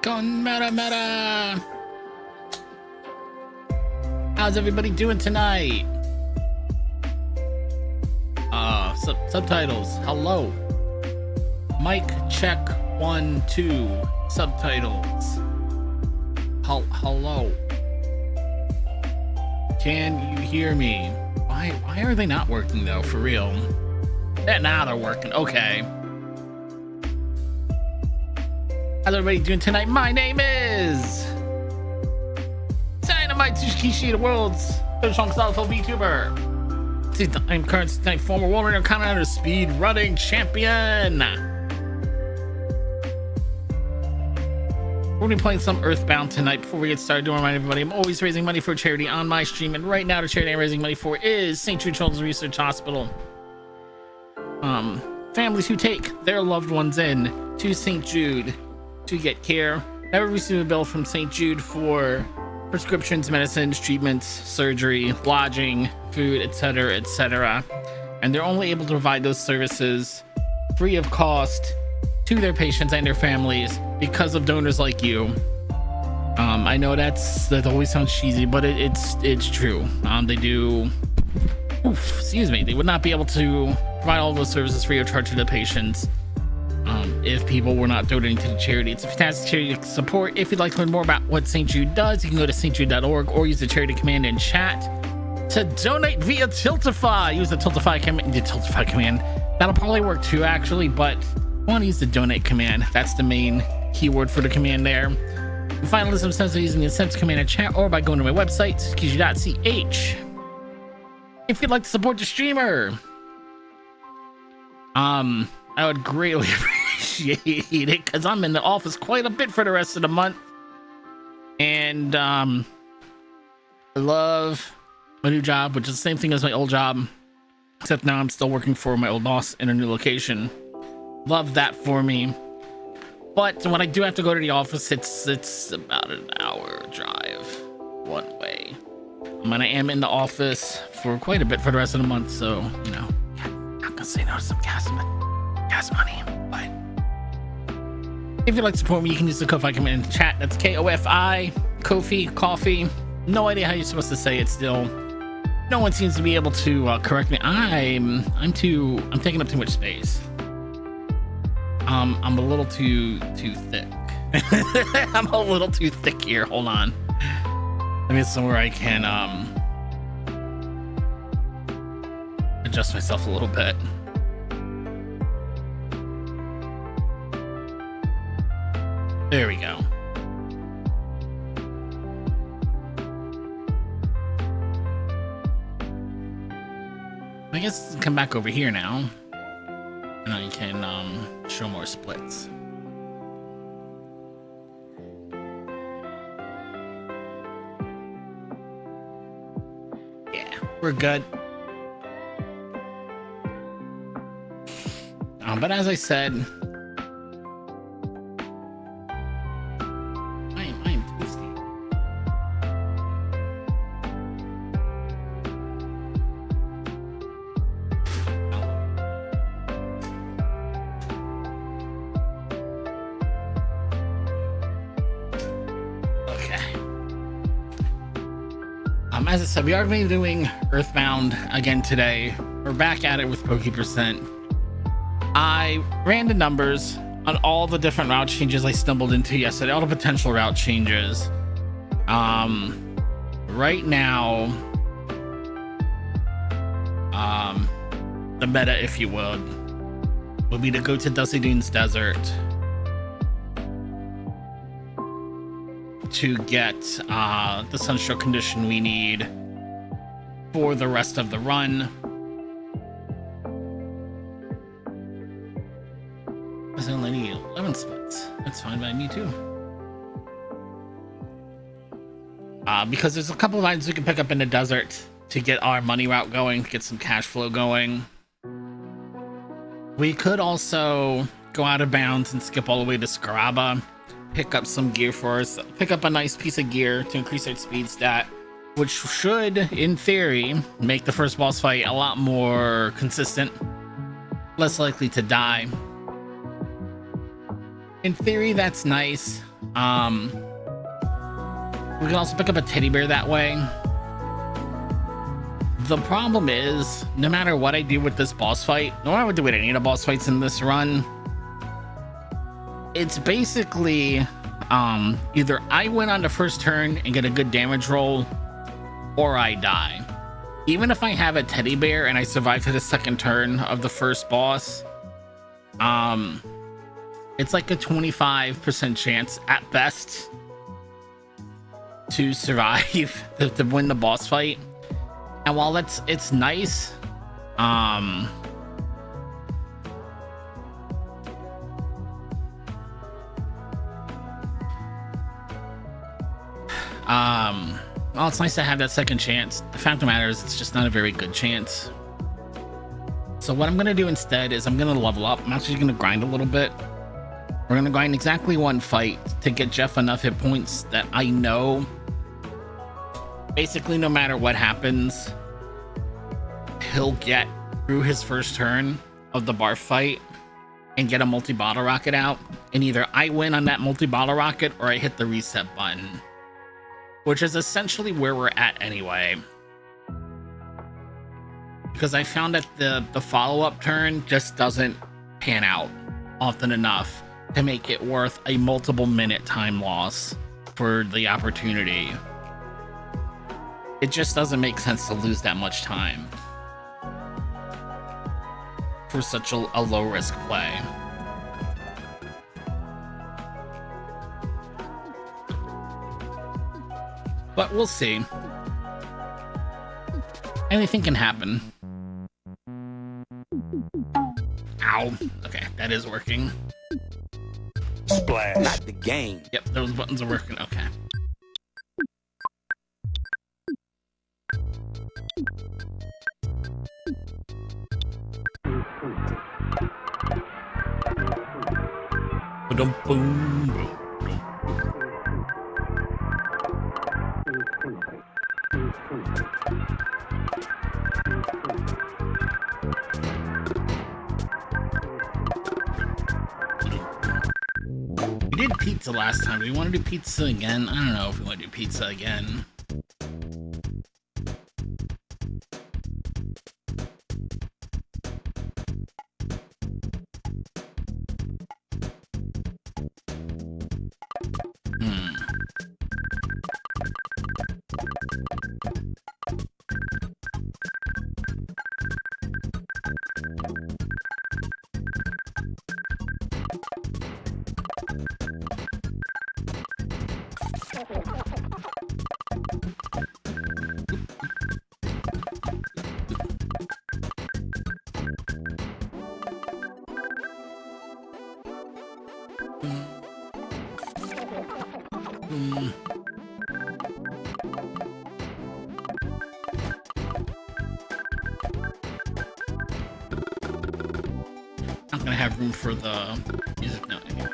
Con meta. How's everybody doing tonight? Subtitles. Hello. Mic check 1 2. Subtitles. Hello. Can you hear me? Why are they not working though? For real? Now they're working. Okay. How's everybody doing tonight? My name is Dynamite Tsukishi, the world's third strongest alpha VTuber. I'm current tonight former world record continental speed running champion. We're gonna be playing some EarthBound tonight. Before we get started, I want to remind everybody I'm always raising money for charity on my stream, and right now the charity I'm raising money for is St. Jude Children's Research Hospital. Families who take their loved ones in to St. Jude to get care never receive a bill from St. Jude for prescriptions, medicines, treatments, surgery, lodging, food, etc., and they're only able to provide those services free of cost to their patients and their families because of donors like you. I know that always sounds cheesy, but it's true. They do. Excuse me. They would not be able to provide all those services free of charge to the patients if people were not donating to the charity. It's a fantastic charity to support. If you'd like to learn more about what St. Jude does, you can go to stjude.org or use the charity command in chat to donate via Tiltify. Use the Tiltify command. That'll probably work too, actually, but I want to use the donate command. That's the main keyword for the command there. You can find a list of steps using the steps command in chat or by going to my website, tsukiji.ch. If you'd like to support the streamer, I would greatly appreciate it because I'm in the office quite a bit for the rest of the month, and I love my new job, which is the same thing as my old job, except now I'm still working for my old boss in a new location. Love that for me, but when I do have to go to the office, it's about an hour drive one way. I am in the office for quite a bit for the rest of the month, so you know, not gonna say no to some gas money. But if you'd like to support me, you can use the Ko-Fi command in chat. That's K-O-F-I, Ko-Fi, coffee. No idea how you're supposed to say it still. No one seems to be able to correct me. I'm taking up too much space. I'm a little too thick. I'm a little too thick here. Hold on. Let me get somewhere I can adjust myself a little bit. There we go. I guess come back over here now, and I can show more splits. Yeah, we're good. But as I said, I am twisty. Okay. As I said, we are going to be doing EarthBound again today. We're back at it with Pokey%. I ran the numbers on all the different route changes I stumbled into yesterday, all the potential route changes. Right now, the meta, if you would be to go to Dusty Dunes Desert to get the sunstroke condition we need for the rest of the run. I only need 11 splits. That's fine by me too. Because there's a couple of items we can pick up in the desert to get our money route going, get some cash flow going. We could also go out of bounds and skip all the way to Scaraba, pick up some gear for us, pick up a nice piece of gear to increase our speed stat, which should, in theory, make the first boss fight a lot more consistent, less likely to die. In theory, that's nice. We can also pick up a teddy bear that way. The problem is, no matter what I do with this boss fight, no matter what I do with any of the boss fights in this run, it's basically either I win on the first turn and get a good damage roll, or I die. Even if I have a teddy bear and I survive to the second turn of the first boss, it's like a 25% chance at best to survive to win the boss fight. And while it's nice, well, it's nice to have that second chance. The fact of the matter is, it's just not a very good chance. So what I'm gonna do instead is I'm gonna level up. I'm actually gonna grind a little bit. We're gonna grind exactly one fight to get Jeff enough hit points that I know basically no matter what happens, he'll get through his first turn of the bar fight and get a multi-bottle rocket out. And either I win on that multi-bottle rocket or I hit the reset button, which is essentially where we're at anyway. Because I found that the follow-up turn just doesn't pan out often enough to make it worth a multiple minute time loss for the opportunity. It just doesn't make sense to lose that much time for such a low risk play. But we'll see. Anything can happen. Ow. Okay, that is working. Splash. Not the game. Yep, those buttons are working. Okay. Boom, boom, boom. We did pizza last time. Do we want to do pizza again? I don't know if we want to do pizza again. Not gonna have room for the music note anyway.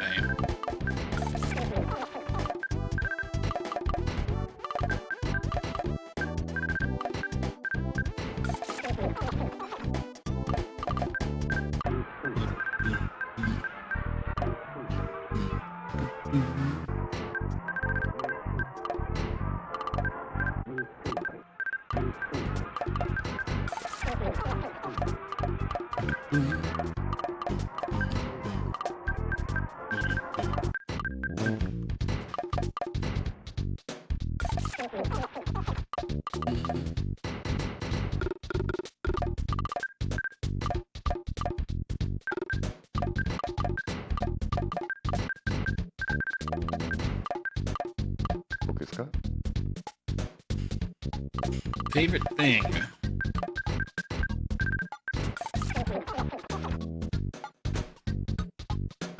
Favorite thing.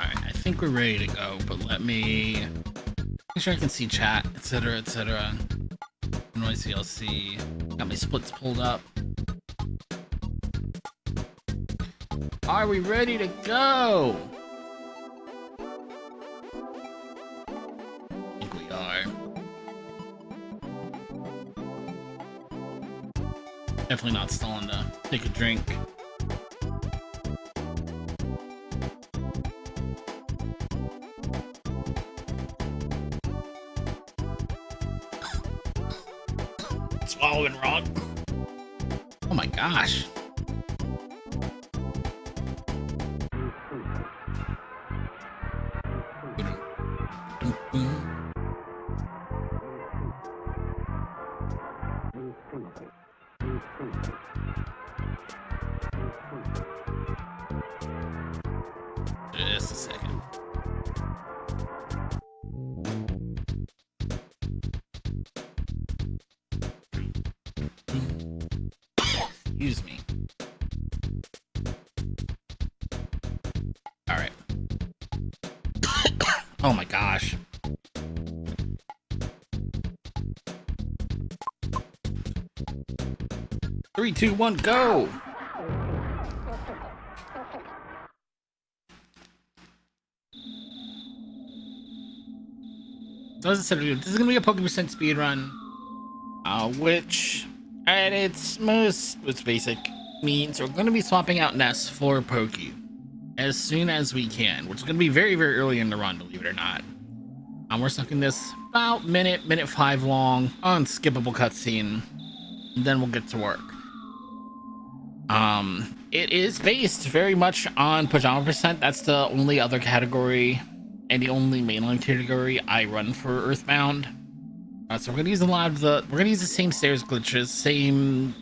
Alright, I think we're ready to go, but let me make sure I can see chat, etc, etc. Noise CLC. Got my splits pulled up. Are we ready to go? I think we are. Definitely not stalling to take a drink. going wrong. Oh my gosh. Just a second. Excuse me. All right. Oh my gosh. Three, two, one, go. So as I said, this is gonna be a Pokemon speed run, which at its most basic means we're gonna be swapping out Ness for Pokey as soon as we can, which is gonna be very, very early in the run, believe it or not. We're sucking this about minute 5 long, unskippable cutscene, and then we'll get to work. It is based very much on Pajama Percent. That's the only other category and the only mainline category I run for Earthbound. So we're gonna use the same stairs glitches, same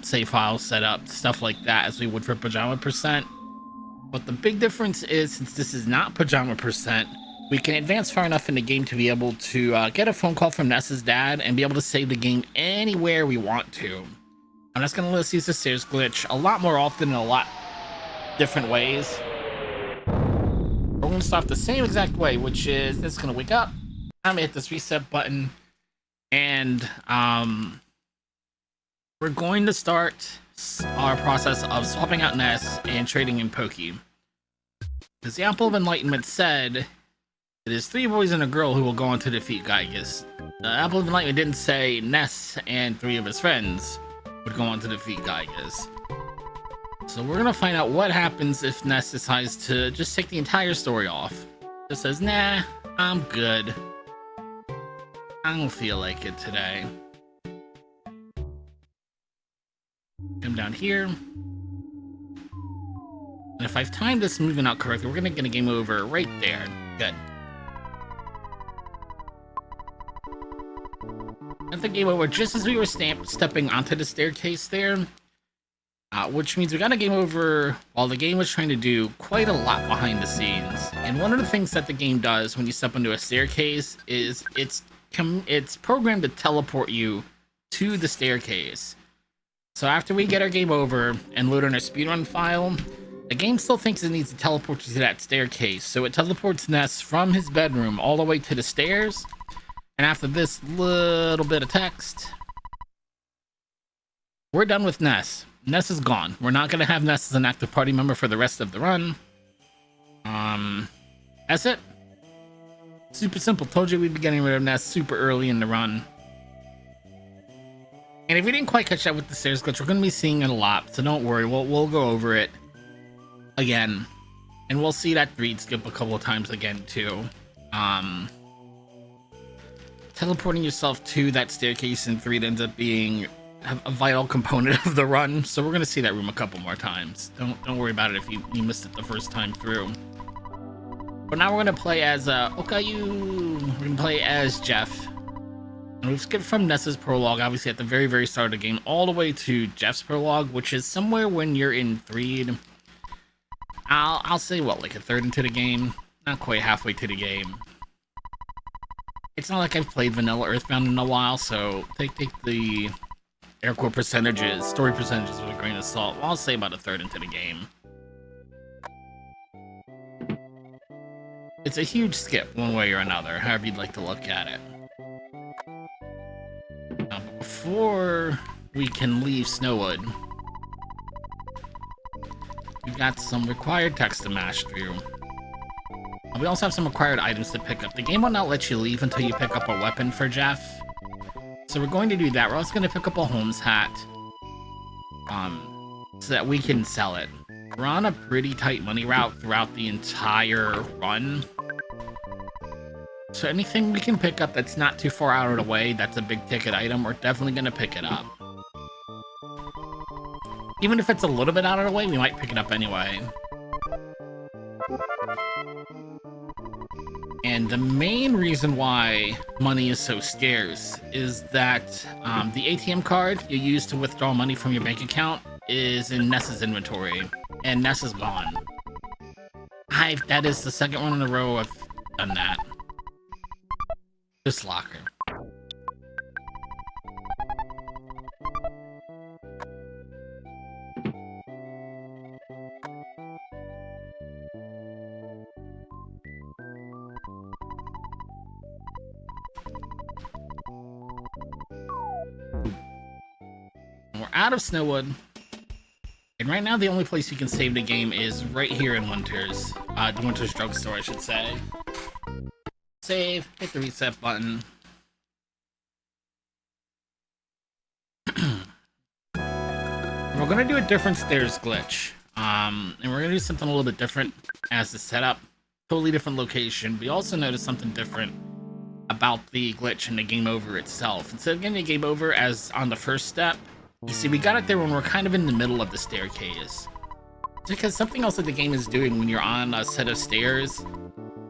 save file setup, stuff like that as we would for Pajama Percent. But the big difference is, since this is not Pajama Percent, we can advance far enough in the game to be able to get a phone call from Ness's dad and be able to save the game anywhere we want to. I'm just gonna let us use the stairs glitch a lot more often in a lot different ways. We're gonna start the same exact way, which is it's gonna wake up. I'm gonna hit this reset button, and we're going to start our process of swapping out Ness and trading in Pokey. Because the Apple of Enlightenment said it is 3 boys and a girl who will go on to defeat Gygas. The Apple of Enlightenment didn't say Ness and 3 of his friends would go on to defeat Gygas. So we're gonna find out what happens if Ness decides to just take the entire story off. Just says, nah, I'm good. I don't feel like it today. Come down here. And if I've timed this moving out correctly, we're gonna get a game over right there. Good. Got the game over just as we were stepping onto the staircase there. Which means we got a game over while the game was trying to do quite a lot behind the scenes. And one of the things that the game does when you step onto a staircase is it's programmed to teleport you to the staircase. So after we get our game over and load on our speedrun file, the game still thinks it needs to teleport you to that staircase. So it teleports Ness from his bedroom all the way to the stairs. And after this little bit of text, we're done with Ness. Ness is gone. We're not going to have Ness as an active party member for the rest of the run. That's it. Super simple. Told you we'd be getting rid of Ness super early in the run. And if you didn't quite catch that with the stairs glitch, we're going to be seeing it a lot. So don't worry. We'll go over it again. And we'll see that 3 skip a couple of times again too. Teleporting yourself to that staircase in 3 ends up being a vital component of the run, so we're gonna see that room a couple more times. Don't worry about it if you missed it the first time through. But now we're gonna play as Okayu. We're gonna play as Jeff, and we've skipped from Ness's prologue, obviously at the very, very start of the game, all the way to Jeff's prologue, which is somewhere when you're in 3. I'll say what, like a third into the game, not quite halfway to the game. It's not like I've played vanilla Earthbound in a while, so take the air quote percentages, story percentages with a grain of salt. Well, I'll say about a third into the game. It's a huge skip one way or another, however you'd like to look at it. Now, before we can leave Snowwood, we've got some required text to mash through. We also have some required items to pick up. The game will not let you leave until you pick up a weapon for Jeff. So we're going to do that. We're also going to pick up a Holmes hat. So that we can sell it. We're on a pretty tight money route throughout the entire run. So anything we can pick up that's not too far out of the way, that's a big ticket item, we're definitely going to pick it up. Even if it's a little bit out of the way, we might pick it up anyway. And the main reason why money is so scarce is that the ATM card you use to withdraw money from your bank account is in Ness's inventory, and Ness is gone. That is the second one in a row I've done that. This locker. We're out of Snowwood. And right now the only place you can save the game is right here in Winters. The Winters drugstore, I should say. Save, hit the reset button. We're gonna do a different stairs glitch. And we're gonna do something a little bit different as the setup. Totally different location. We also noticed something different about the glitch and the game over itself. Instead of getting the game over as on the first step, you see, we got it there when we're kind of in the middle of the staircase. It's because something else that the game is doing when you're on a set of stairs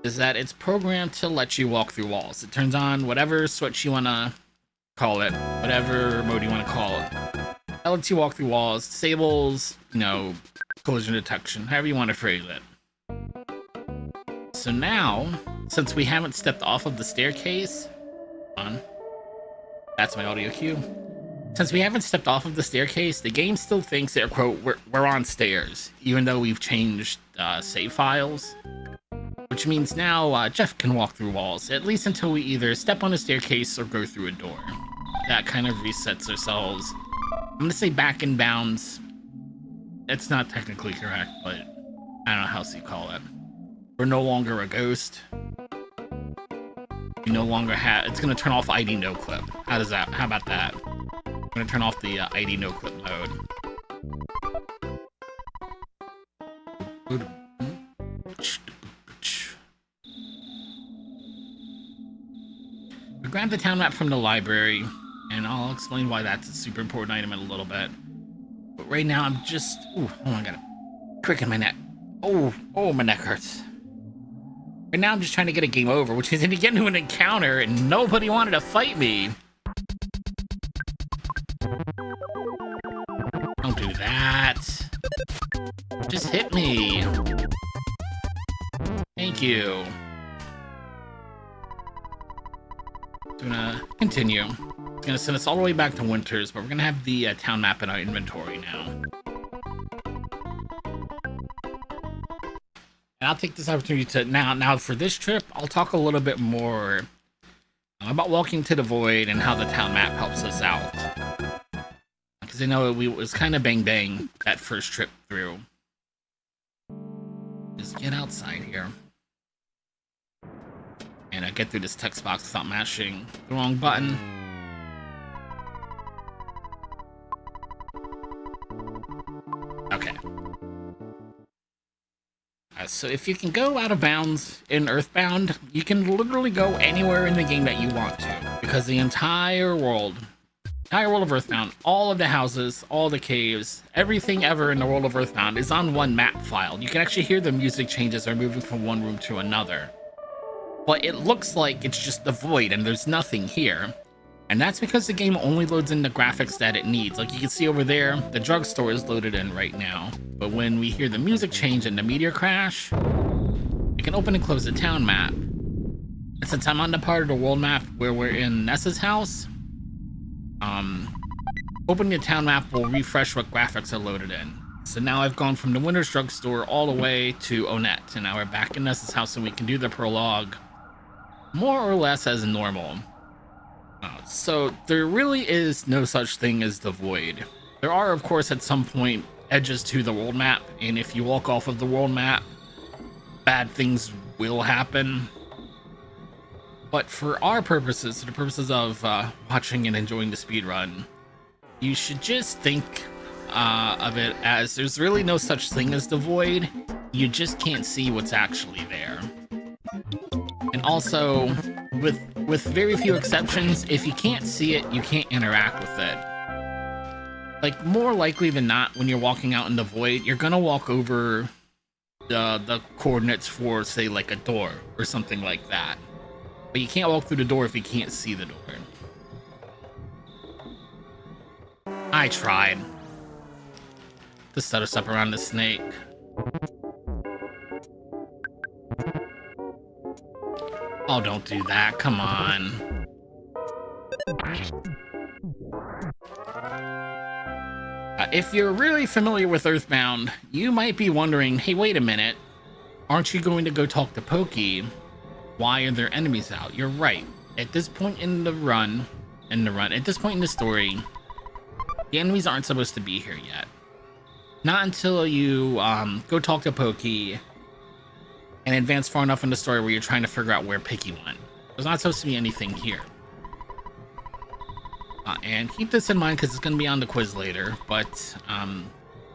is that it's programmed to let you walk through walls. It turns on whatever switch you want to call it, whatever mode you want to call it. That lets you walk through walls, disables, you know, collision detection, however you want to phrase it. So now, since we haven't stepped off of the staircase, that's my audio cue. Since we haven't stepped off of the staircase, the game still thinks that, quote, we're on stairs, even though we've changed save files. Which means now Jeff can walk through walls, at least until we either step on a staircase or go through a door. That kind of resets ourselves. I'm going to say back in bounds. It's not technically correct, but I don't know how else you call it. We're no longer a ghost. We no longer have... It's going to turn off ID no clip. How about that? I'm going to turn off the ID no clip mode. We grabbed the town map from the library, and I'll explain why that's a super important item in a little bit. But right now I'm just... Ooh, oh my god. Crick in my neck. Oh, my neck hurts. Right now I'm just trying to get a game over, which is to get into an encounter, and nobody wanted to fight me. Don't do that. Just hit me. Thank you. It's gonna continue. It's gonna send us all the way back to Winters, but we're gonna have the town map in our inventory now. And I'll take this opportunity to now for this trip, I'll talk a little bit more about walking to the void and how the town map helps us out. Because I know it was kind of bang that first trip through. Just get outside here. And I get through this text box without mashing the wrong button. Okay. So if you can go out of bounds in EarthBound, you can literally go anywhere in the game that you want to. Because the entire world of EarthBound, all of the houses, all the caves, everything ever in the world of EarthBound is on one map file. You can actually hear the music changes are moving from one room to another. But it looks like it's just the void and there's nothing here. And that's because the game only loads in the graphics that it needs. Like you can see over there, the drugstore is loaded in right now. But when we hear the music change and the meteor crash, we can open and close the town map. And since I'm on the part of the world map where we're in Ness's house, opening the town map will refresh what graphics are loaded in. So now I've gone from the Winters drugstore all the way to Onett, and now we're back in Ness's house and we can do the prologue more or less as normal. So there really is no such thing as the void. There are, of course, at some point edges to the world map, and if you walk off of the world map, bad things will happen. But for our purposes, the purposes of watching and enjoying the speedrun, you should just think of it as there's really no such thing as the void. You just can't see what's actually there. And also, with very few exceptions, if you can't see it, you can't interact with it. Like, more likely than not, when you're walking out in the void, you're gonna walk over the coordinates for, say, like a door or something like that. But you can't walk through the door if you can't see the door. I tried to set us up around the snake. Oh, don't do that. Come on. If you're really familiar with EarthBound, you might be wondering, hey, wait a minute. Aren't you going to go talk to Pokey? Why are there enemies out? You're right. At this point in the run, at this point in the story, the enemies aren't supposed to be here yet. Not until you go talk to Pokey and advance far enough in the story where you're trying to figure out where Picky went. There's not supposed to be anything here. And keep this in mind because it's going to be on the quiz later, but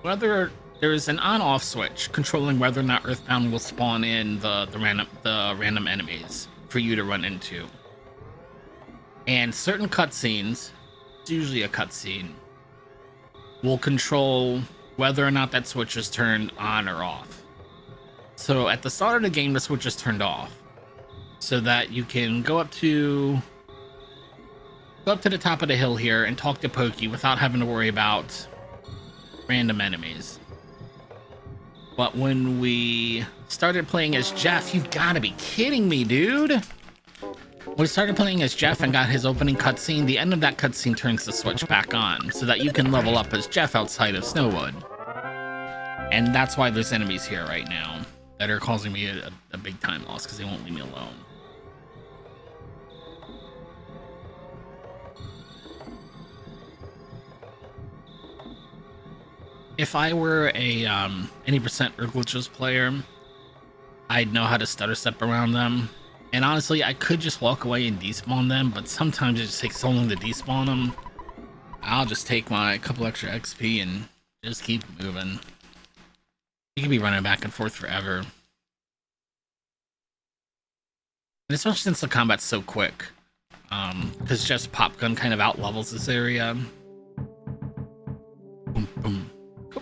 whether there's an on-off switch controlling whether or not EarthBound will spawn in the random enemies for you to run into. And certain cutscenes, it's usually a cutscene, will control whether or not that switch is turned on or off. So at the start of the game, the switch is turned off so that you can go up to the top of the hill here and talk to Pokey without having to worry about random enemies. But when we started playing as Jeff, you've got to be kidding me, dude. When we started playing as Jeff and got his opening cutscene, the end of that cutscene turns the switch back on so that you can level up as Jeff outside of Snowwood. And that's why there's enemies here right now that are causing me a big time loss because they won't leave me alone. If I were a any percent or glitches player, I'd know how to stutter step around them. And honestly, I could just walk away and despawn them, but sometimes it just takes so long to despawn them. I'll just take my couple extra XP and just keep moving. You could be running back and forth forever. And especially since the combat's so quick. Because just pop gun kind of out levels this area. Boom, boom.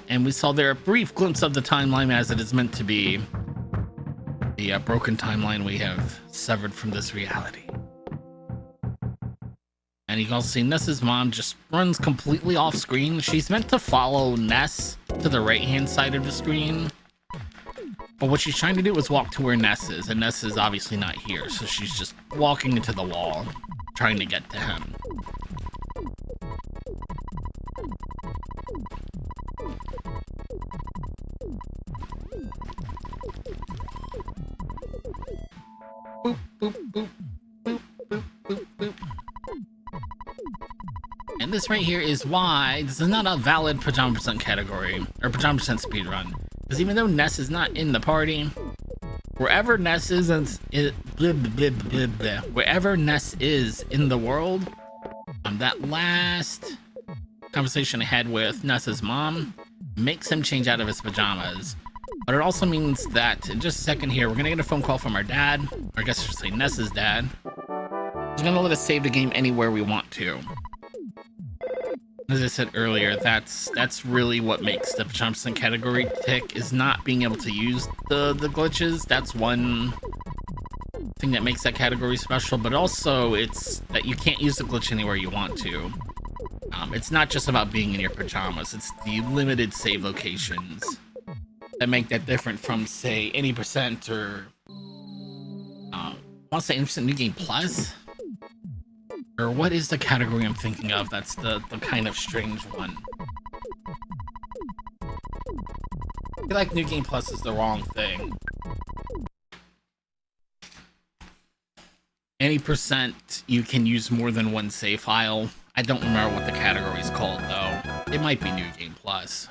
And we saw there a brief glimpse of the timeline as it is meant to be. The broken timeline we have severed from this reality. And you can also see Ness's mom just runs completely off screen. She's meant to follow Ness to the right hand side of the screen. But what she's trying to do is walk to where Ness is, and Ness is obviously not here. So she's just walking into the wall, trying to get to him. Boop, boop, boop, boop, boop, boop, boop. And this right here is why this is not a valid Pajama Percent category, or Pajama Percent speedrun. Because even though Ness is not in the party, wherever Ness is, wherever Ness is in the world, that last conversation I had with Ness's mom makes him change out of his pajamas. But it also means that in just a second here, we're gonna get a phone call from our dad, or I guess I should say Ness's dad. He's gonna let us save the game anywhere we want to. As I said earlier, that's really what makes the Pajama Percent category tick, is not being able to use the glitches. That's one thing that makes that category special, but also it's that you can't use the glitch anywhere you want to. It's not just about being in your pajamas, it's the limited save locations that make that different from, say, any percent or I want to say any percent New Game Plus, or what is the category I'm thinking of? That's the kind of strange one. I feel like New Game Plus is the wrong thing. Any percent you can use more than one save file. I don't remember what the category is called though. It might be New Game Plus.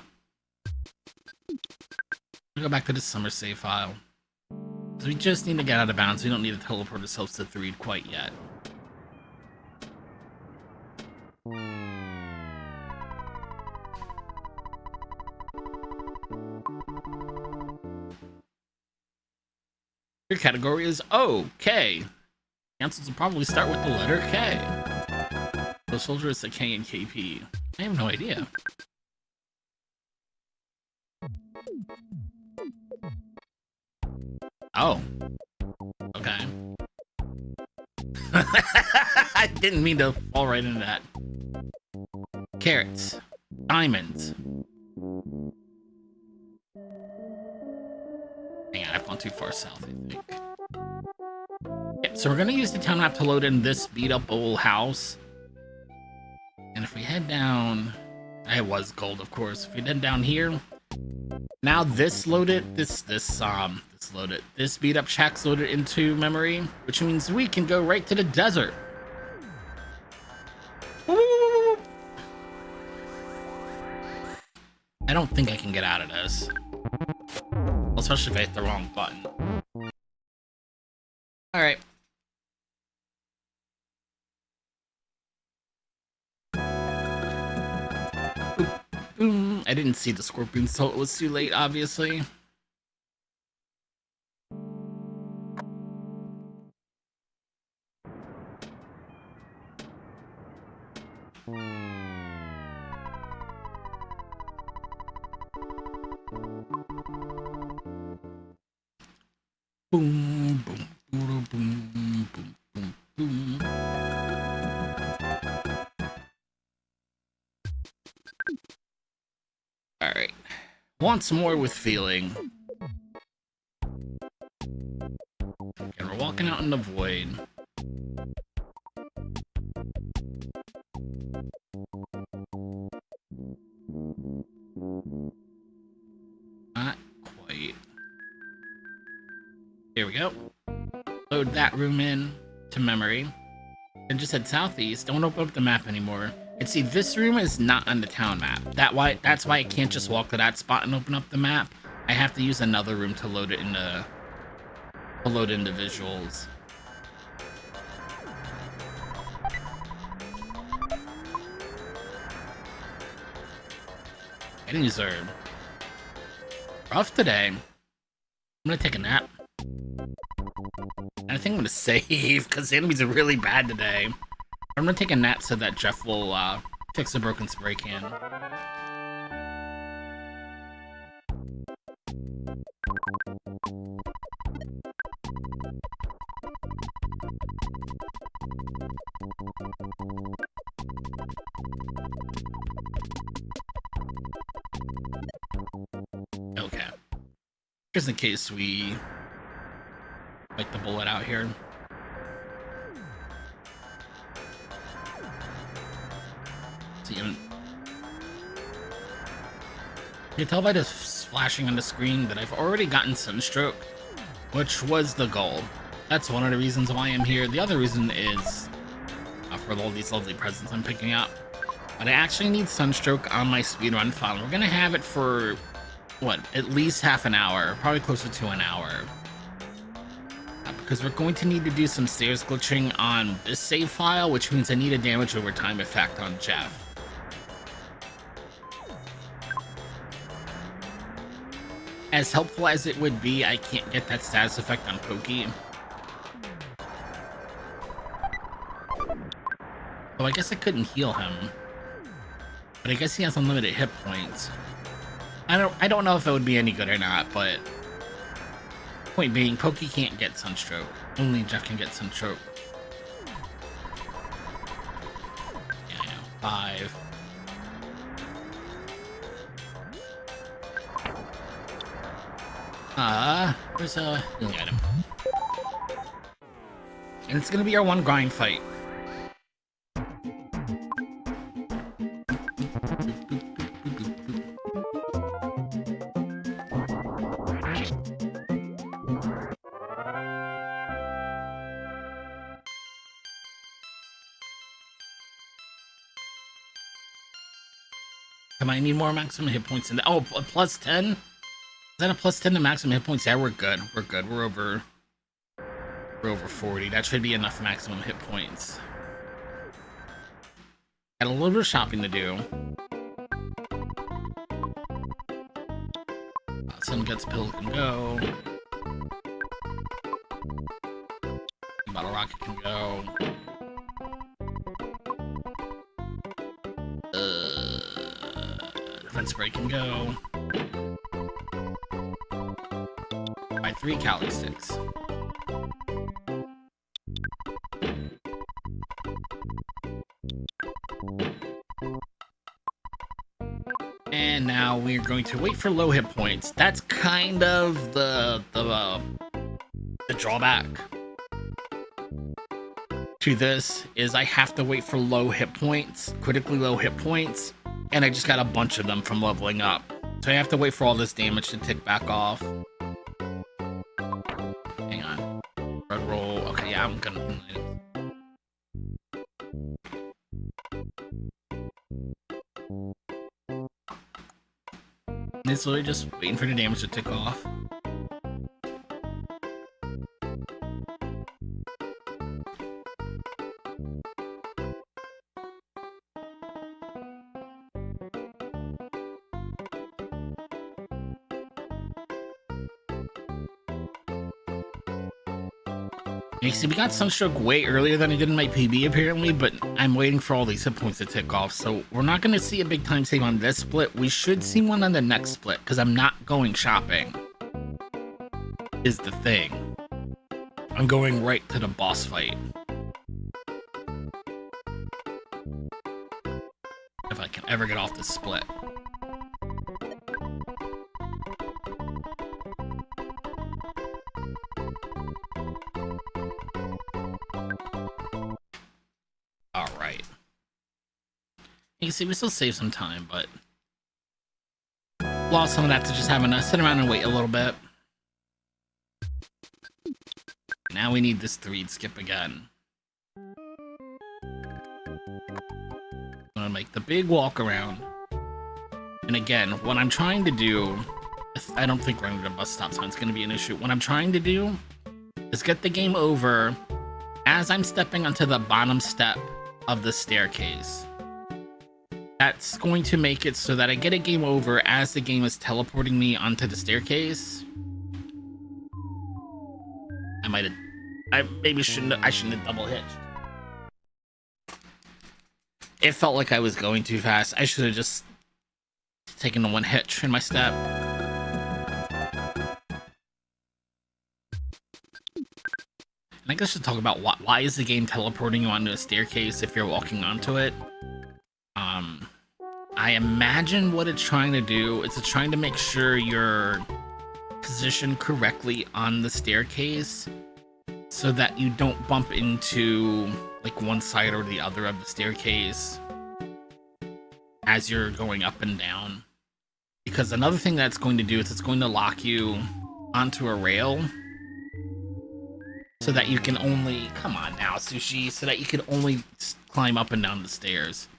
Go back to the summer save file. So we just need to get out of bounds. We don't need to teleport ourselves to 3 quite yet. Your category is okay. Answers will probably start with the letter K. So soldier is a K and KP. I have no idea. Oh. Okay. I didn't mean to fall right into that. Carrots. Diamonds. Hang on, I've gone too far south, I think. Yep, so we're gonna use the town map to load in this beat up old house. And if we head down, it was gold, of course. If we head down here, now this loaded, this beat up shack's loaded into memory, which means we can go right to the desert. Woo! I don't think I can get out of this, especially if I hit the wrong button. All right. I didn't see the scorpions until it was too late, obviously. Boom, boom, boom, boom, boom, boom, boom. All right. Once more with feeling. And we're walking out in the void. Not quite. Here we go. Load that room in to memory. And just head southeast. Don't open up the map anymore. And see, this room is not on the town map. That's why I can't just walk to that spot and open up the map. I have to use another room to load it into visuals. Enemies are rough today. I'm gonna take a nap. And I think I'm gonna save because the enemies are really bad today. I'm gonna take a nap so that Jeff will fix the broken spray can. Okay. Just in case we like the bullet out here. See, you can tell by the flashing on the screen that I've already gotten Sunstroke, which was the goal. That's one of the reasons why I'm here. The other reason is for all these lovely presents I'm picking up. But I actually need Sunstroke on my speedrun file. We're gonna have it for, what, at least half an hour, probably closer to an hour. Because we're going to need to do some stairs glitching on this save file, which means I need a damage over time effect on Jeff. As helpful as it would be, I can't get that status effect on Pokey. So I guess I couldn't heal him. But I guess he has unlimited hit points. I don't know if it would be any good or not, but point being, Pokey can't get Sunstroke. Only Jeff can get Sunstroke. Yeah, I know. 5. Where's a healing item? And it's gonna be our one grind fight. Come on, I need more maximum hit points in the— oh, a plus 10? Is that a plus 10 to maximum hit points? Yeah, we're good. We're good. We're over 40. That should be enough maximum hit points. Got a little bit of shopping to do. Sun gets pill can go. Bottle rocket can go. Defense spray can go. Buy 3 calorie sticks. And now we're going to wait for low hit points. That's kind of the drawback to this, is I have to wait for low hit points, critically low hit points, and I just got a bunch of them from leveling up. So I have to wait for all this damage to tick back off. Hang on. Red roll. Okay, yeah, I'm gonna... It's literally just waiting for the damage to tick off. You see, we got Sunstroke way earlier than I did in my PB apparently, but I'm waiting for all these hit points to tick off, so we're not going to see a big time save on this split. We should see one on the next split, because I'm not going shopping, is the thing. I'm going right to the boss fight. If I can ever get off this split. You can see we still save some time, but lost some of that to just having to sit around and wait a little bit. Now we need this 3 skip again. I'm gonna make the big walk around. And again, what I'm trying to do, I don't think running the bus stop sign is gonna be an issue. What I'm trying to do is get the game over as I'm stepping onto the bottom step of the staircase. That's going to make it so that I get a game over as the game is teleporting me onto the staircase. I maybe shouldn't have double hitched. It felt like I was going too fast. I should have just taken the 1 hitch in my step. I think I should talk about why is the game teleporting you onto a staircase if you're walking onto it. I imagine what it's trying to do is it's trying to make sure you're positioned correctly on the staircase so that you don't bump into like one side or the other of the staircase as you're going up and down. Because another thing that's going to do is it's going to lock you onto a rail so that you can only, come on now, Sushi, so that you can only climb up and down the stairs.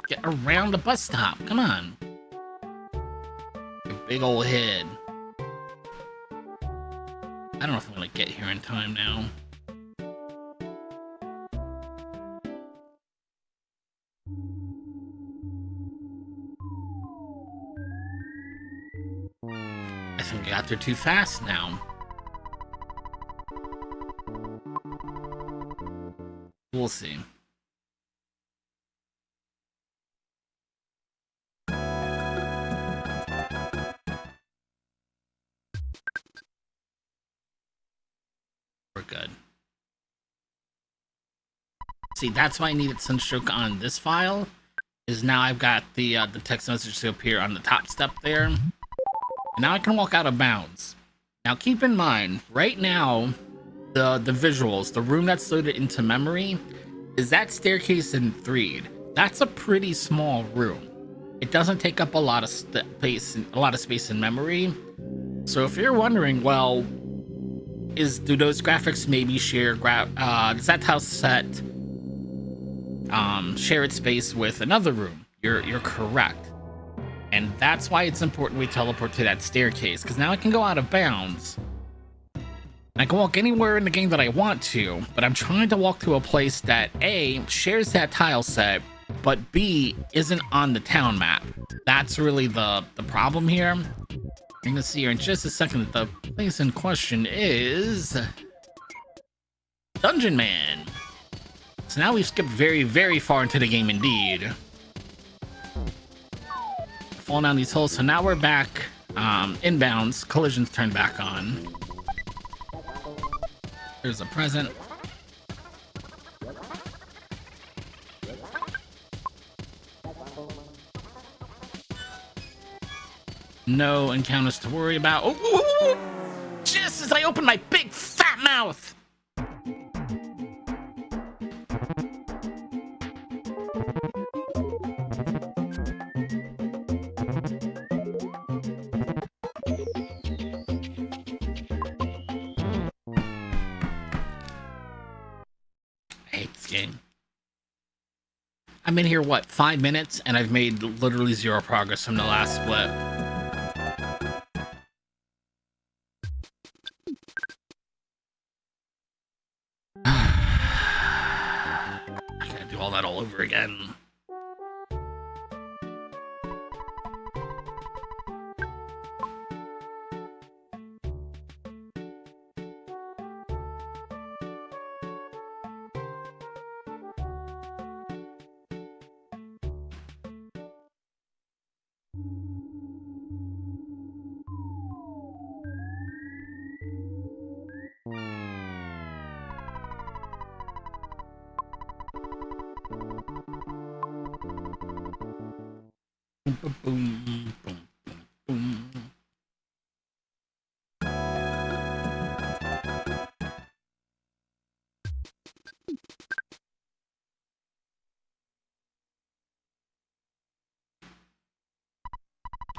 Get around the bus stop, come on. Your big old head. I don't know if I'm gonna get here in time now. I think I got there too fast now. We'll see. We're good. See, that's why I needed Sunstroke on this file, is now I've got the text message to appear on the top step there. And now I can walk out of bounds. Now keep in mind, right now, the visuals, the room that's loaded into memory, is that staircase in 3. That's a pretty small room. It doesn't take up a lot of space in memory. So if you're wondering, well, do those graphics maybe share does that house set share its space with another room? You're correct. And that's why it's important we teleport to that staircase, because now I can go out of bounds. I can walk anywhere in the game that I want to, but I'm trying to walk to a place that A, shares that tile set, but B, isn't on the town map. That's really the problem here. You're gonna see here in just a second that the place in question is Dungeon Man. So now we've skipped very, very far into the game indeed. Falling down these holes, so now we're back inbounds. Collisions turned back on. There's a present. No encounters to worry about. Oh, just as I open my big fat mouth. I hate this game. I'm in here, what, 5 minutes, and I've made literally zero progress from the last split. I gotta do all that all over again. Boom, boom, boom, boom, boom.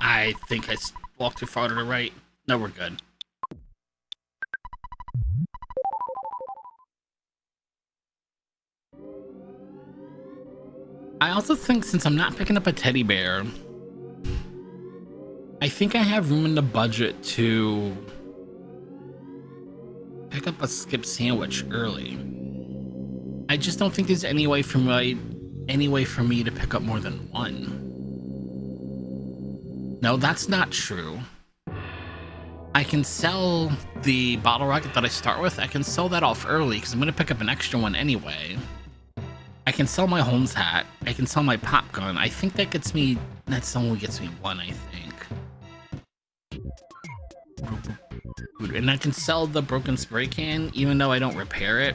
I think I walked too far to the right. No, we're good. I also think since I'm not picking up a teddy bear, I think I have room in the budget to pick up a skip sandwich early. I just don't think there's any way for me to pick up more than one. No, that's not true. I can sell the bottle rocket that I start with. I can sell that off early because I'm going to pick up an extra one anyway. I can sell my Holmes hat. I can sell my pop gun. I think that only gets me one, I think. And I can sell the broken spray can, even though I don't repair it.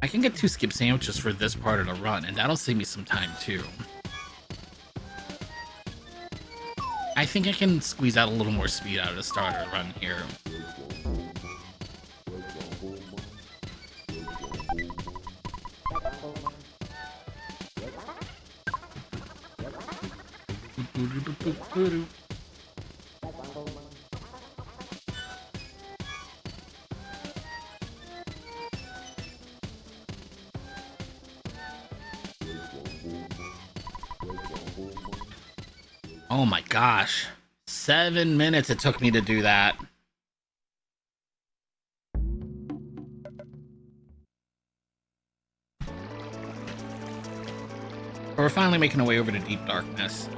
I can get 2 skip sandwiches for this part of the run, and that'll save me some time too. I think I can squeeze out a little more speed out of the starter run here. Oh my gosh, 7 minutes it took me to do that. But we're finally making our way over to deep darkness.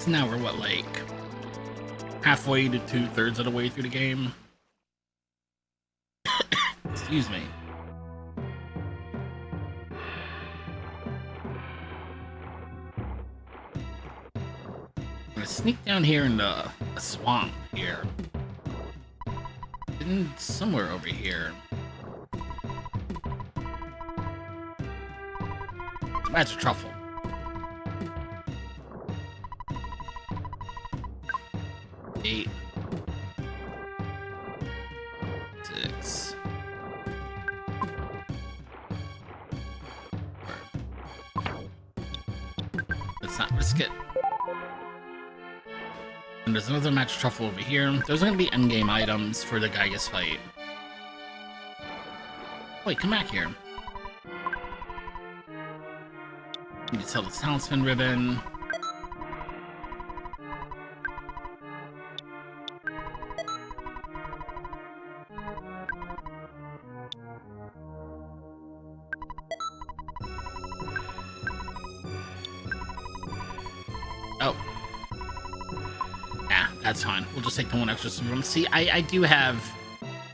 Now we're what, like halfway to 2/3 of the way through the game. Excuse me. I'm gonna sneak down here in the swamp here. And somewhere over here. That's a truffle. let's not risk it. And there's another match truffle over here. There's going to be endgame items for the Gygas fight. Wait, come back here. Need to sell the talisman ribbon. Oh. Yeah, that's fine. We'll just take the one extra room. See, I do have,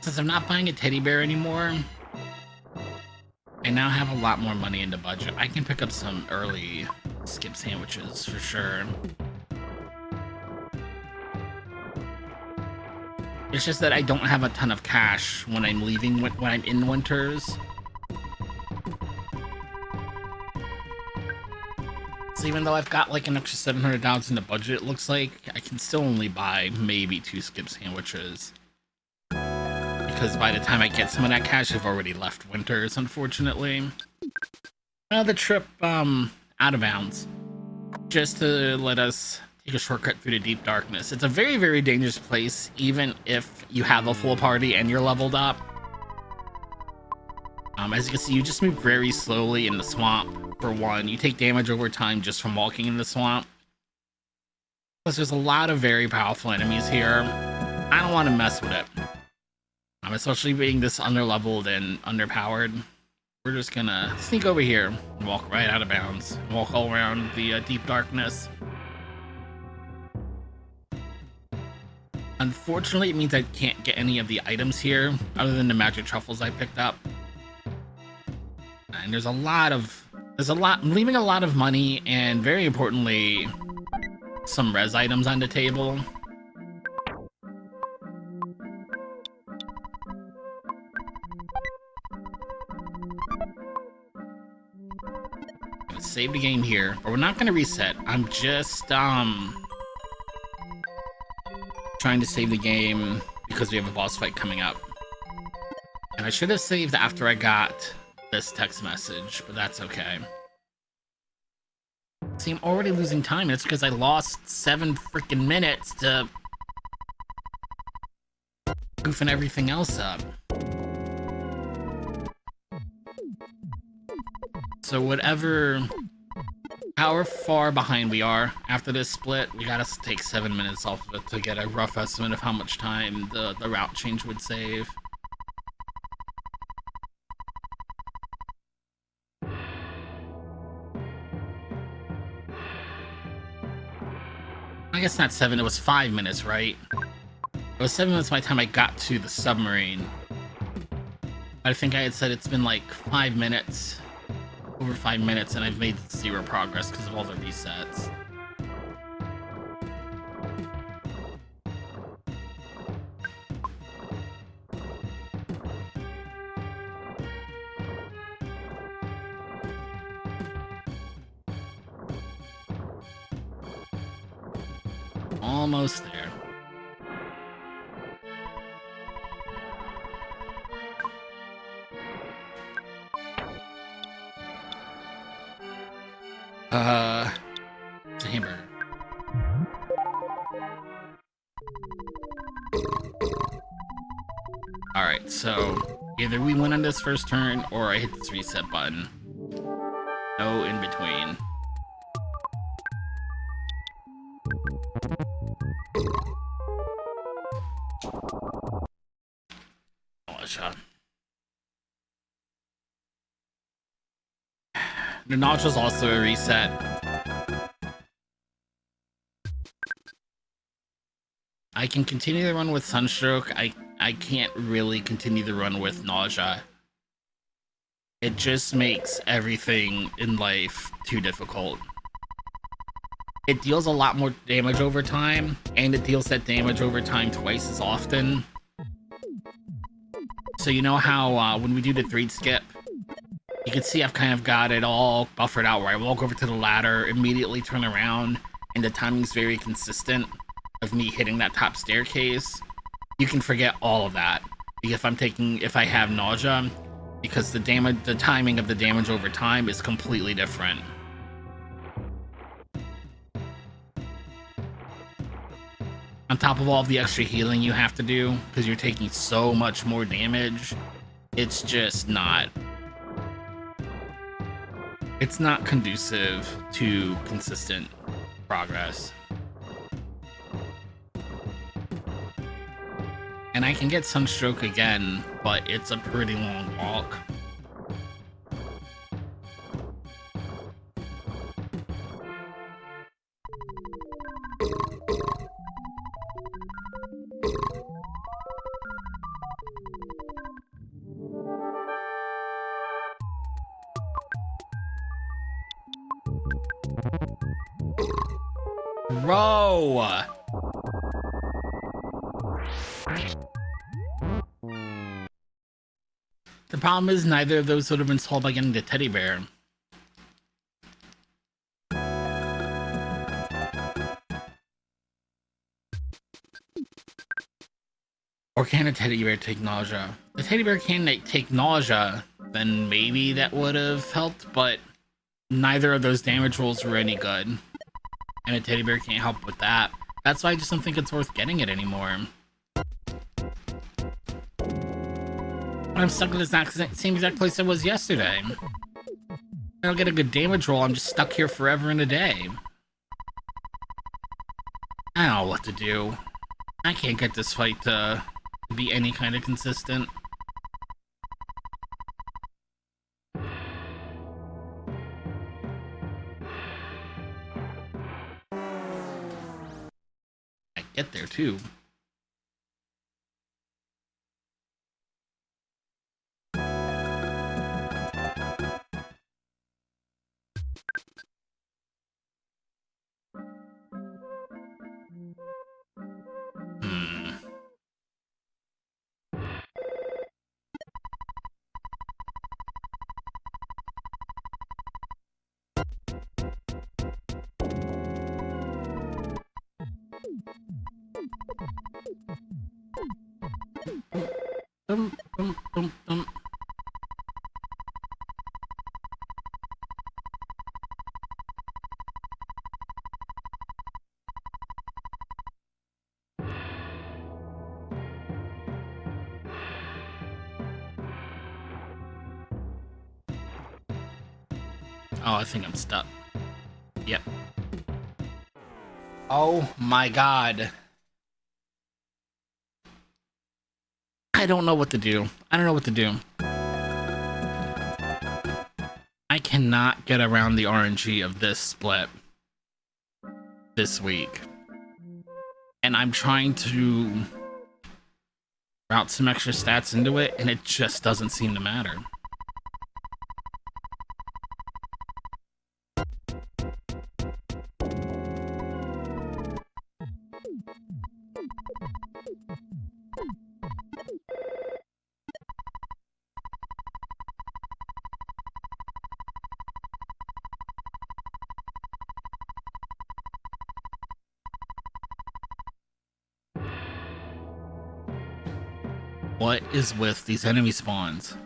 since I'm not buying a teddy bear anymore, I now have a lot more money in the budget. I can pick up some early skip sandwiches for sure. It's just that I don't have a ton of cash when I'm leaving, when I'm in Winters. So even though I've got like an extra $700 in the budget, it looks like I can still only buy maybe 2 skip sandwiches. Because by the time I get some of that cash, I've already left Winters, unfortunately. Another trip out of bounds, just to let us take a shortcut through the deep darkness. It's a very, very dangerous place, even if you have a full party and you're leveled up. As you can see, you just move very slowly in the swamp, for one. You take damage over time just from walking in the swamp. Plus, there's a lot of very powerful enemies here. I don't want to mess with it. Especially being this underleveled and underpowered. We're just gonna sneak over here and walk right out of bounds. Walk all around the deep darkness. Unfortunately, it means I can't get any of the items here, other than the magic truffles I picked up. And I'm leaving a lot of money, and very importantly, some res items on the table. Save the game here, but we're not going to reset. I'm just trying to save the game because we have a boss fight coming up. And I should have saved after I got this text message, but that's okay. See, I'm already losing time, and it's because I lost 7 freaking minutes to goofing everything else up. So however far behind we are after this split, we gotta take 7 minutes off of it to get a rough estimate of how much time the route change would save. I guess not 7, it was 5 minutes, right? It was 7 minutes by the time I got to the submarine. I think I had said it's been like 5 minutes. Over 5 minutes, and I've made 0 progress because of all the resets. Almost there. It's a hamburger. Alright, so either we win on this first turn or I hit this reset button. No in between. Oh, a shot. The notch was also a reset. I can continue the run with Sunstroke. I can't really continue the run with Nausea. It just makes everything in life too difficult. It deals a lot more damage over time, and it deals that damage over time twice as often. So you know how when we do the 3 skip, you can see I've kind of got it all buffered out where I walk over to the ladder, immediately turn around, and the timing's very consistent of me hitting that top staircase. You can forget all of that if I have Nausea, because the timing of the damage over time is completely different. on top of all the extra healing you have to do because you're taking so much more damage, it's just not. It's not conducive to consistent progress. And I can get sunstroke again, but it's a pretty long walk. Bro! The problem is neither of those would have been solved by getting the teddy bear. Or can a teddy bear take nausea? The teddy bear can take nausea, then maybe that would have helped, but neither of those damage rolls were any good. And a teddy bear can't help with that. That's why I just don't think it's worth getting it anymore. I'm stuck in this same exact place I was yesterday. I don't get a good damage roll, I'm just stuck here forever and a day. I don't know what to do. I can't get this fight to be any kind of consistent. I get there too. Oh, I think I'm stuck. Yep. Oh my god. I don't know what to do. I don't know what to do. I cannot get around the RNG of this split this week. And I'm trying to route some extra stats into it, and it just doesn't seem to matter. What is with these enemy spawns?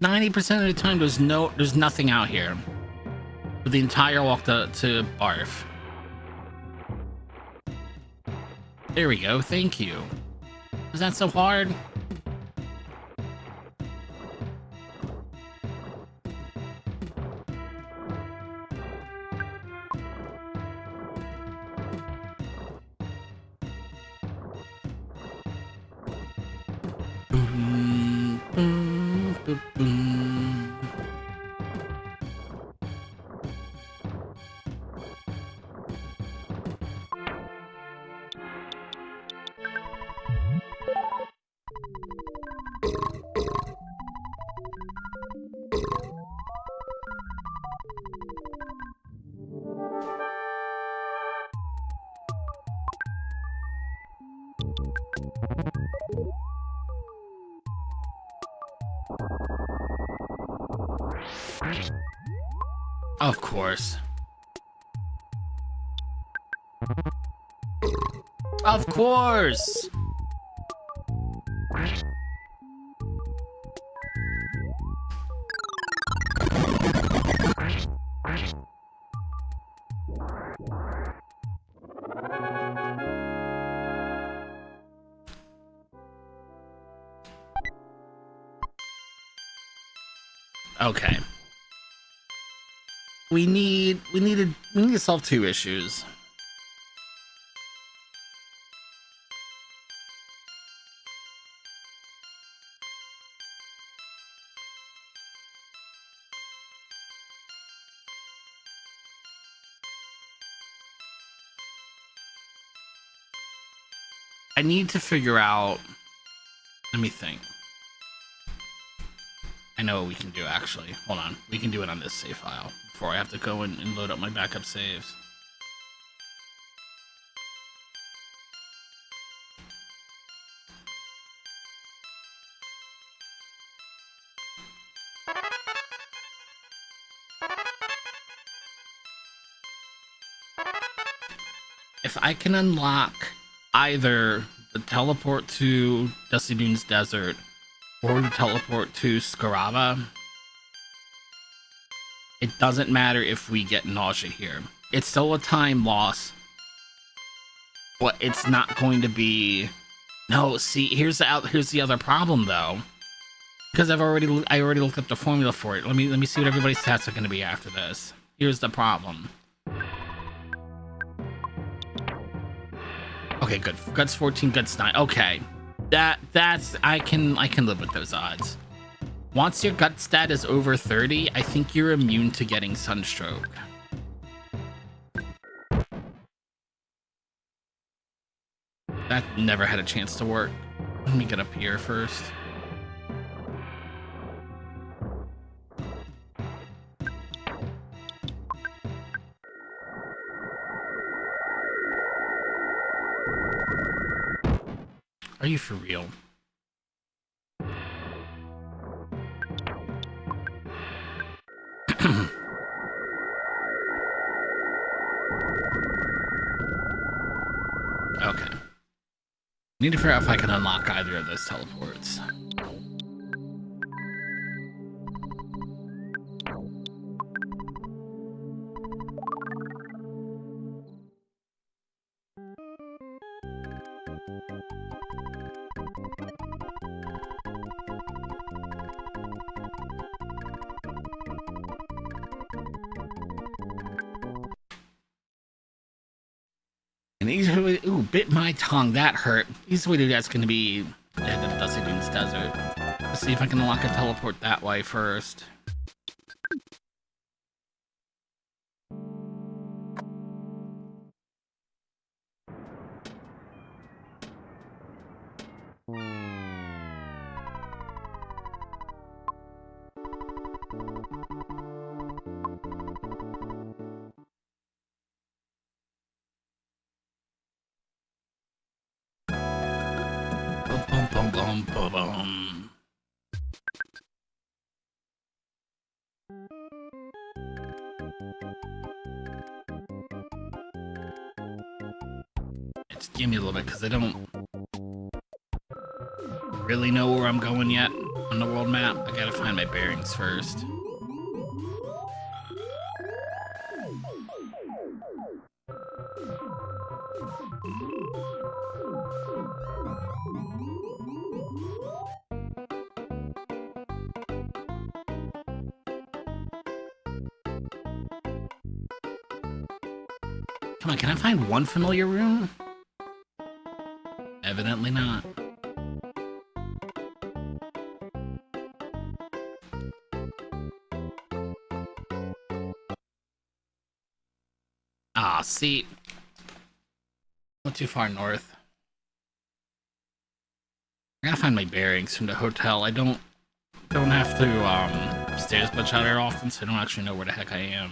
90% of the time there's nothing out here. For the entire walk to Barf. There we go, thank you. Was that so hard? Of course. Of course! Okay. We need to solve two issues. I need to figure out. Let me think. I know what we can do, actually. Hold on. We can do it on this save file before I have to go and load up my backup saves. If I can unlock either the teleport to Dusty Dunes Desert or the teleport to Scarava, it doesn't matter if we get nausea here. It's still a time loss, but it's not going to be. No, see, here's the other problem though, because I already looked up the formula for it. Let me see what everybody's stats are going to be after this. Here's the problem. Okay, good. Guts 14, Guts 9. Okay, that's I can live with those odds. Once your gut stat is over 30, I think you're immune to getting sunstroke. That never had a chance to work. Let me get up here first. Are you for real? Okay. Need to figure out if I can unlock either of those teleports. And easily, ooh, bit my tongue, that hurt. Easy way to do that's going to be the Dusty Dunes Desert. Let's see if I can unlock a teleport that way first. Boom, boom, boom, boom. Just give me a little bit, because I don't really know where I'm going yet on the world map. I gotta find my bearings first. Come on, can I find one familiar room? Evidently not. Ah, see. Not too far north. I gotta find my bearings from the hotel. I don't have to stay as much out there often, so I don't actually know where the heck I am.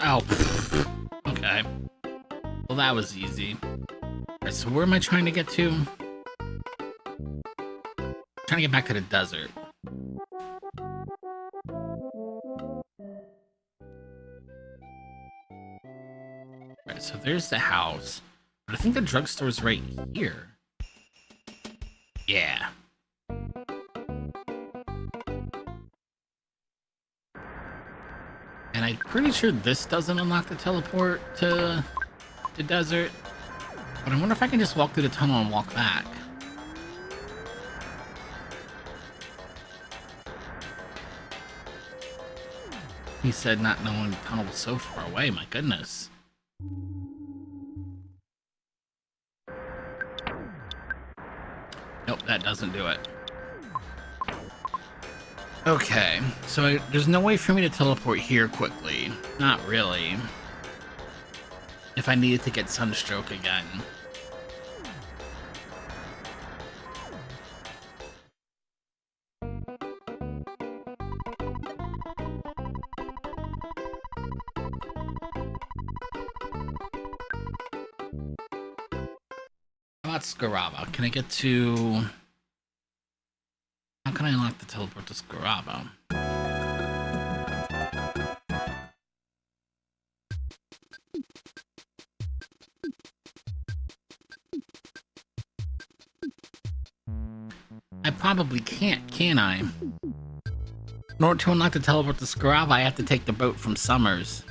Oh, okay. Well, that was easy. Alright, so where am I trying to get to? trying to get back to the desert. Right, so there's the house. But I think the drugstore's right here. Yeah. And I'm pretty sure this doesn't unlock the teleport to the desert. But I wonder if I can just walk through the tunnel and walk back. He said not knowing the tunnel was so far away, my goodness. Nope, that doesn't do it. Okay, so there's no way for me to teleport here quickly. Not really. If I needed to get sunstroke again. How about Scaraba? Can I get to... How can I unlock the teleport to Scaraba? I probably can't, can I? In order to unlock the teleport to Scaraba, I have to take the boat from Summers.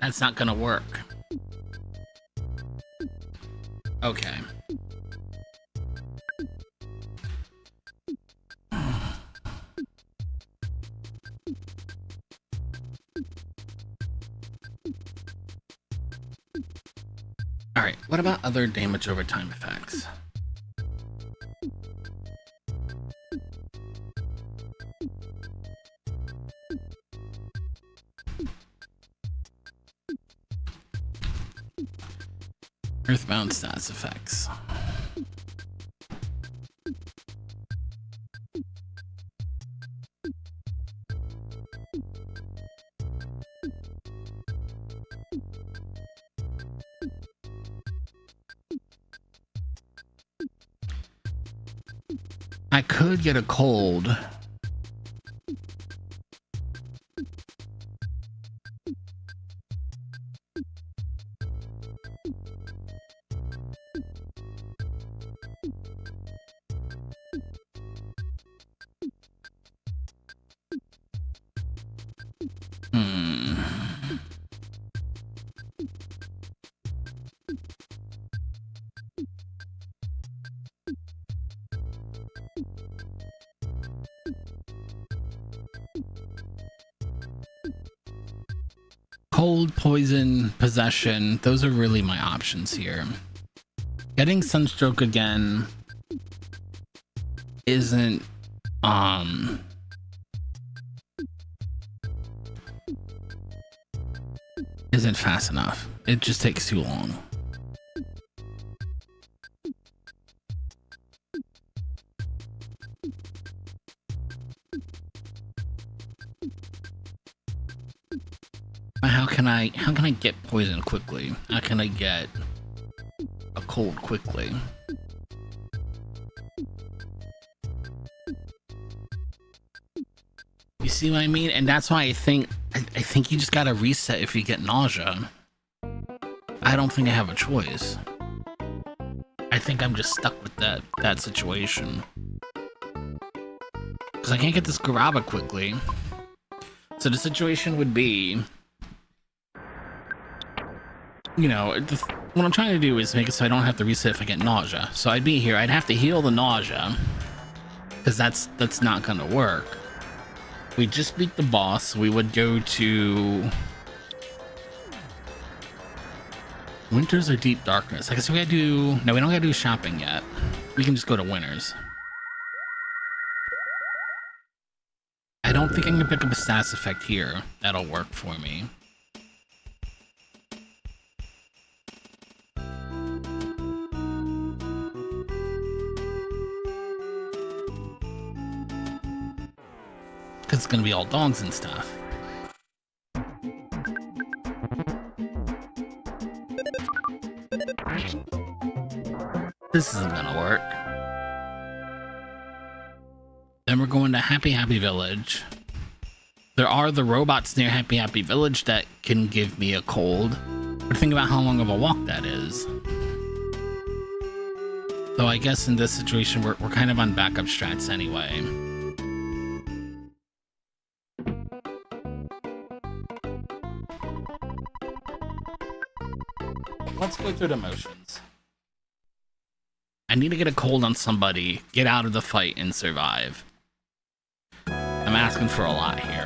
That's not gonna work. Okay. Alright, what about other damage over time effects? EarthBound stats effects. I could get a cold. Cold, poison, possession, those are really my options here. Getting sunstroke again isn't fast enough. It just takes too long. How can I get poison quickly? How can I get a cold quickly? You see what I mean? And that's why I think you just gotta reset if you get nausea. I don't think I have a choice. I think I'm just stuck with that situation. Because I can't get this Garaba quickly. So the situation would be, you know, what I'm trying to do is make it so I don't have to reset if I get nausea. So I'd be here, I'd have to heal the nausea, because that's not gonna work. We just beat the boss. We would go to Winters or Deep Darkness. I guess we gotta do, no, we don't gotta do shopping yet. We can just go to Winters. I don't think I can pick up a status effect here. That'll work for me. Because it's gonna be all dogs and stuff. This isn't gonna work. Then we're going to Happy Happy Village. There are the robots near Happy Happy Village that can give me a cold. But think about how long of a walk that is. So I guess in this situation, we're kind of on backup strats anyway. Let's go through the motions. I need to get a cold on somebody, get out of the fight, and survive. I'm asking for a lot here.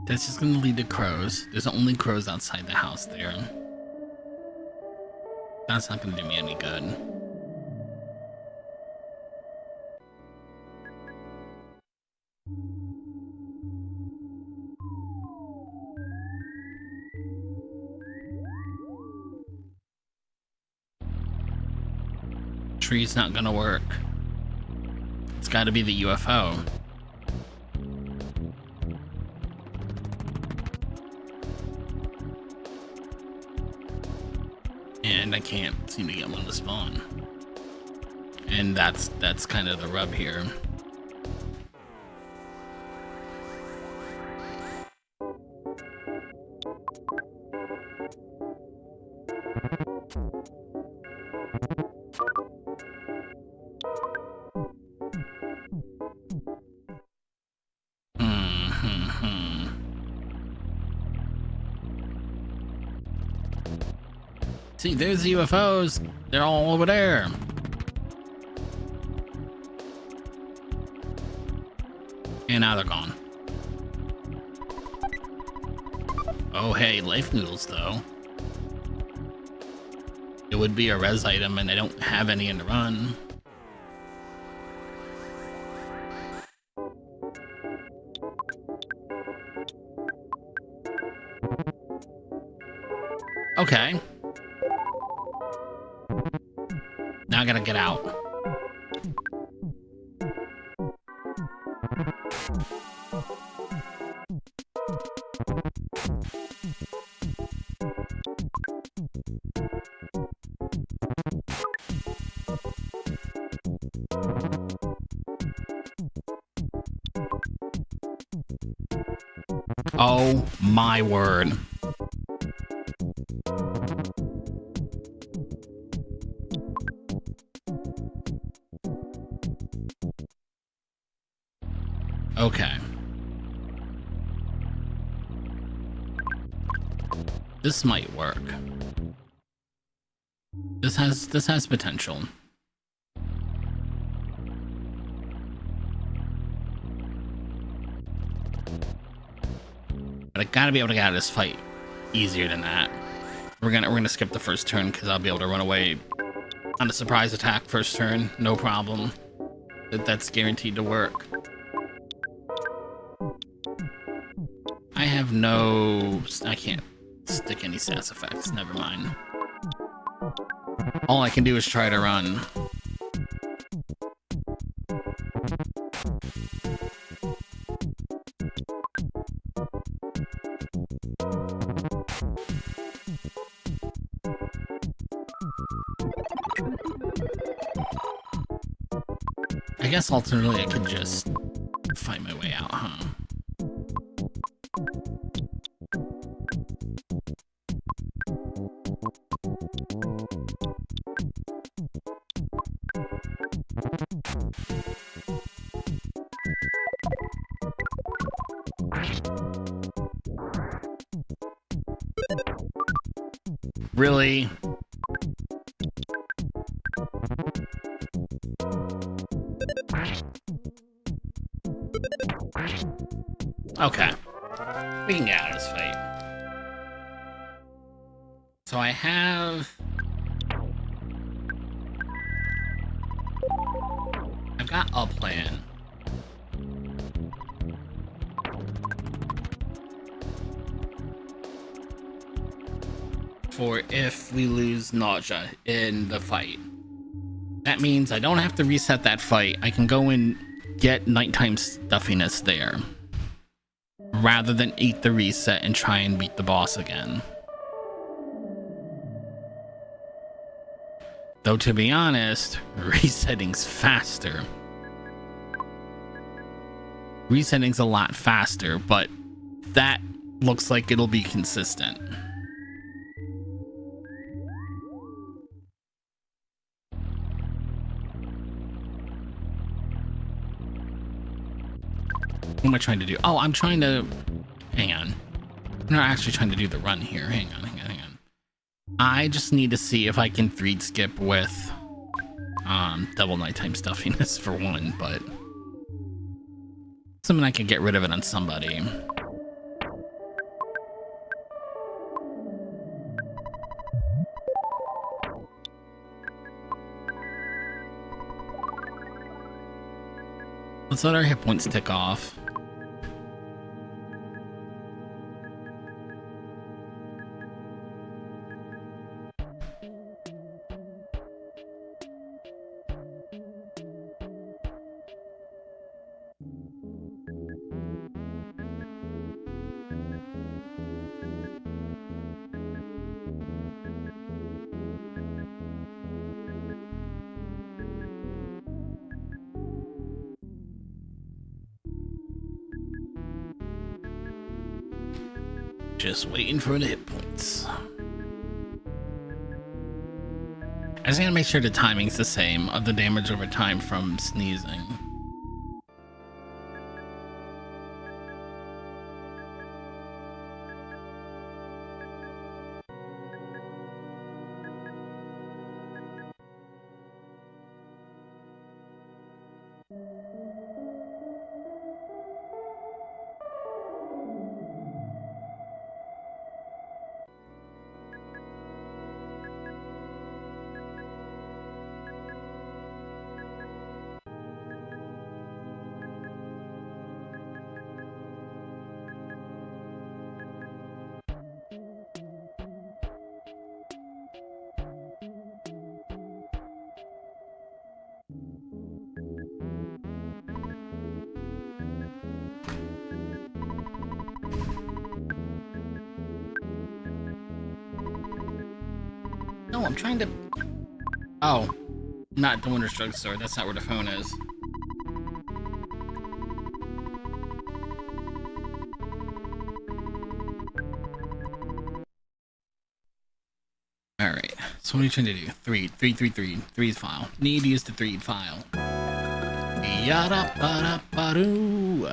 That's just gonna lead to crows. There's only crows outside the house there. That's not gonna do me any good. Tree's not gonna work. It's gotta be the UFO. And I can't seem to get one to spawn. And that's kind of the rub here. See, there's the UFOs. They're all over there. And now they're gone. Oh, hey, life noodles, though. It would be a res item, and I don't have any in the run. Okay. Now I gotta get out. Oh my word. Okay. This might work. This has potential. But I gotta be able to get out of this fight easier than that. We're gonna skip the first turn because I'll be able to run away on a surprise attack first turn, no problem. That's guaranteed to work. I have no... I can't stick any sass effects, never mind. All I can do is try to run. I guess alternately I could just fight my way out, huh? Really? Okay. We can get out of this fight. So I have... I've got a plan. For if we lose nausea in the fight. That means I don't have to reset that fight. I can go and get nighttime stuffiness there, rather than eat the reset and try and beat the boss again. Though to be honest, resetting's faster. Resetting's a lot faster, but that looks like it'll be consistent. What am I trying to do? Oh, I'm trying to... Hang on. I'm not actually trying to do the run here. Hang on. I just need to see if I can 3 skip with double nighttime stuffiness for one, but... Something I can get rid of it on somebody. Let's let our hit points tick off. Just waiting for the hit points. I just gotta make sure the timing's the same of the damage over time from sneezing. No, I'm trying to... Oh, not the Winter's Drugstore. That's not where the phone is. Alright, so what are you trying to do? 3 file. Need to use the 3 file. Yada ba ba doo.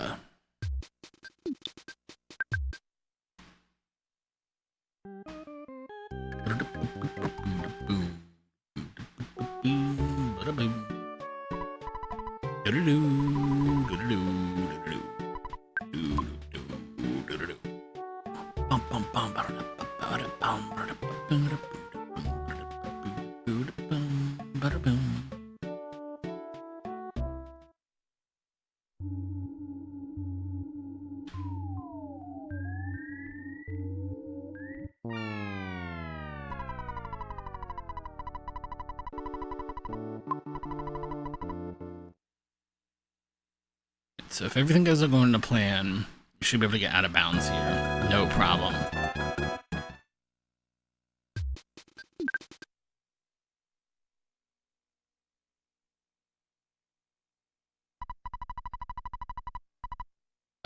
So if everything goes according to plan, you should be able to get out of bounds here. No problem.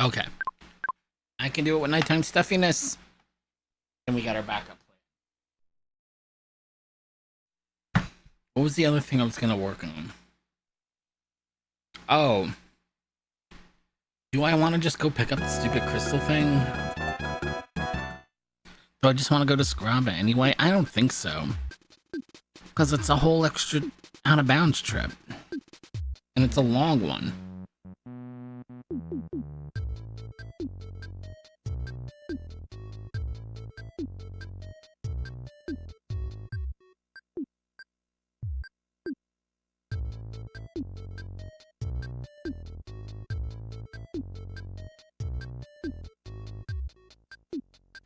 Okay. I can do it with nighttime stuffiness. And we got our backup plan. What was the other thing I was going to work on? Oh. Do I want to just go pick up the stupid crystal thing? Do I just want to go to Scaraba anyway? I don't think so. Because it's a whole extra out of bounds trip. And it's a long one.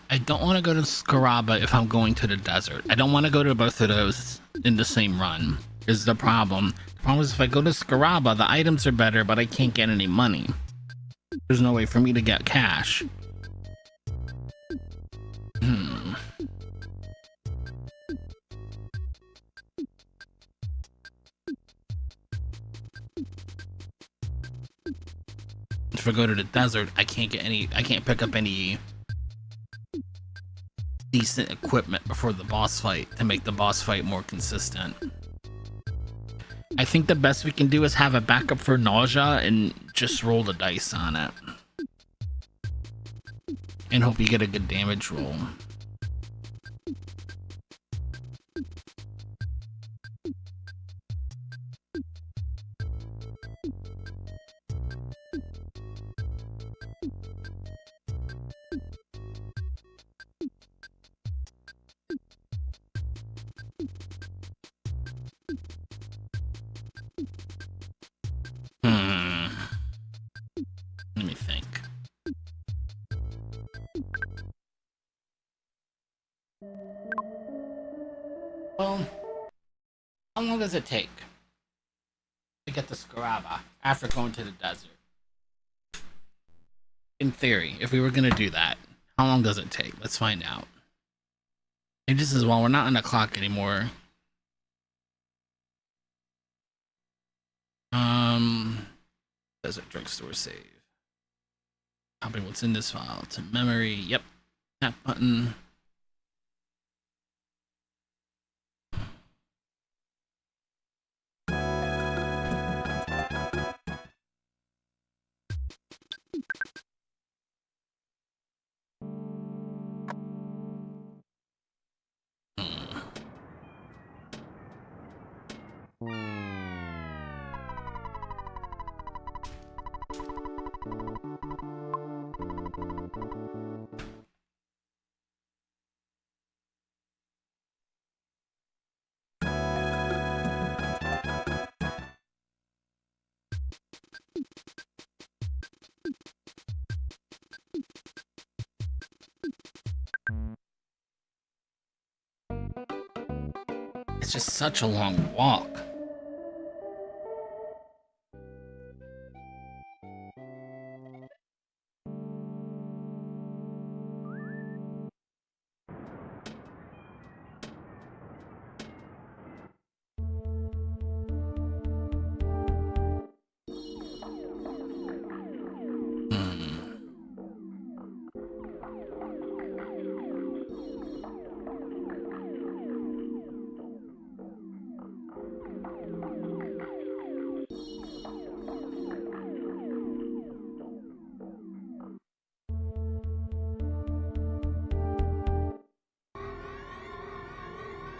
I don't want to go to Scaraba if I'm going to the desert. I don't want to go to both of those in the same run, is the problem. The problem is if I go to Scaraba, the items are better, but I can't get any money. There's no way for me to get cash. If I go to the desert, I can't pick up any decent equipment before the boss fight to make the boss fight more consistent. I think the best we can do is have a backup for nausea and just roll the dice on it. And hope you get a good damage roll. Let me think. Well, how long does it take to get to Scaraba after going to the desert? In theory, if we were going to do that, how long does it take? Let's find out. And just as well, we're not on the clock anymore. Desert drugstore save. Copy what's in this file to memory. Yep. That button. It's just such a long walk.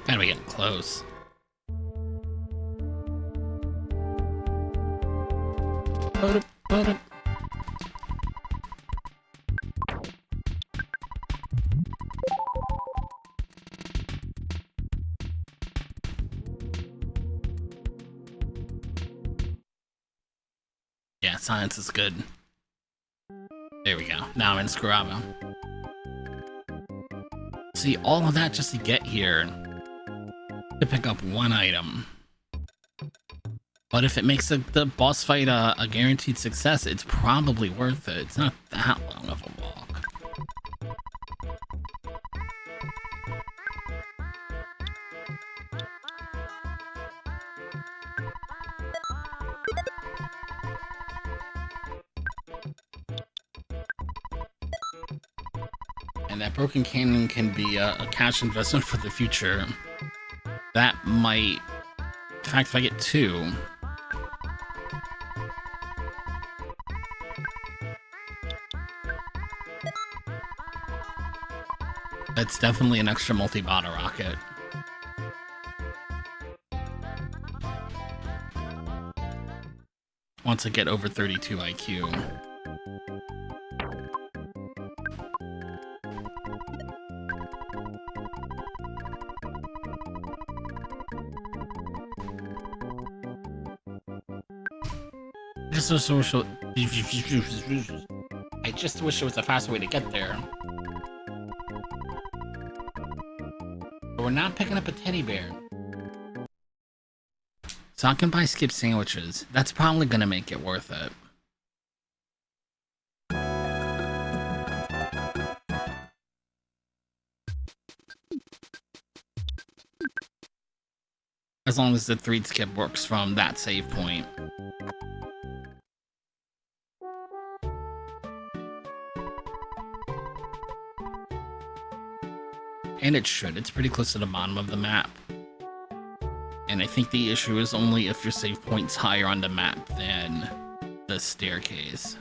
Gotta be getting close. Yeah, science is good. There we go. Now I'm in Scaraba. See, all of that just to get here to pick up one item. But if it makes the boss fight a guaranteed success, it's probably worth it. It's not that long of a walk. And that broken cannon can be a cash investment for the future. That might... In fact, if I get two... That's definitely an extra multi-bottle rocket. Once I get over 32 IQ. I just wish there was a faster way to get there. But we're not picking up a teddy bear. So I can buy skip sandwiches. That's probably gonna make it worth it. As long as the 3 skip works from that save point. And it should. It's pretty close to the bottom of the map. And I think the issue is only if your save point's higher on the map than the staircase.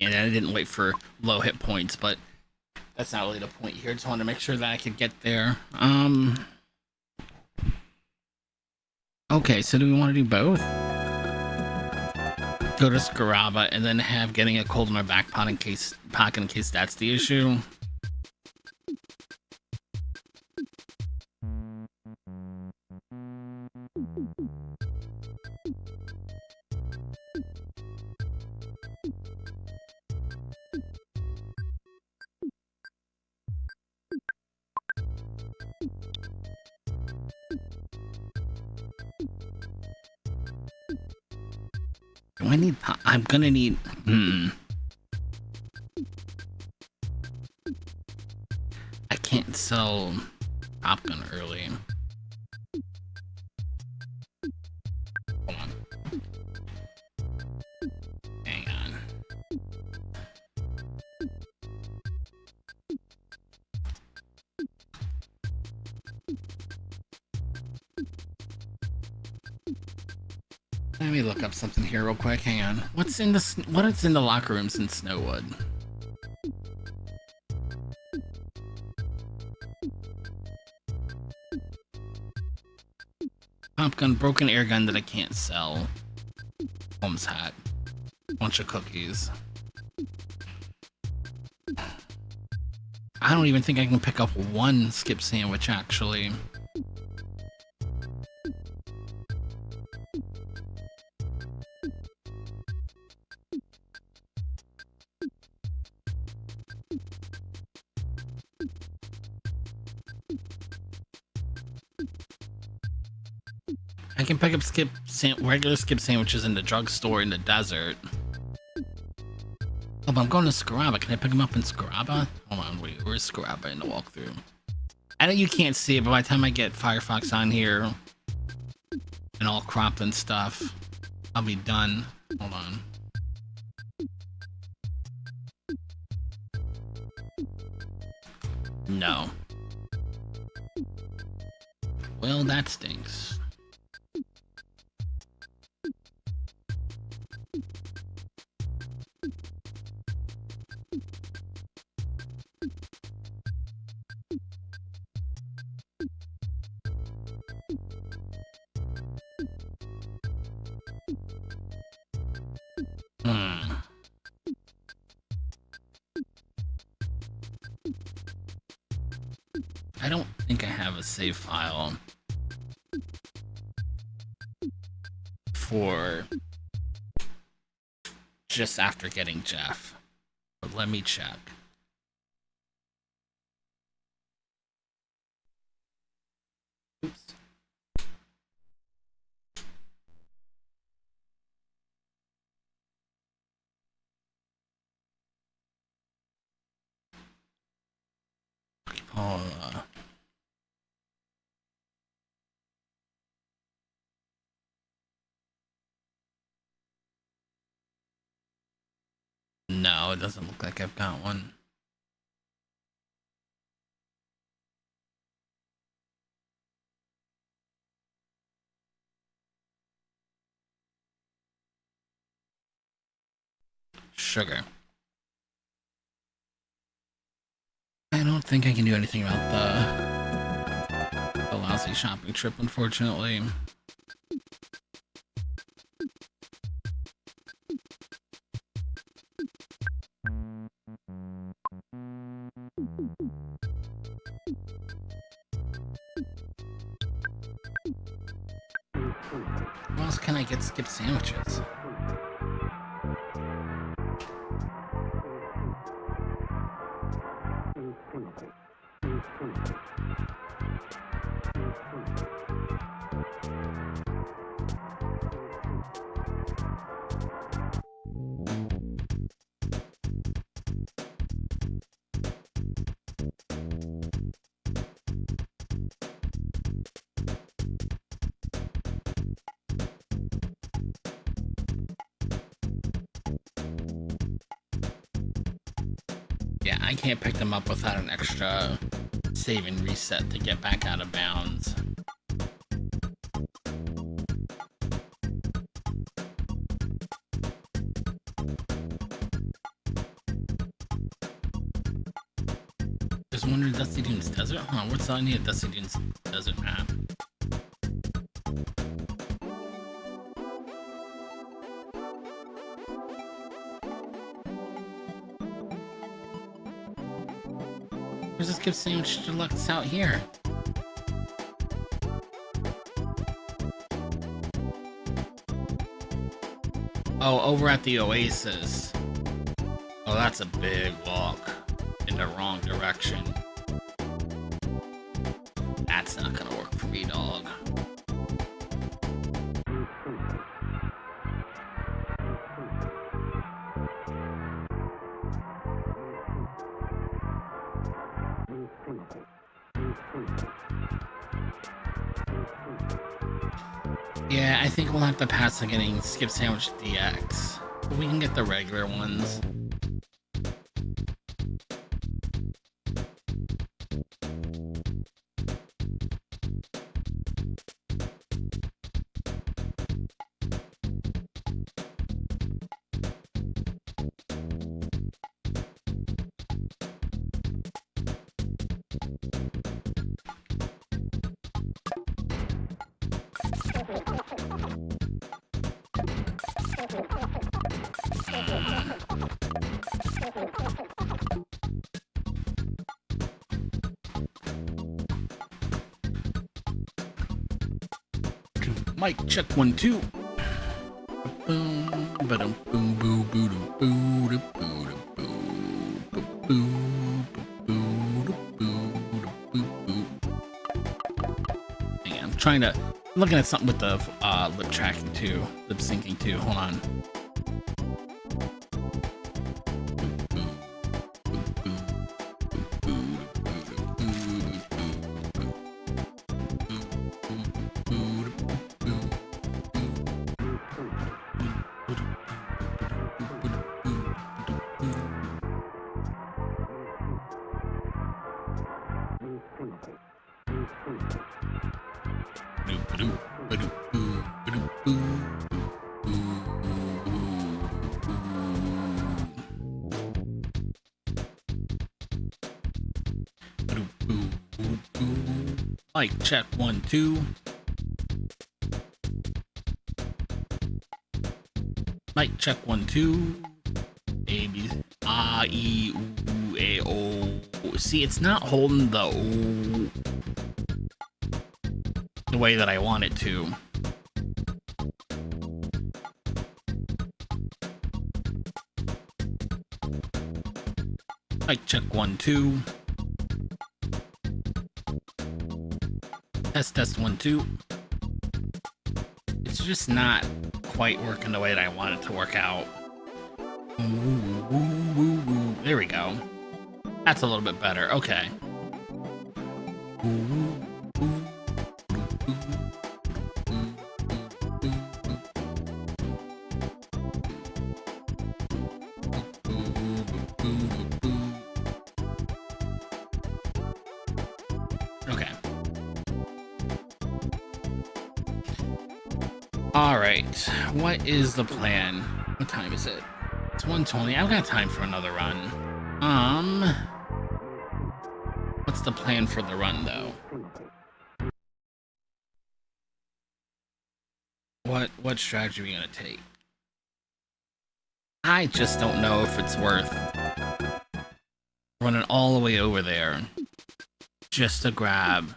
And I didn't wait for low hit points, but that's not really the point here. Just wanted to make sure that I could get there. Okay, so do we want to do both? Go to Scaraba and then have getting a cold in our back pocket in case that's the issue. Do I need... I'm gonna need... I can't sell Top Gun early. Hold on. Hang on. Let me look up something here real quick. Hang on. What is in the locker rooms in Snowwood? Pop gun, broken air gun that I can't sell. Holmes hat. Bunch of cookies. I don't even think I can pick up one skip sandwich actually. I can pick up regular skip sandwiches in the drugstore in the desert. Oh, but I'm going to Scaraba. Can I pick them up in Scaraba? Hold on, wait, where's Scaraba in the walkthrough? I know you can't see it, but by the time I get Firefox on here and all cropped and stuff, I'll be done. Hold on. No. Well, that stinks. I don't think I have a save file for just after getting Jeff, but let me check. Oops. Oh, no, it doesn't look like I've got one. Sugar. I don't think I can do anything about the lousy shopping trip, unfortunately. Where else can I get skip sandwiches? Yeah, I can't pick them up without an extra save and reset to get back out of bounds. Just wondering Dusty Dunes Desert? Huh, what's on here? Dusty Dunes Desert map. Where's this skip sandwich deluxe out here? Oh, over at the Oasis. Oh, that's a big walk in the wrong direction. That's not gonna work for me, dog. Yeah, I think we'll have to pass on getting Skip Sandwich DX. But we can get the regular ones. Mic check 1 2. Boom, boom, boom, boom, boom, boom, I'm trying to. I'm looking at something with the lip tracking too, lip syncing too. Hold on. Mic check 1 2. Mic check 1 2. A B A E U A O. See, it's not holding the O the way that I want it to. Mic check 1 2. Test 1 2. It's just not quite working the way that I want it to work out. There we go. That's a little bit better. Okay. Okay. All right. What is the plan? What time is it? It's 1:20. I've got time for another run. What's the plan for the run, though? What strategy are we gonna take? I just don't know if it's worth running all the way over there just to grab.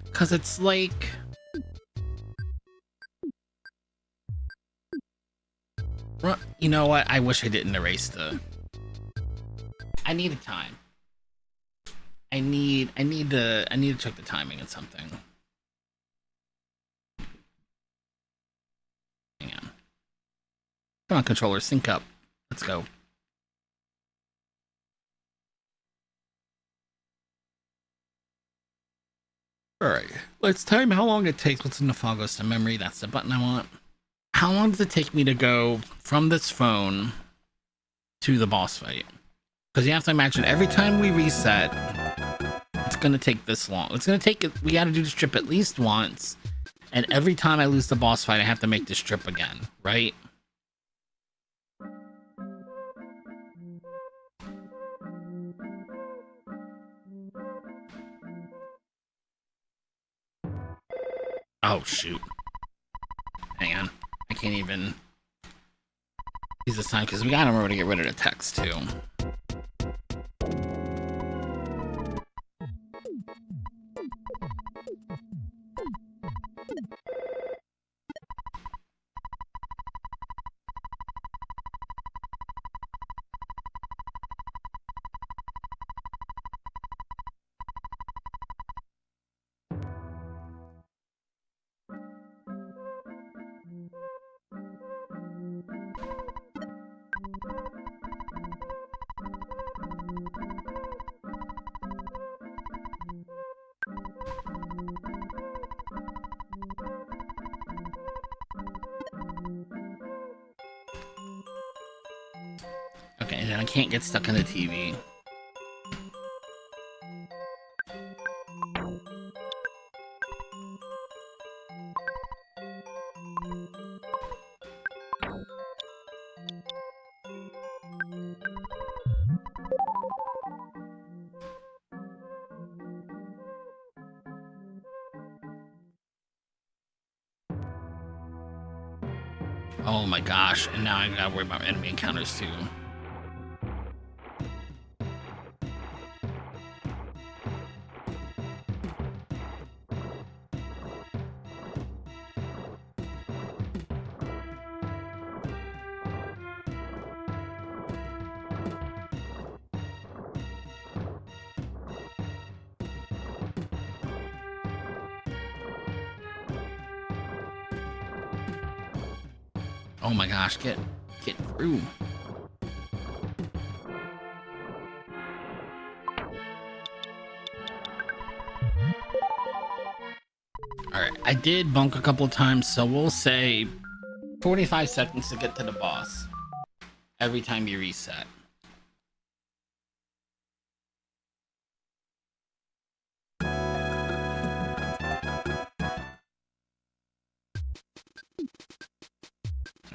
Because it's like... You know what? I wish I didn't erase the... I need a time. I need to check the timing and something. Hang on. Come on, controller, sync up. Let's go. Alright, let's time how long it takes. What's in the file goes to memory. That's the button I want. How long does it take me to go from this phone to the boss fight? Because you have to imagine every time we reset, it's going to take this long. It's going to take it. We got to do this trip at least once. And every time I lose the boss fight, I have to make this trip again, right? Oh, shoot. Hang on. I can't even use this time because we got to remember to get rid of the text, too. Okay, and then I can't get stuck in the TV. Oh my gosh, and now I gotta worry about enemy encounters too. Oh my gosh, get through. Alright, I did bunk a couple of times, so we'll say 45 seconds to get to the boss every time you reset.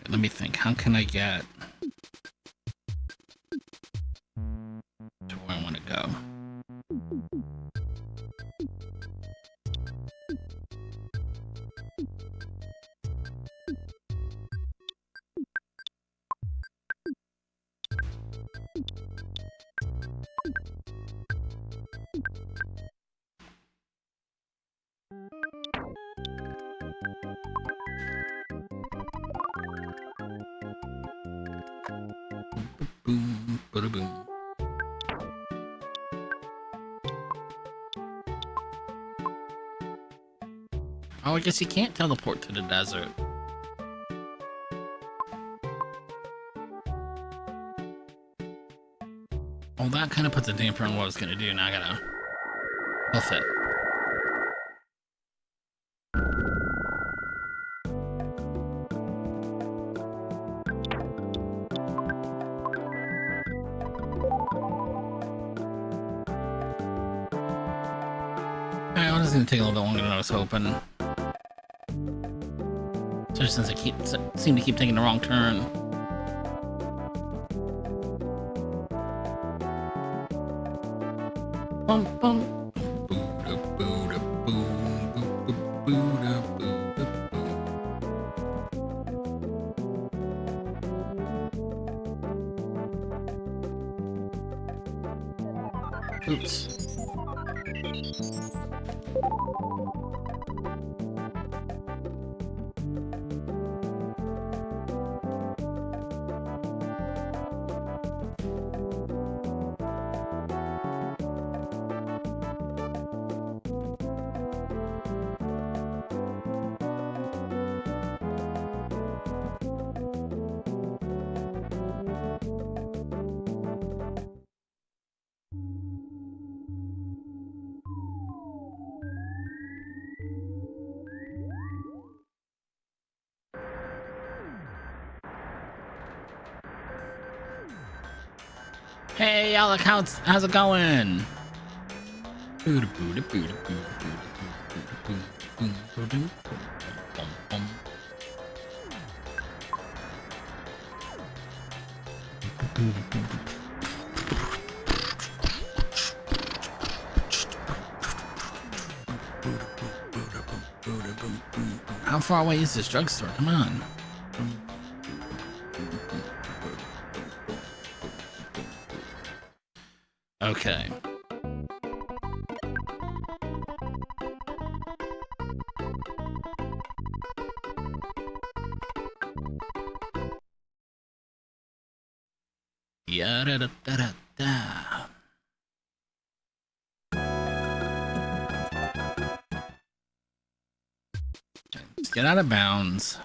Let me think, how can I get to where I want to go? Boom, bada boom. Oh, I guess you can't teleport to the desert. Well, that kind of puts a damper on what I was gonna do. Now I gotta hoof it. Alright, well, this is gonna take a little bit longer than I was hoping. Especially since I seem to keep taking the wrong turn. Bum, bum. Oops. Hey, Alec, how's it going? How far away is this drugstore? Come on. Okay. Da-da-da-da-da. Let's get out of bounds.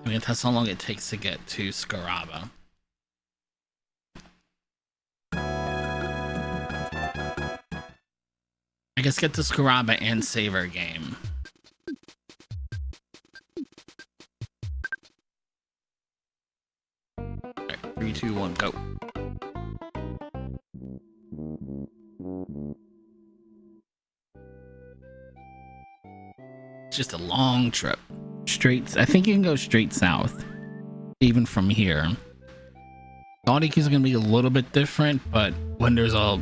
I mean, that's how long it takes to get to Scaraba. I guess get to Scaraba and save our game. Alright, 3, 2, 1, go. It's just a long trip. Straight, I think you can go straight south, even from here. The audio cues are going to be a little bit different, but when there's a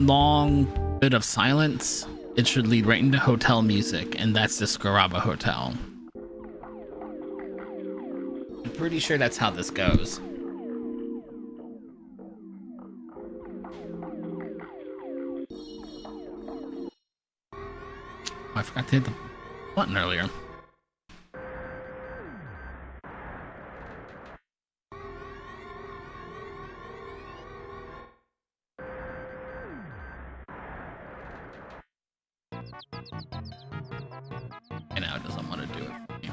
long bit of silence, it should lead right into hotel music, and that's the Scaraba Hotel. I'm pretty sure that's how this goes. Oh, I forgot to hit the button earlier. And now it doesn't want to do it for me.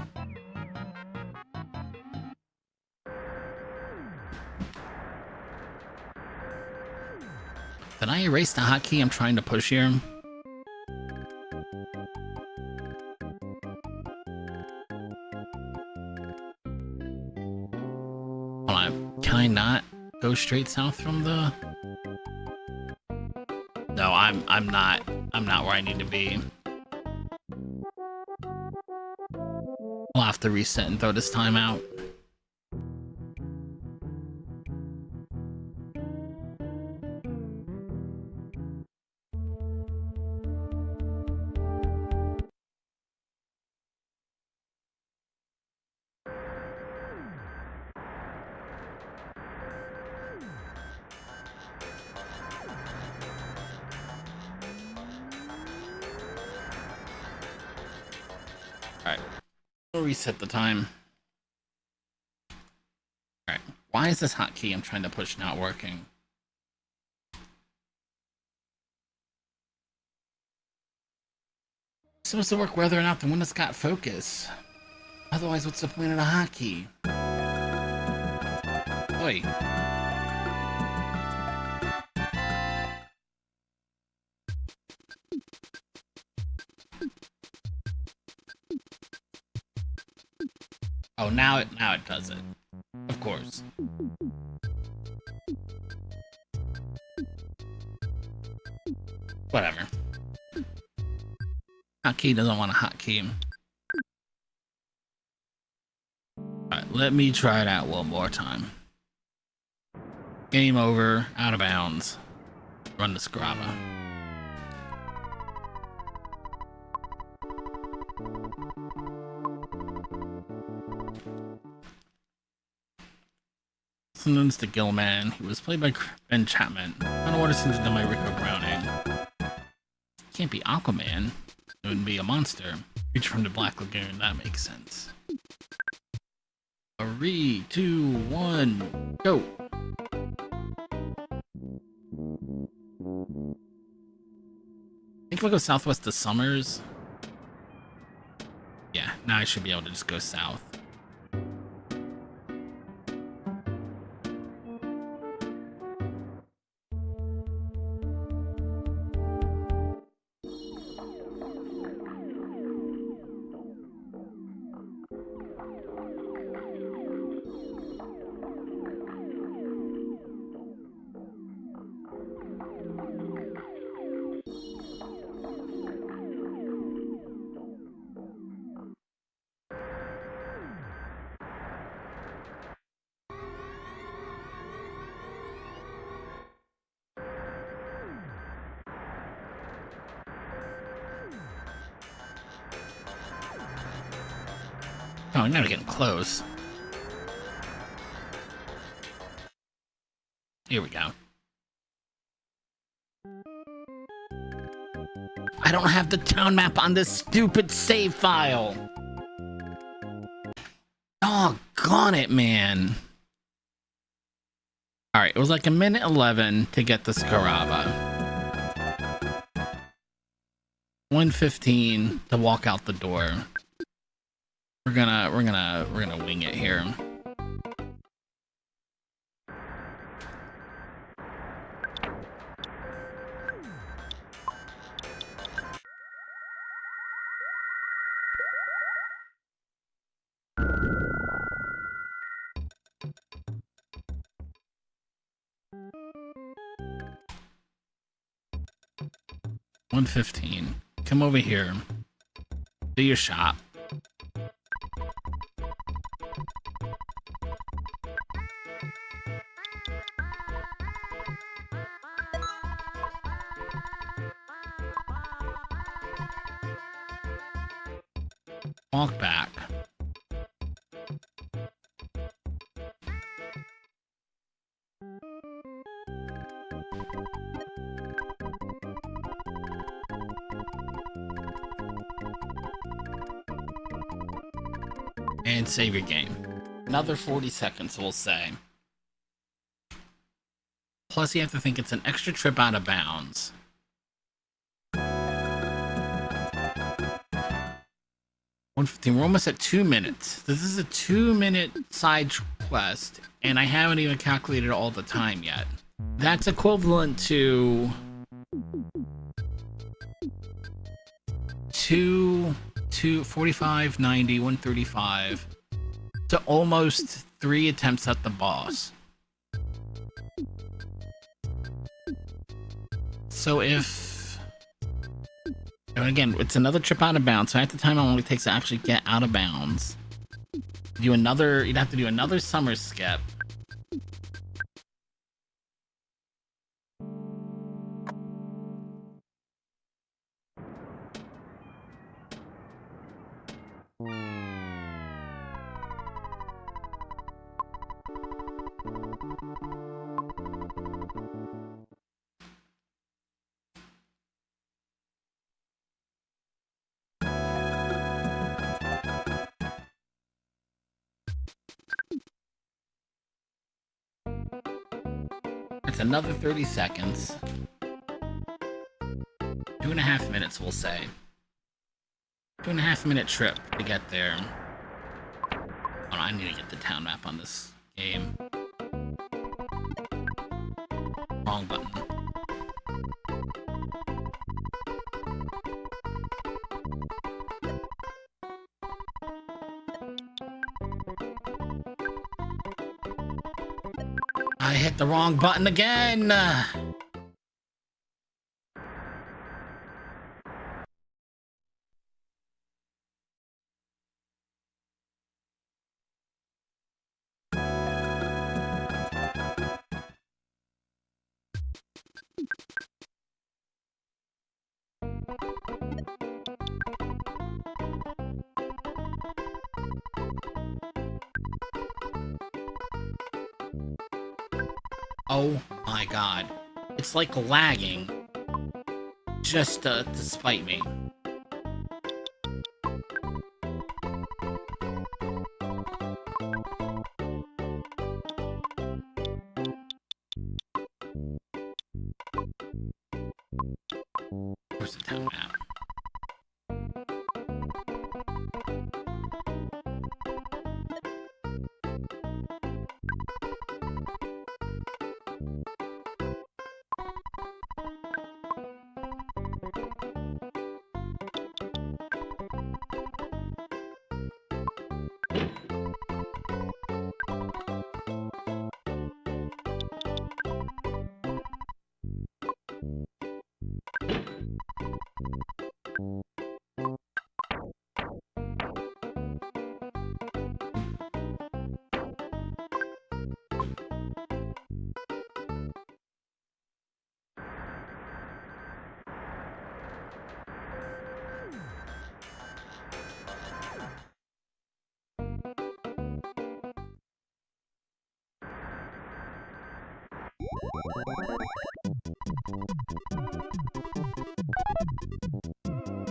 Did I erase the hotkey I'm trying to push here? Hold on. Can I not go straight south from the... No, I'm not where I need to be. I'll have to reset and throw this time out. Alright. We'll reset the time. Alright. Why is this hotkey I'm trying to push not working? It's supposed to work whether or not the window's got focus. Otherwise, what's the point of the hotkey? Oi. Oh, now it does it. Of course. Whatever. Hotkey doesn't want a hotkey. Alright, let me try that one more time. Game over, out of bounds. Run the Scraba. Also known as the Gillman, he was played by Ben Chapman. Underwater scenes done by Rico Browning. Can't be Aquaman. It wouldn't be a monster. Creature from the Black Lagoon, that makes sense. 3, 2, 1, go! I think we'll go southwest to Summers. Yeah, now I should be able to just go south. Oh, now we're getting close. Here we go. I don't have the town map on this stupid save file. Doggone it, man. Alright, it was like 1:11 to get the Scraba. 1:15 to walk out the door. We're gonna wing it here. $115. Come over here. Do your shop. Walk back. And save your game. Another 40 seconds, we'll say. Plus, you have to think it's an extra trip out of bounds. We're almost at 2 minutes. This is a 2-minute side quest, and I haven't even calculated all the time yet. That's equivalent to 45, 90, 135 to almost 3 attempts at the boss. So and again, it's another trip out of bounds, so at the time how long it takes to actually get out of bounds. You'd have to do another summer skip. It's another 30 seconds. 2.5 minutes, we'll say. 2.5 minute trip to get there. Oh, I need to get the town map on this game. Wrong button. I hit the wrong button again! Oh my god. It's like lagging. Just to spite me. Where's the town map?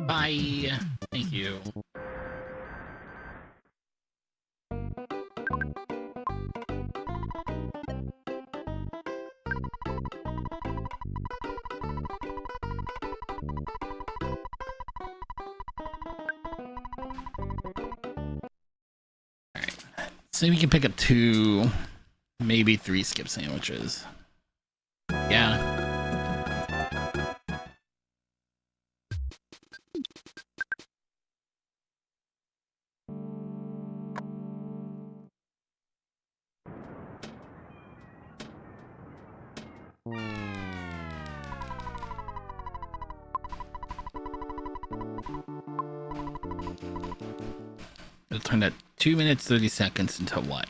Bye. Thank you. Alright. So we can pick up 2, maybe 3 skip sandwiches. Yeah. It'll turn that 2 minutes 30 seconds into what?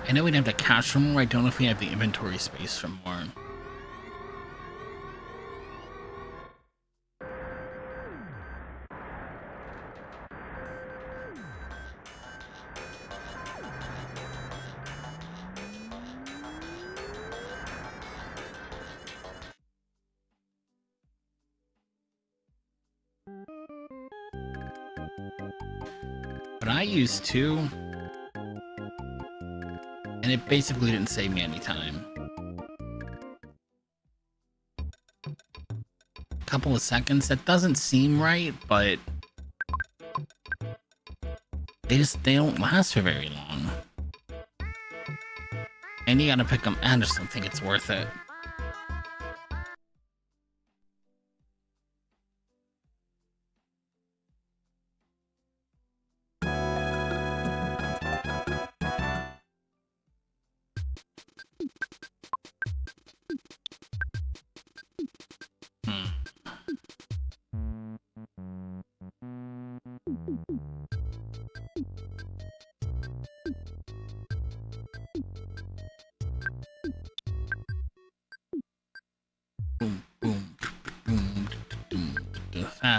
I know we'd have the cash for more. I don't know if we have the inventory space for more. But I used to. And it basically didn't save me any time. A couple of seconds, that doesn't seem right, but they don't last for very long. And you gotta pick them. I just don't think it's worth it.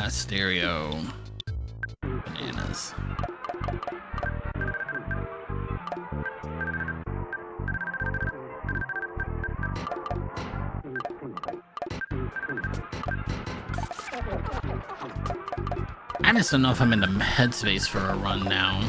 Stereo bananas. I just don't know if I'm in the headspace for a run now.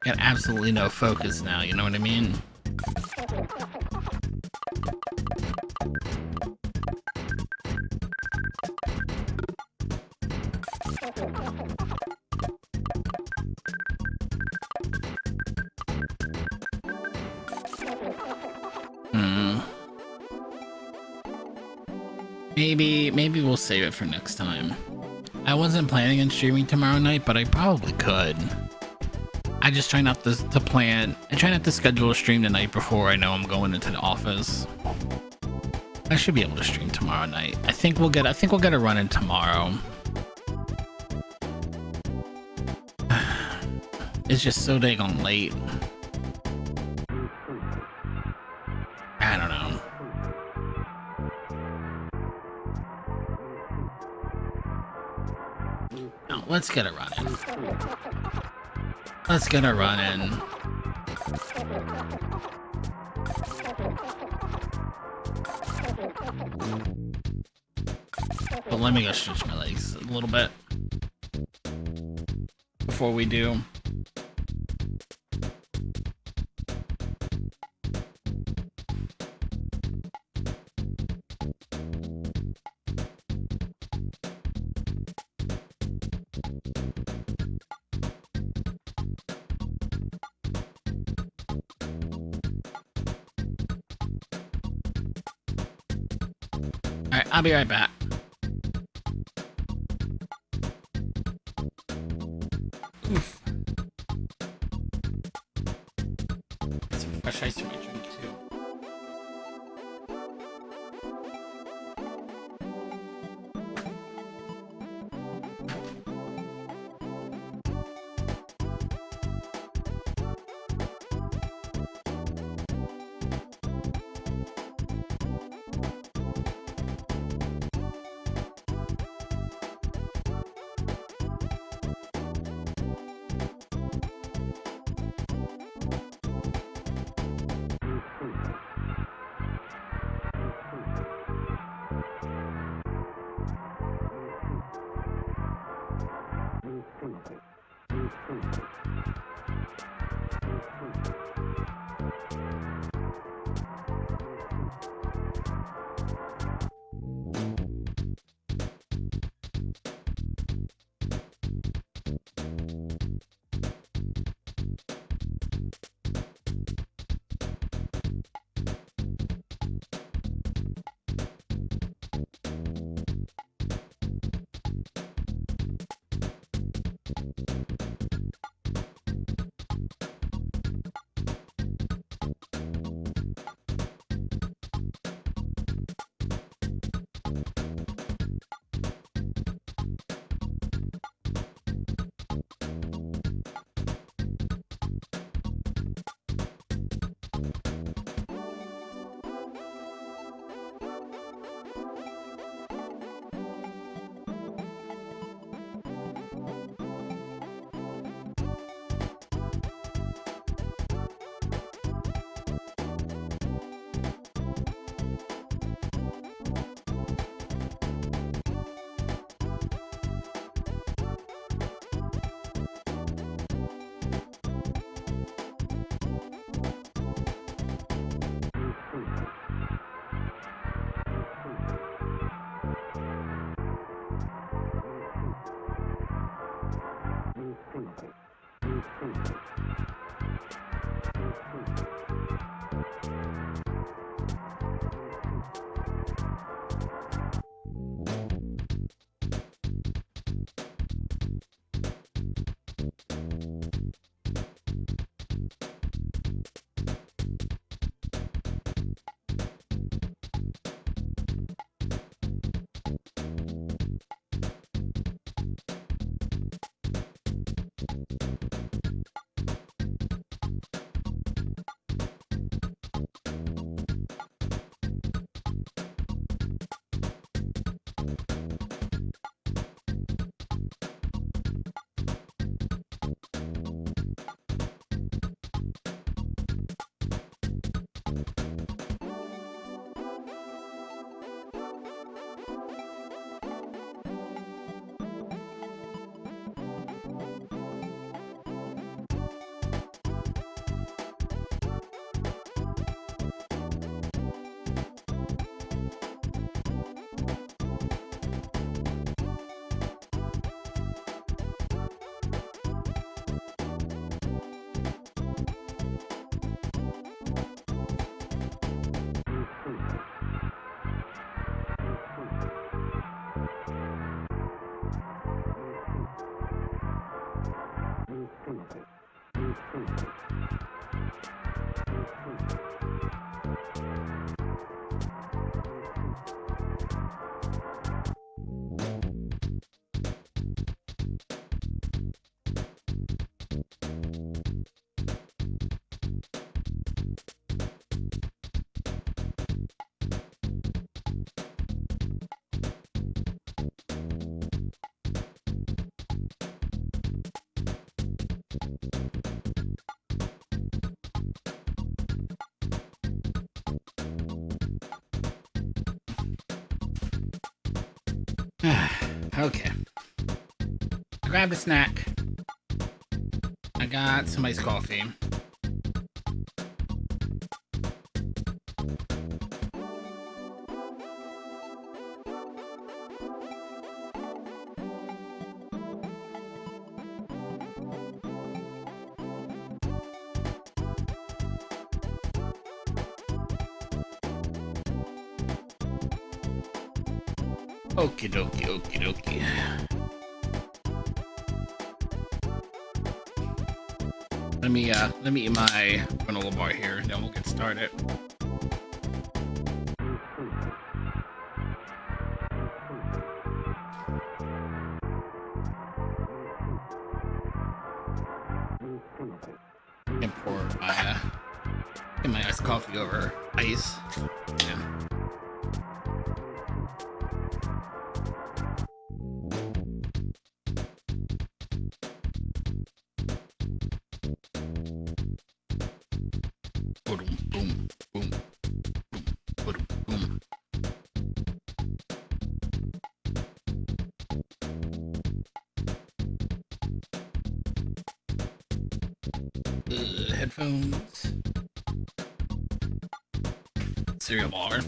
Got absolutely no focus now, you know what I mean? Maybe we'll save it for next time. I wasn't planning on streaming tomorrow night, but I probably could. I just try not to plan. I try not to schedule a stream the night before I know I'm going into the office. I should be able to stream tomorrow night. I think we'll get a run in tomorrow. It's just so dang late. I don't know. No, let's get a run in. Let's get a run in. But let me go stretch my legs a little bit before we do. Alright, I'll be right back. Oof. Some fresh ice in my drink too. Okay. I grabbed a snack. I got some iced coffee. Okie dokie, okie dokie. Let me eat my granola bar here, then we'll get started. And pour my iced coffee over ice. Yeah. Boom, boom, boom, boom, boom. Headphones. Cereal bar.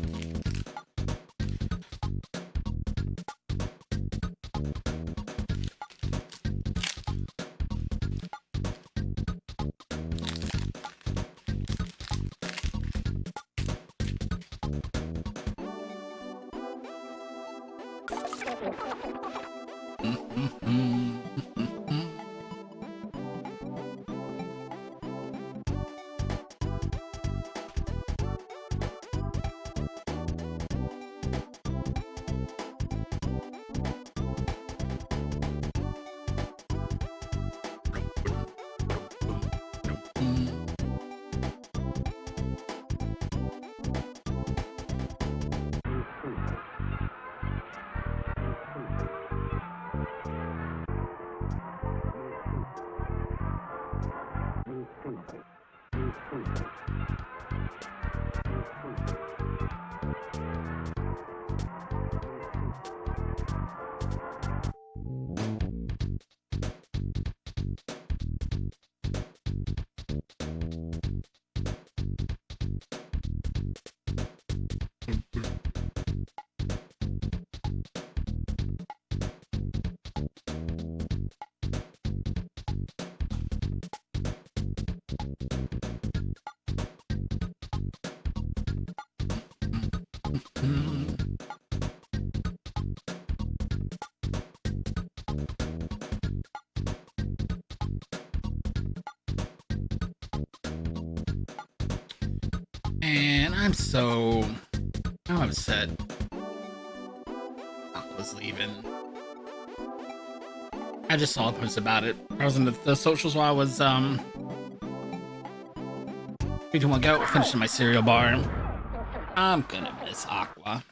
And I'm upset. Aqua's leaving. I just saw a post about it. I was in the socials while I was 3, 2, 1, go. Finishing my cereal bar. I'm gonna miss Aqua.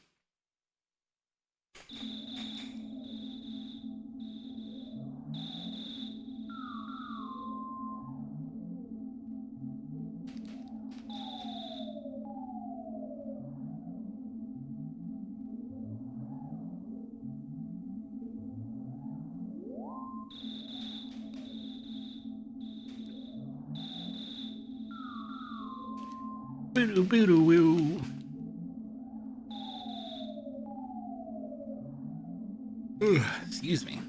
Boo boo doo woo. Excuse me.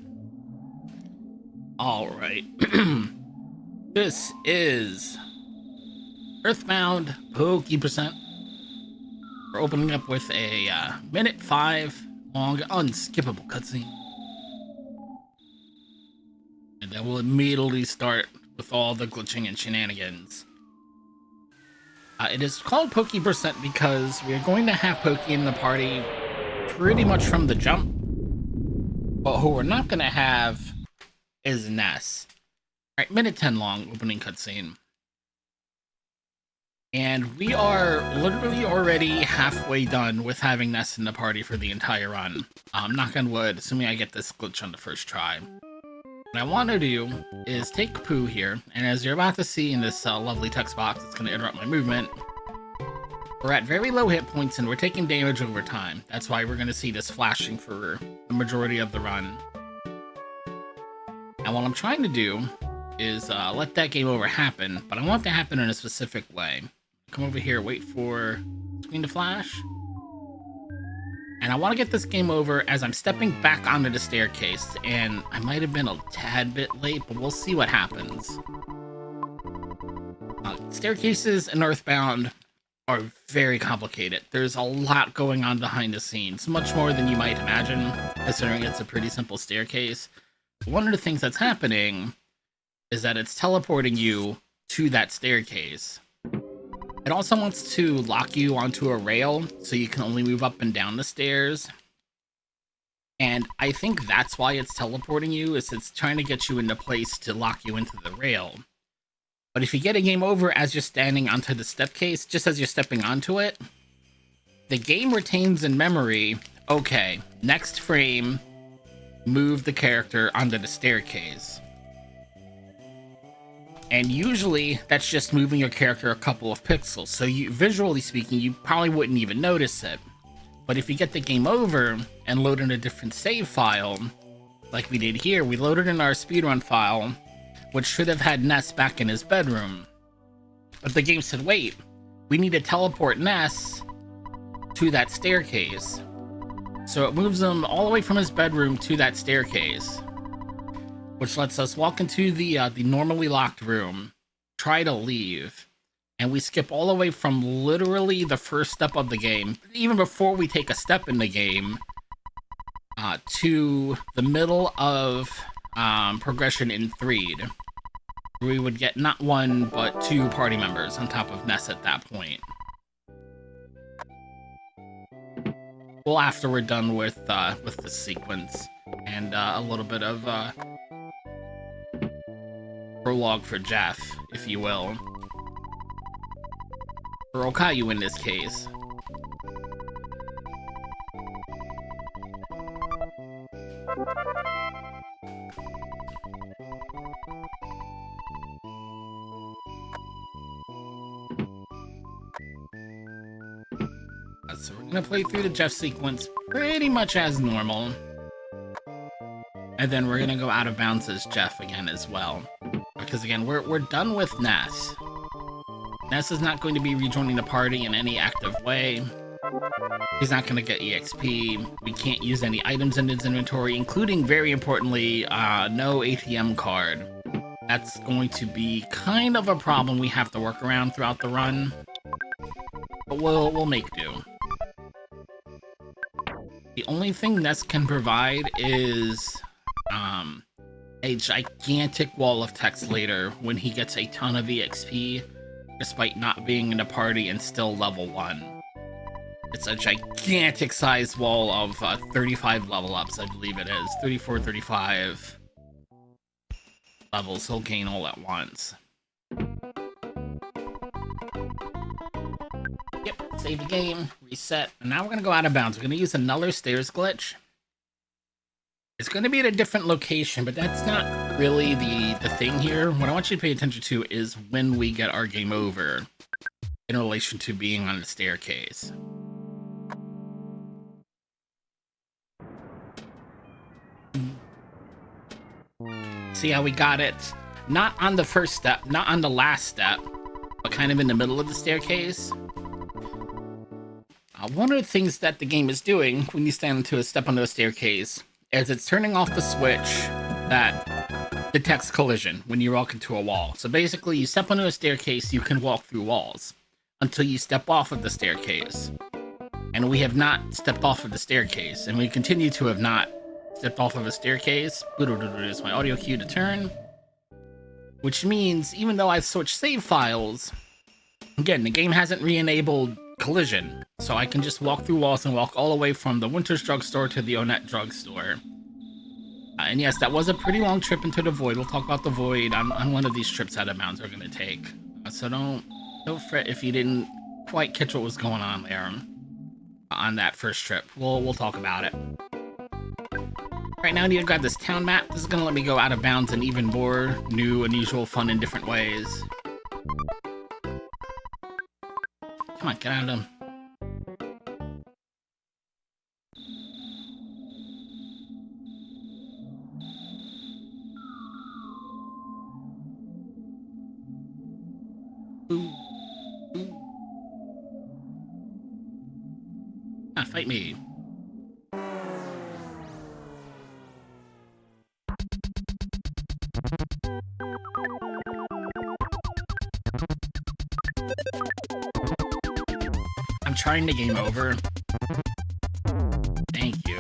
All right. This is EarthBound Pokey %. We're opening up with a minute 5 long unskippable cutscene. And then we'll immediately start with all the glitching and shenanigans. It is called Pokey % because we are going to have Pokey in the party pretty much from the jump. But who we're not going to have is Ness. Alright, minute 10 long opening cutscene. And we are literally already halfway done with having Ness in the party for the entire run. Knock on wood, assuming I get this glitch on the first try. What I want to do is take Pooh here, and as you're about to see in this lovely text box, it's going to interrupt my movement. We're at very low hit points and we're taking damage over time. That's why we're going to see this flashing for the majority of the run. And what I'm trying to do is let that game over happen, but I want it to happen in a specific way. Come over here, wait for screen to flash. And I want to get this game over as I'm stepping back onto the staircase, and I might have been a tad bit late, but we'll see what happens. Staircases in EarthBound are very complicated. There's a lot going on behind the scenes, much more than you might imagine, considering it's a pretty simple staircase. But one of the things that's happening is that it's teleporting you to that staircase. It also wants to lock you onto a rail, so you can only move up and down the stairs. And I think that's why it's teleporting you, is it's trying to get you into place to lock you into the rail. But if you get a game over as you're standing onto the step case, just as you're stepping onto it, the game retains in memory, okay, next frame, move the character onto the staircase. And usually that's just moving your character a couple of pixels, so you, visually speaking, you probably wouldn't even notice it. But if you get the game over and load in a different save file, like we did here, we loaded in our speedrun file, which should have had Ness back in his bedroom. But the game said, wait, we need to teleport Ness to that staircase. So it moves him all the way from his bedroom to that staircase, which lets us walk into the normally locked room, try to leave, and we skip all the way from literally the first step of the game, even before we take a step in the game, to the middle of progression in Threed. We would get not 1, but 2 party members on top of Ness at that point. Well, after we're done with the sequence, and a little bit of prologue for Jeff, if you will. Or Okayu in this case. So we're gonna play through the Jeff sequence pretty much as normal. And then we're gonna go out of bounds as Jeff again as well. Because again, we're done with Ness. Ness is not going to be rejoining the party in any active way. He's not going to get EXP. We can't use any items in his inventory, including, very importantly, no ATM card. That's going to be kind of a problem we have to work around throughout the run. But we'll make do. The only thing Ness can provide is a gigantic wall of text later when he gets a ton of EXP. despite not being in a party and still level 1. It's a gigantic sized wall of 35 level ups, I believe it is. 34, 35 levels he'll gain all at once. Yep, save the game, reset, and now we're gonna go out of bounds. We're gonna use another stairs glitch. It's gonna be at a different location, but that's not really the thing here. What I want you to pay attention to is when we get our game over in relation to being on the staircase. See how we got it? Not on the first step, not on the last step, but kind of in the middle of the staircase. One of the things that the game is doing when you stand into a step onto a staircase is it's turning off the switch that detects collision when you walk into a wall. So basically, you step onto a staircase, you can walk through walls until you step off of the staircase. And we have not stepped off of the staircase, and we continue to have not stepped off of a staircase. Is my audio cue to turn. Which means, even though I've switched save files, again, the game hasn't re-enabled collision. So I can just walk through walls and walk all the way from the Winter's Drugstore to the Onett Drugstore. And yes, that was a pretty long trip into the Void. We'll talk about the Void on one of these trips out of bounds we're going to take. So don't fret if you didn't quite catch what was going on there on that first trip. We'll talk about it. Right now I need to grab this town map. This is going to let me go out of bounds in even more new, unusual, fun, in different ways. Come on, get out of them. Ooh. Ooh. Ah, fight me. I'm trying to game over. Thank you.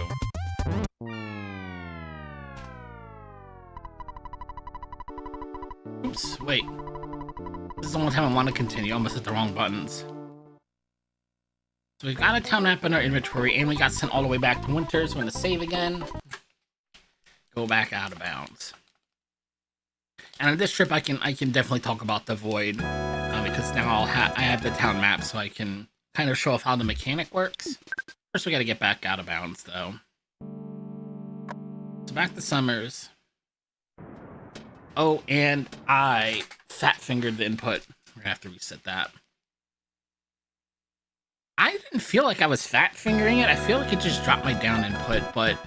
Oops, wait. This is the only time I want to continue. I almost hit the wrong buttons. So we've got a town map in our inventory, and we got sent all the way back to Winter, so I'm going to save again. Go back out of bounds. And on this trip, I can definitely talk about the Void, because now I have the town map, so I can kind of show off how the mechanic works. First, we got to get back out of bounds, though. So back to Summers. Oh, and I fat-fingered the input. We're gonna have to reset that. I didn't feel like I was fat-fingering it. I feel like it just dropped my down input, but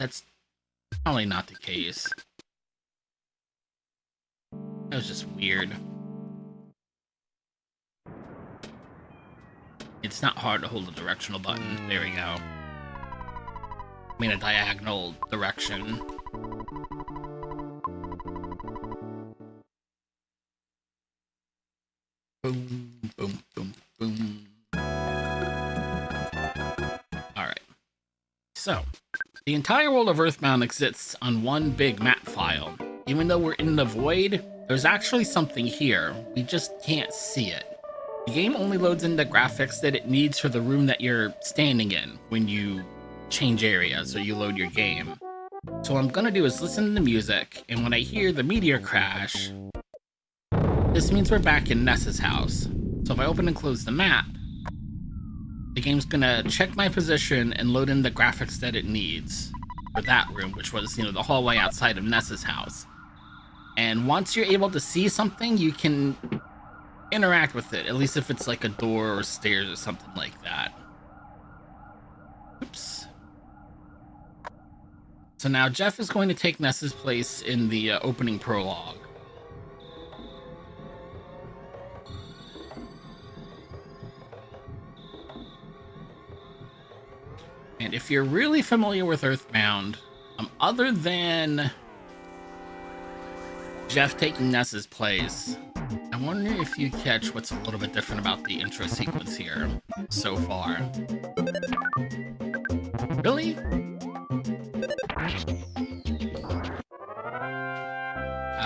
that's probably not the case. That was just weird. It's not hard to hold the directional button. There we go. I mean, a diagonal direction. Boom, boom, boom, boom. Alright. So, the entire world of EarthBound exists on one big map file. Even though we're in the Void, there's actually something here. We just can't see it. The game only loads in the graphics that it needs for the room that you're standing in when you change areas or you load your game. So what I'm gonna do is listen to the music, and when I hear the meteor crash, this means we're back in Ness's house. So if I open and close the map, the game's gonna check my position and load in the graphics that it needs for that room, which was, the hallway outside of Ness's house. And once you're able to see something, you can interact with it, at least if it's like a door or stairs or something like that. Oops. So now Jeff is going to take Ness's place in the opening prologue. And if you're really familiar with EarthBound, other than Jeff taking Ness's place, I wonder if you catch what's a little bit different about the intro sequence here so far. Really?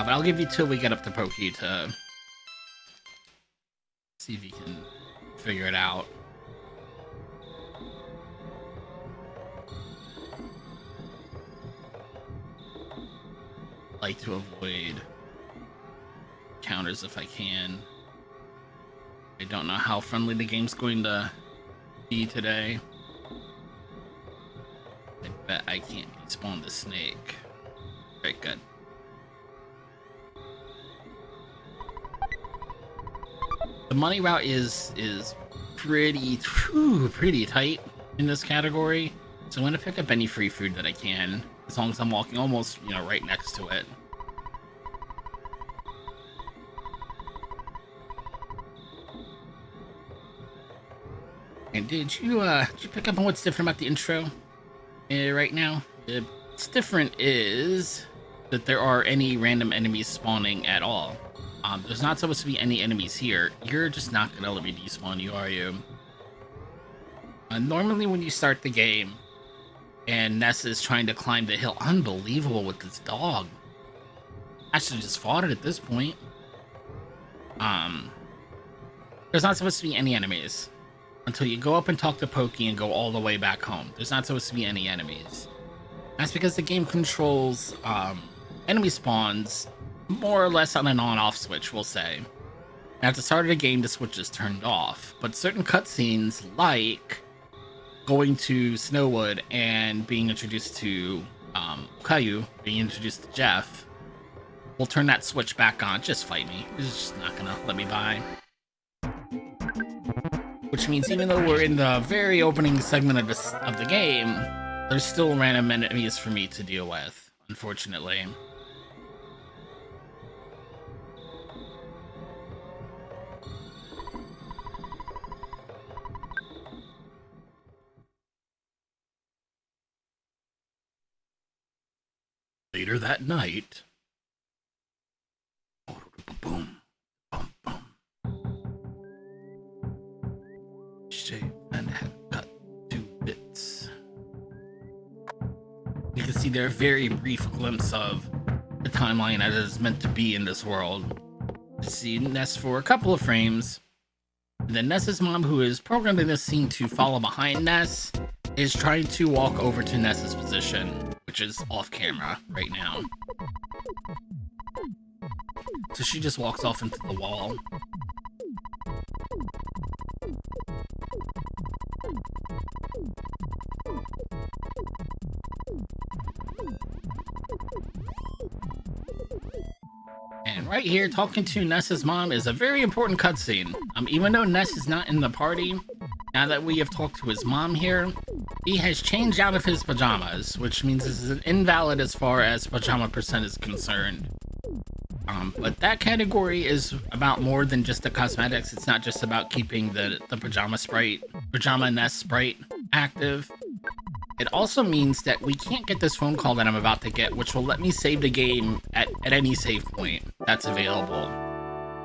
But I'll give you till we get up to Pokey to See if you can figure it out. Like to avoid counters if I can. I don't know how friendly the game's going to be today. I bet I can't despawn the snake. Very good. The money route is pretty tight in this category, so I'm gonna pick up any free food that I can, as long as I'm walking almost, you know, right next to it. And did you pick up on what's different about the intro right now? What's different is that there are any random enemies spawning at all. There's not supposed to be any enemies here. You're just not gonna let me despawn you, are you? Normally when you start the game and Ness is trying to climb the hill, unbelievable with this dog. I should have just fought it at this point. There's not supposed to be any enemies until you go up and talk to Pokey and go all the way back home. There's not supposed to be any enemies. That's because the game controls enemy spawns more or less on an on-off switch, we'll say. At the start of the game, the switch is turned off, but certain cutscenes, like going to Snowwood and being introduced to Caillou, being introduced to Jeff, will turn that switch back on. Just fight me. It's just not gonna let me by. Which means even though we're in the very opening segment of the game, there's still random enemies for me to deal with, unfortunately. Later that night, boom, boom, boom. Shave and head cut to bits. You can see there a very brief glimpse of the timeline as it is meant to be in this world. You see Ness for a couple of frames. And then Ness's mom, who is programmed in this scene to follow behind Ness, is trying to walk over to Ness's position, which is off camera right now. So she just walks off into the wall. And right here, talking to Ness's mom is a very important cutscene. Even though Ness is not in the party, now that we have talked to his mom here, he has changed out of his pajamas, which means this is invalid as far as pajama percent is concerned. But that category is about more than just the cosmetics. It's not just about keeping the pajama Ness sprite active. It also means that we can't get this phone call that I'm about to get, which will let me save the game at any save point that's available.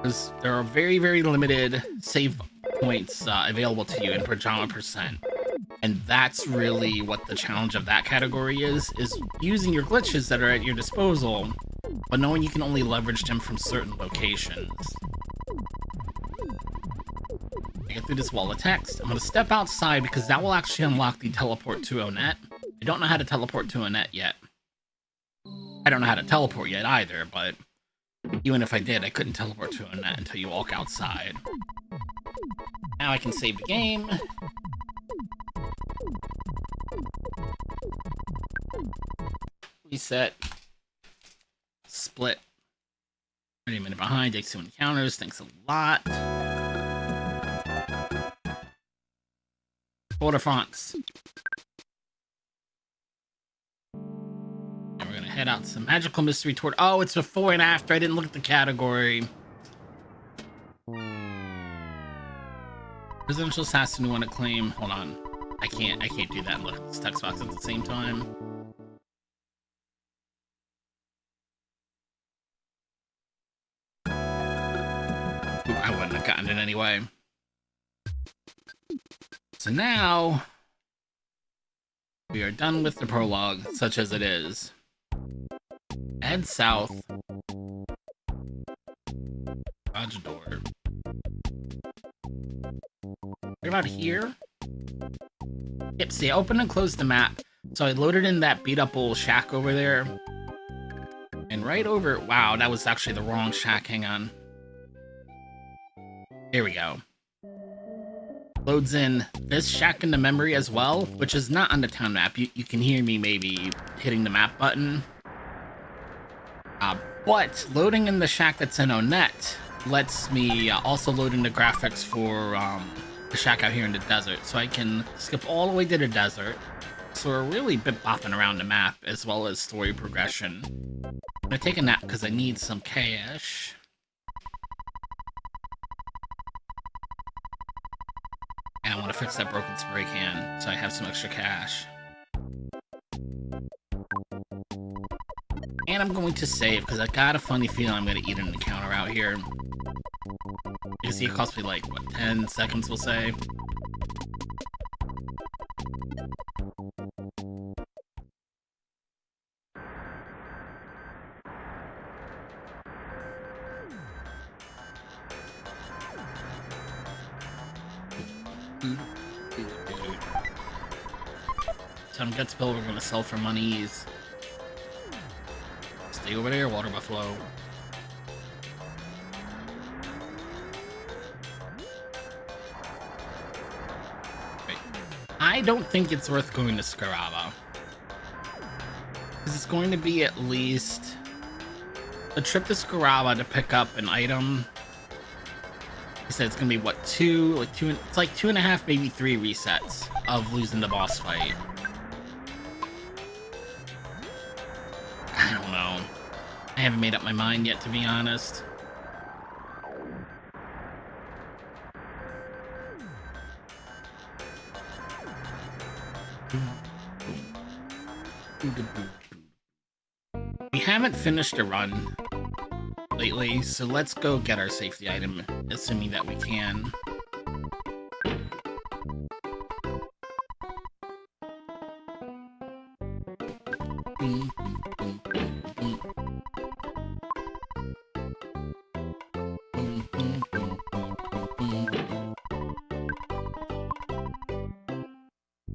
Because there are very, very limited save points available to you in pajama percent. And that's really what the challenge of that category is using your glitches that are at your disposal, but knowing you can only leverage them from certain locations. I get through this wall of text. I'm going to step outside because that will actually unlock the teleport to Onett. I don't know how to teleport to Onett yet. I don't know how to teleport yet either, but even if I did, I couldn't teleport to Onett until you walk outside. Now I can save the game. Reset. Split. 30 minutes behind, takes 2 encounters, thanks a lot. Border fonts. And we're gonna head out to some magical mystery tour. Oh, it's before and after. I didn't look at the category. Presidential assassin who want to claim. Hold on. I can't do that and look at this text box at the same time. Ooh, I wouldn't have gotten it anyway. So now we are done with the prologue, such as it is. Head south. Dodge door. about here. Yep, see, I opened and closed the map. So I loaded in that beat up old shack over there. And right over, wow, that was actually the wrong shack, hang on. Here we go. Loads in this shack into memory as well, which is not on the town map. You can hear me maybe hitting the map button. But loading in the shack that's in Onet lets me also load in the graphics for the shack out here in the desert. So I can skip all the way to the desert. So we're really bit-bopping around the map as well as story progression. I'm gonna take a nap because I need some cash. And I want to fix that broken spray can so I have some extra cash. And I'm going to save because I got a funny feeling I'm going to eat an encounter out here. You can see it cost me like, what, 10 seconds we'll say? Some guts bill we're going to sell for monies. Stay over there, water buffalo. Wait. I don't think it's worth going to Scaraba. Because it's going to be at least a trip to Scaraba to pick up an item. He said it's going to be, what, it's like 2.5, maybe 3 resets of losing the boss fight. I don't know. I haven't made up my mind yet, to be honest. We haven't finished a run lately, so let's go get our safety item, assuming that we can.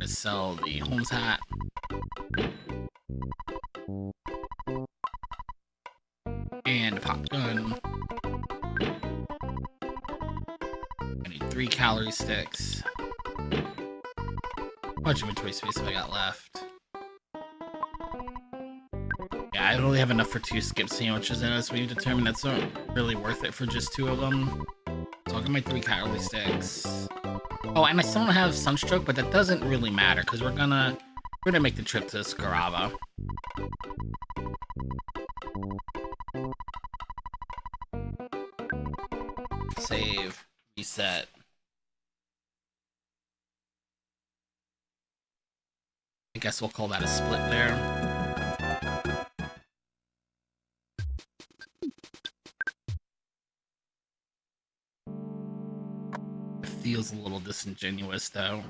Let's sell the Holmes hat. And a pop gun. I need 3 calorie sticks. How much inventory space have I got left? Yeah, I only have enough for 2 skip sandwiches in us. We've determined that's not really worth it for just 2 of them. So I'll get my 3 calorie sticks. Oh, and I still don't have Sunstroke, but that doesn't really matter because we're gonna make the trip to Scaraba. Save, reset. I guess we'll call that a split there. It feels a little disingenuous, though.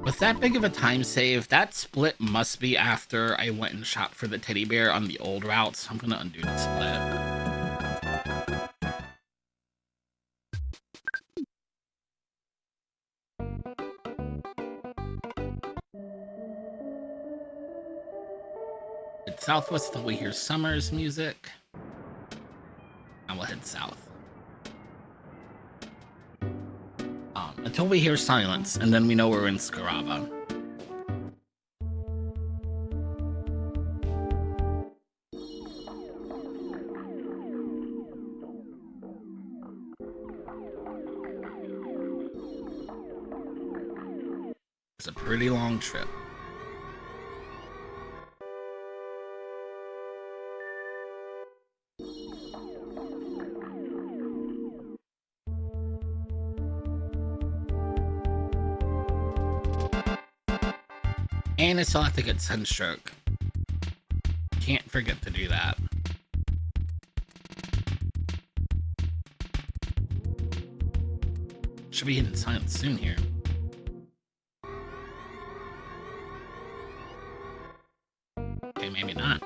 With that big of a time save, that split must be after I went and shot for the teddy bear on the old route, so I'm gonna undo the split. Head southwest until we hear Summer's music. And we'll head south. Until we hear silence, and then we know we're in Scaraba. It's a pretty long trip. And I still have to get Sunstroke. Can't forget to do that. Should be hitting silence soon here. Okay, maybe not.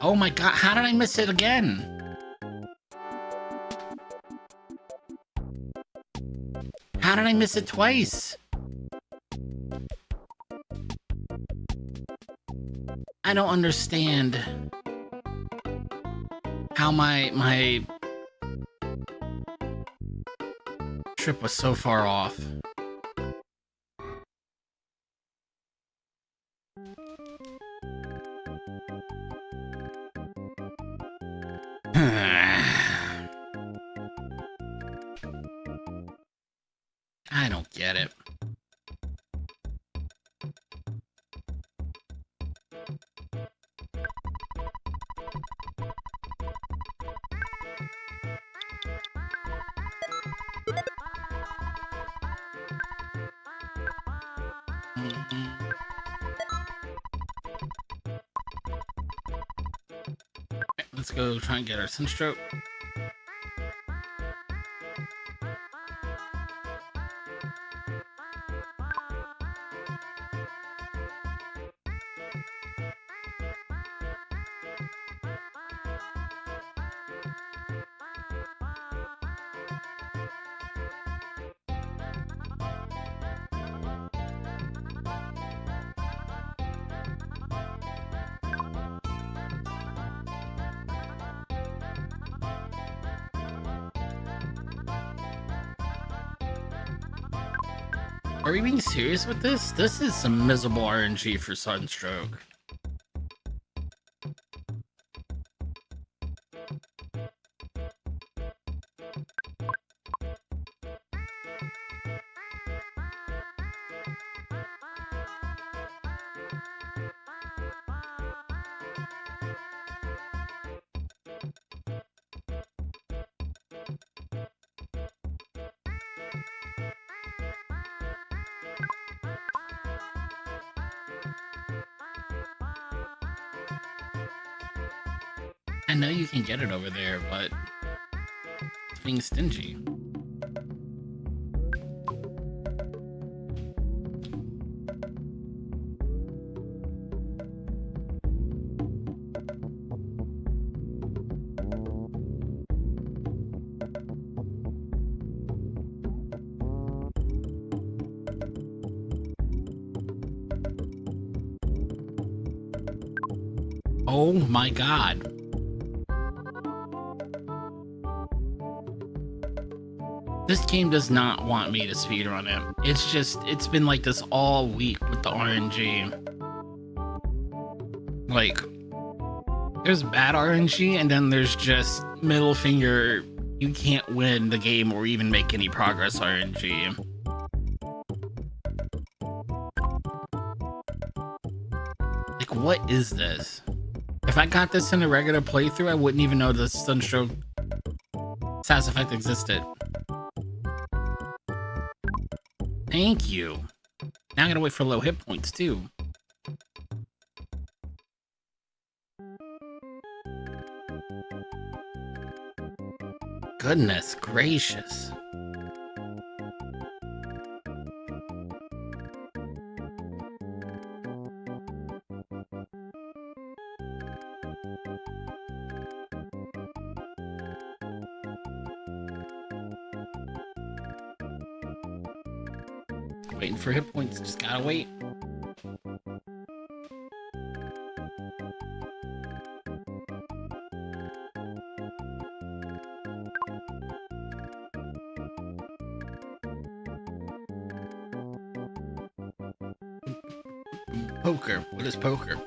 Oh my god, how did I miss it again? How did I miss it twice? I don't understand how my trip was so far off. I don't get it. Let's go try and get our sunstroke. Are we being serious with this? This is some miserable RNG for Sunstroke. I know you can get it over there, but it's being stingy. Oh my god. This game does not want me to speedrun it. It's been like this all week with the RNG. Like, there's bad RNG and then there's just middle finger, you can't win the game or even make any progress RNG. Like, what is this? If I got this in a regular playthrough, I wouldn't even know the Sunstroke status effect existed. Thank you. Now I gotta wait for low hit points too. Goodness gracious. Waiting for hit points, just gotta wait. Poker, what is poker?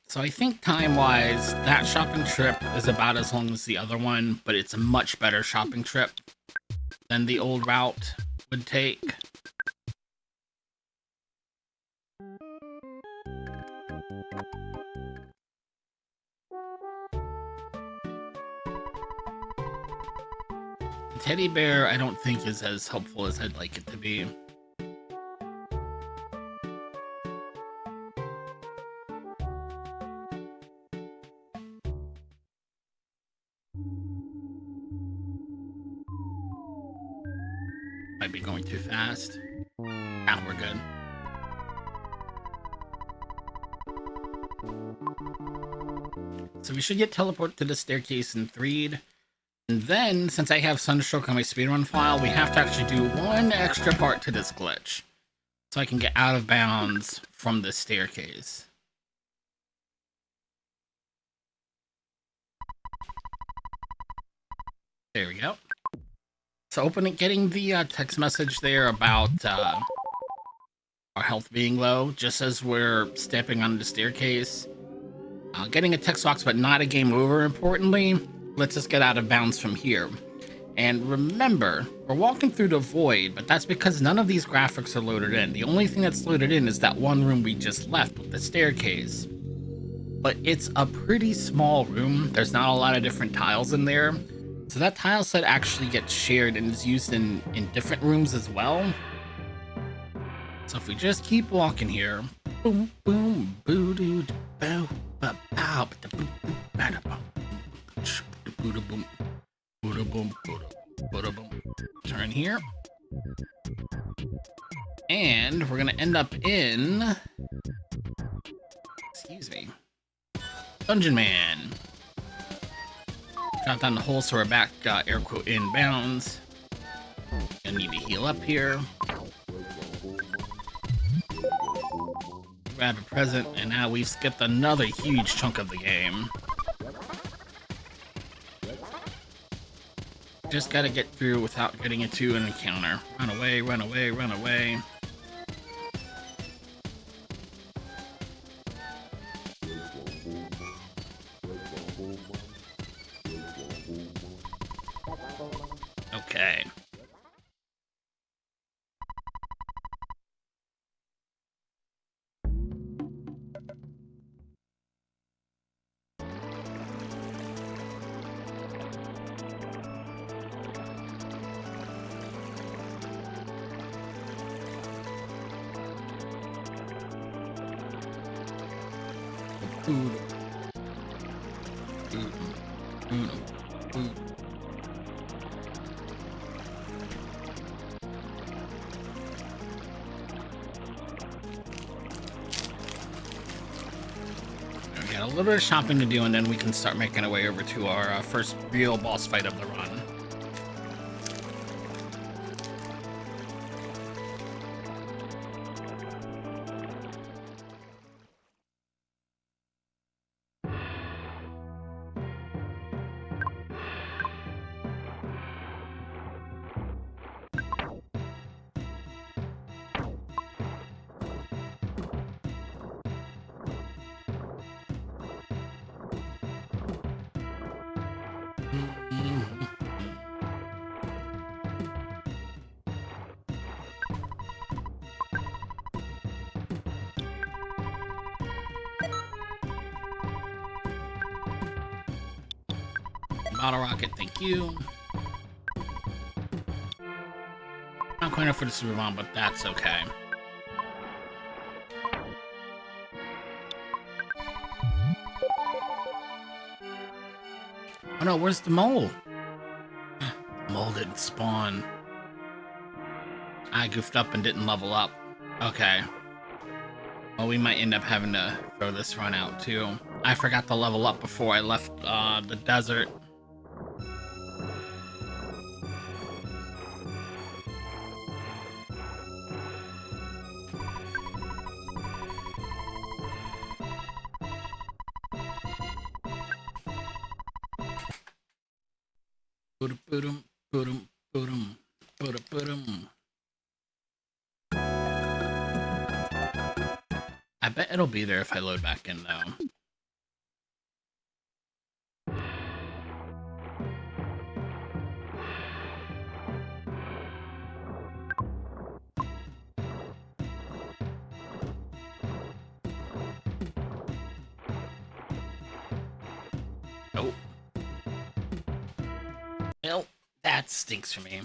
So I think time-wise, that shopping trip is about as long as the other one, but it's a much better shopping trip than the old route would take. The teddy bear, I don't think is as helpful as I'd like it to be. Might be going too fast. Now we're good. So we should get teleported to the staircase in 3. And then, since I have Sunstroke on my speedrun file, we have to actually do one extra part to this glitch. So I can get out of bounds from the staircase. There we go. So getting the text message there about our health being low, just as we're stepping on the staircase. Getting a text box, but not a game over, importantly. Let's just get out of bounds from here. And remember, we're walking through the void, but that's because none of these graphics are loaded in. The only thing that's loaded in is that one room we just left with the staircase. But it's a pretty small room. There's not a lot of different tiles in there. So that tile set actually gets shared and is used in different rooms as well. So if we just keep walking here, boom, boom, boo doo bow, ba bow, ba boom, boom, boom. Turn here, and we're gonna end up in, excuse me, Dungeon Man. Drop down the hole so we're back, air quote, in bounds. Gonna need to heal up here. Grab a present, and now we've skipped another huge chunk of the game. Just gotta get through without getting into an encounter. Run away, run away, run away. Okay. We got a little bit of shopping to do, and then we can start making our way over to our first real boss fight of the run. Bottle rocket, thank you. Not quite enough for the super bomb, but that's okay. Oh no, where's the mole? Mole didn't spawn. I goofed up and didn't level up. Okay. Well, we might end up having to throw this run out too. I forgot to level up before I left the desert. I bet it'll be there if I load back in though. Nope. Well, that stinks for me.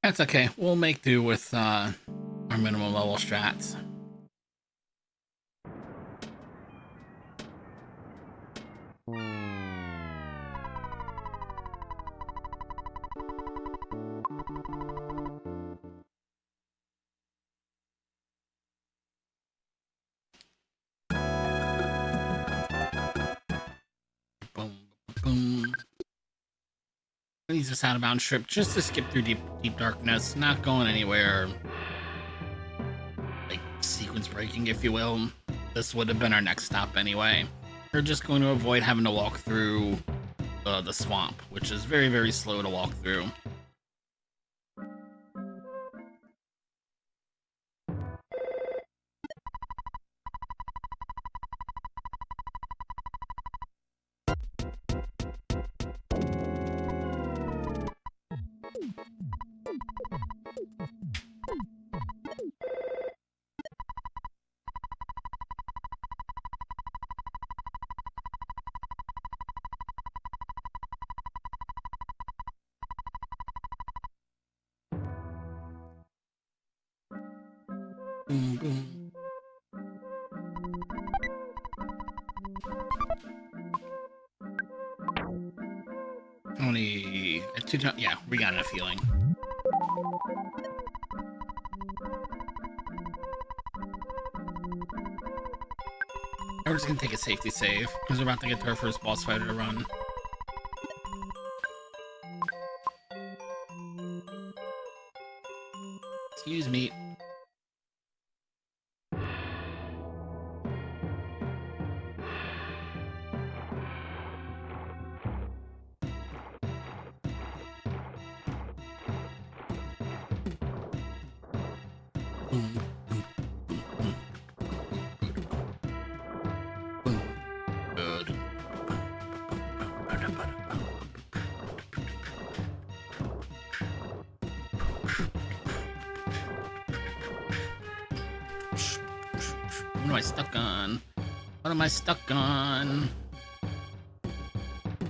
That's okay. We'll make do with our minimum level strats. Boom. Use this out-of-bound trip just to skip through deep darkness, not going anywhere like sequence breaking, if you will. This would have been our next stop anyway. We're just going to avoid having to walk through the swamp, which is very, very slow to walk through. Boom, boom. Only two times. Yeah, we got enough healing. We're just gonna take a safety save because we're about to get to our first boss fighter to run. Excuse me. What am I stuck on? What am I stuck on?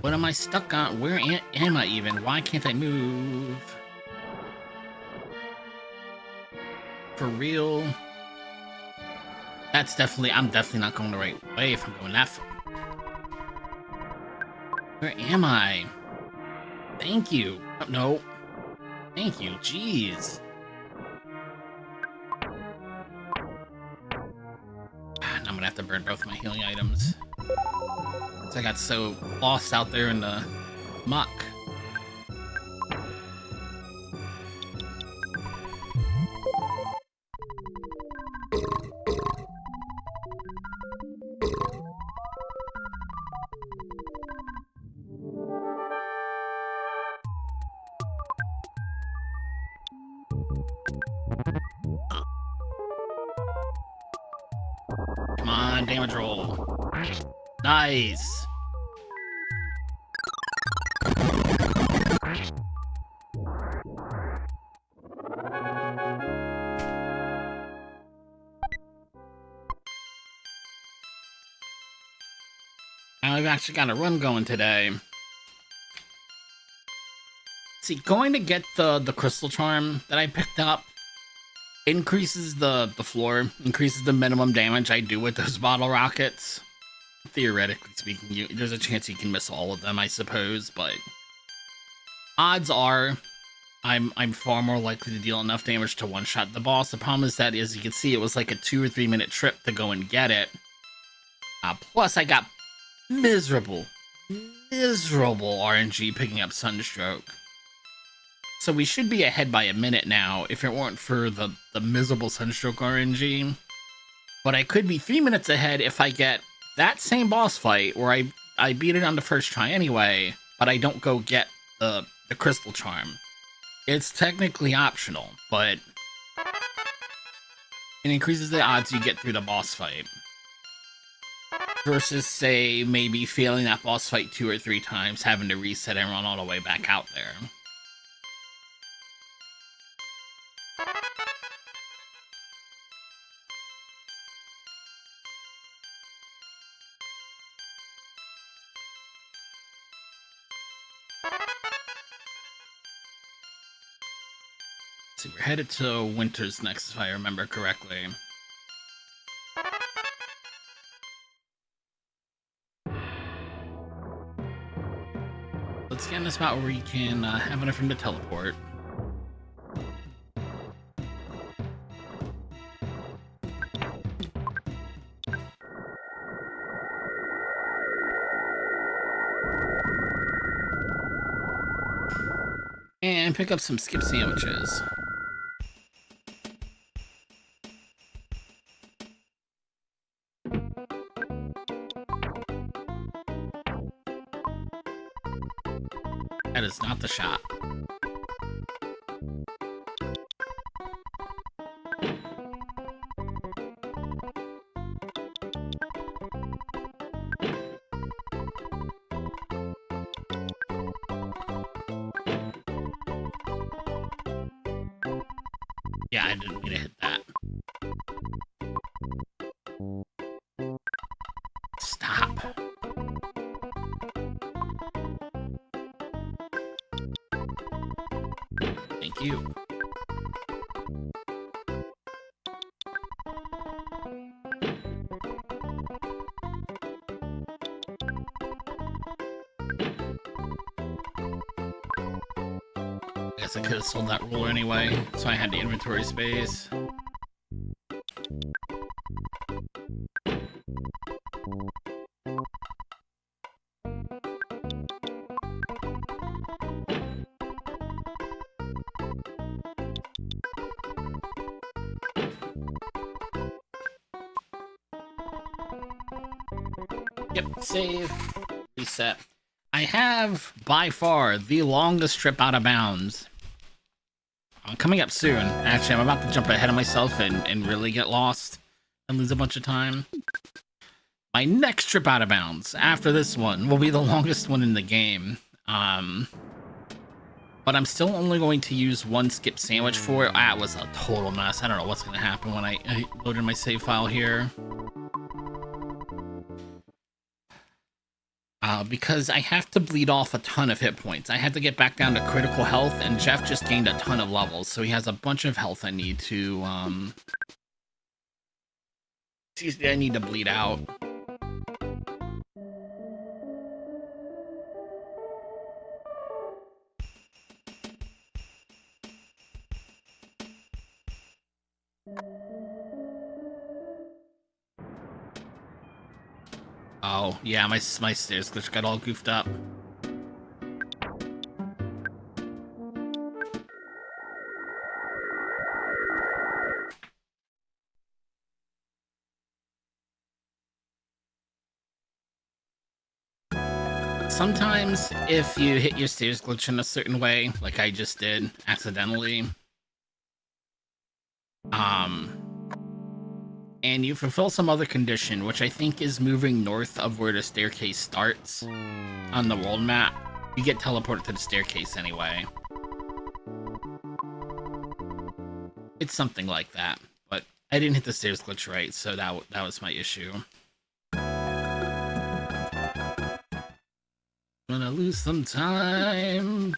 What am I stuck on? Where am I even? Why can't I move? For real? That's definitely... I'm definitely not going the right way if I'm going that far. Where am I? Thank you. Oh, no. Thank you. Jeez. I'm gonna have to burn both my healing items. I got so lost out there in the muck. Come on, damage roll. Nice. I've actually got a run going today. See, going to get the crystal charm that I picked up increases the floor, increases the minimum damage I do with those bottle rockets. Theoretically speaking, there's a chance you can miss all of them, I suppose, but odds are I'm far more likely to deal enough damage to one-shot the boss. The problem is that, as you can see, it was like a 2 or 3 minute trip to go and get it. Plus, I got miserable RNG picking up Sunstroke. So we should be ahead by a minute now if it weren't for the miserable Sunstroke RNG. But I could be 3 minutes ahead if I get that same boss fight where I beat it on the first try anyway, but I don't go get the crystal charm. It's technically optional, but it increases the odds you get through the boss fight. Versus, say, maybe failing that boss fight 2 or 3 times, having to reset and run all the way back out there. See, we're headed to Winter's next, if I remember correctly. Let's get in a spot where we can have enough room to teleport. And pick up some skip sandwiches. That is not the shot. Yeah, I didn't mean to hit that. Stop. Thank you. Guess I could have sold that ruler anyway, so I had the inventory space. Yep, save, reset. I have, by far, the longest trip out of bounds. Coming up soon. Actually, I'm about to jump ahead of myself and really get lost and lose a bunch of time. My next trip out of bounds, after this one, will be the longest one in the game. But I'm still only going to use one skip sandwich for it. That was a total mess. I don't know what's going to happen when I loaded my save file here. Because I have to bleed off a ton of hit points. I had to get back down to critical health, and Jeff just gained a ton of levels, so he has a bunch of health I need to, I need to bleed out. Oh, yeah, my stairs glitch got all goofed up. Sometimes, if you hit your stairs glitch in a certain way, like I just did, accidentally, and you fulfill some other condition, which I think is moving north of where the staircase starts on the world map, you get teleported to the staircase anyway. It's something like that, but I didn't hit the stairs glitch right, so that was my issue. Gonna lose some time,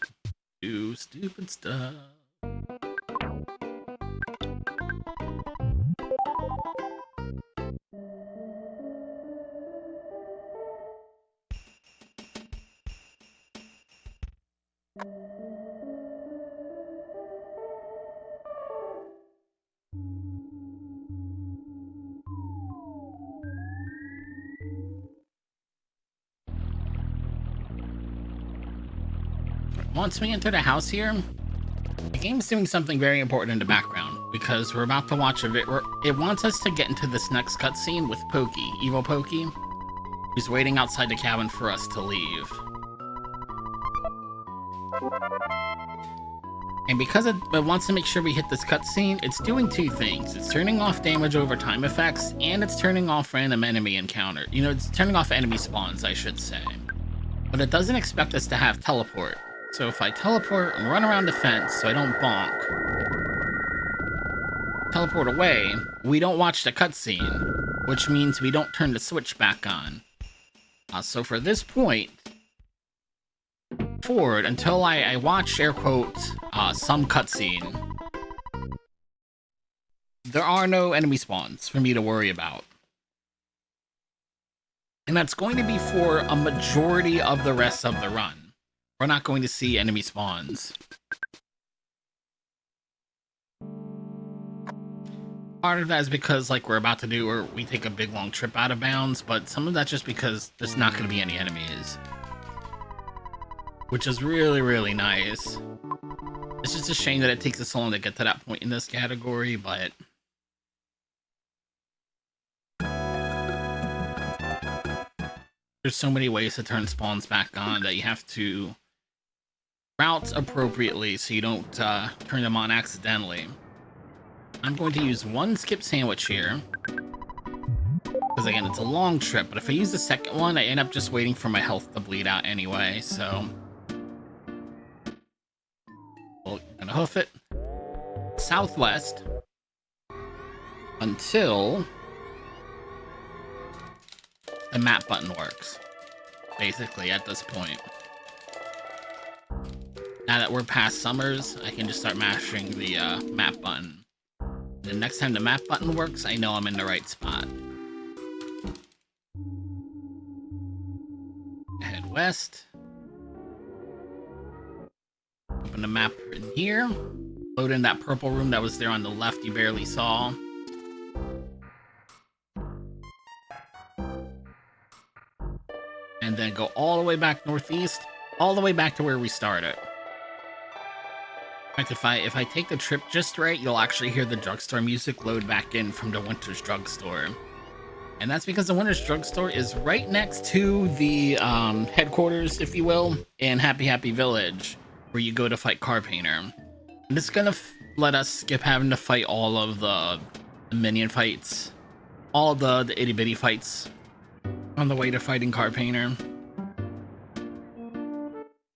do stupid stuff. Once we enter the house here, the game's doing something very important in the background, because we're about to watch it wants us to get into this next cutscene with Pokey, Evil Pokey, who's waiting outside the cabin for us to leave. And because it wants to make sure we hit this cutscene, it's doing two things. It's turning off damage over time effects, and it's turning off random enemy encounter. You know, it's turning off enemy spawns, I should say. But it doesn't expect us to have teleport. So if I teleport and run around the fence so I don't bonk, teleport away, we don't watch the cutscene, which means we don't turn the switch back on. So for this point forward, until I watch, air quotes, some cutscene, there are no enemy spawns for me to worry about. And that's going to be for a majority of the rest of the run. We're not going to see enemy spawns. Part of that is because, like we're about to do, or we take a big long trip out of bounds, but some of that's just because there's not going to be any enemies. which is really, really nice. It's just a shame that it takes us so long to get to that point in this category, but there's so many ways to turn spawns back on that you have to route appropriately so you don't turn them on accidentally. I'm going to use one skip sandwich here, because again, it's a long trip, but if I use the second one, I end up just waiting for my health to bleed out anyway, so we're gonna hoof it southwest until the map button works, basically, at this point. Now that we're past summers, I can just start mashing the map button. The next time the map button works, I know I'm in the right spot. Head west. Open the map in here. Load in that purple room that was there on the left you barely saw. And then go all the way back northeast, all the way back to where we started. In fact, if I take the trip just right, you'll actually hear the drugstore music load back in from the Winter's Drugstore. And that's because the Winter's Drugstore is right next to the headquarters, if you will, in Happy Happy Village, where you go to fight Car Painter. And it's gonna let us skip having to fight all of the minion fights, all the itty bitty fights on the way to fighting Car Painter.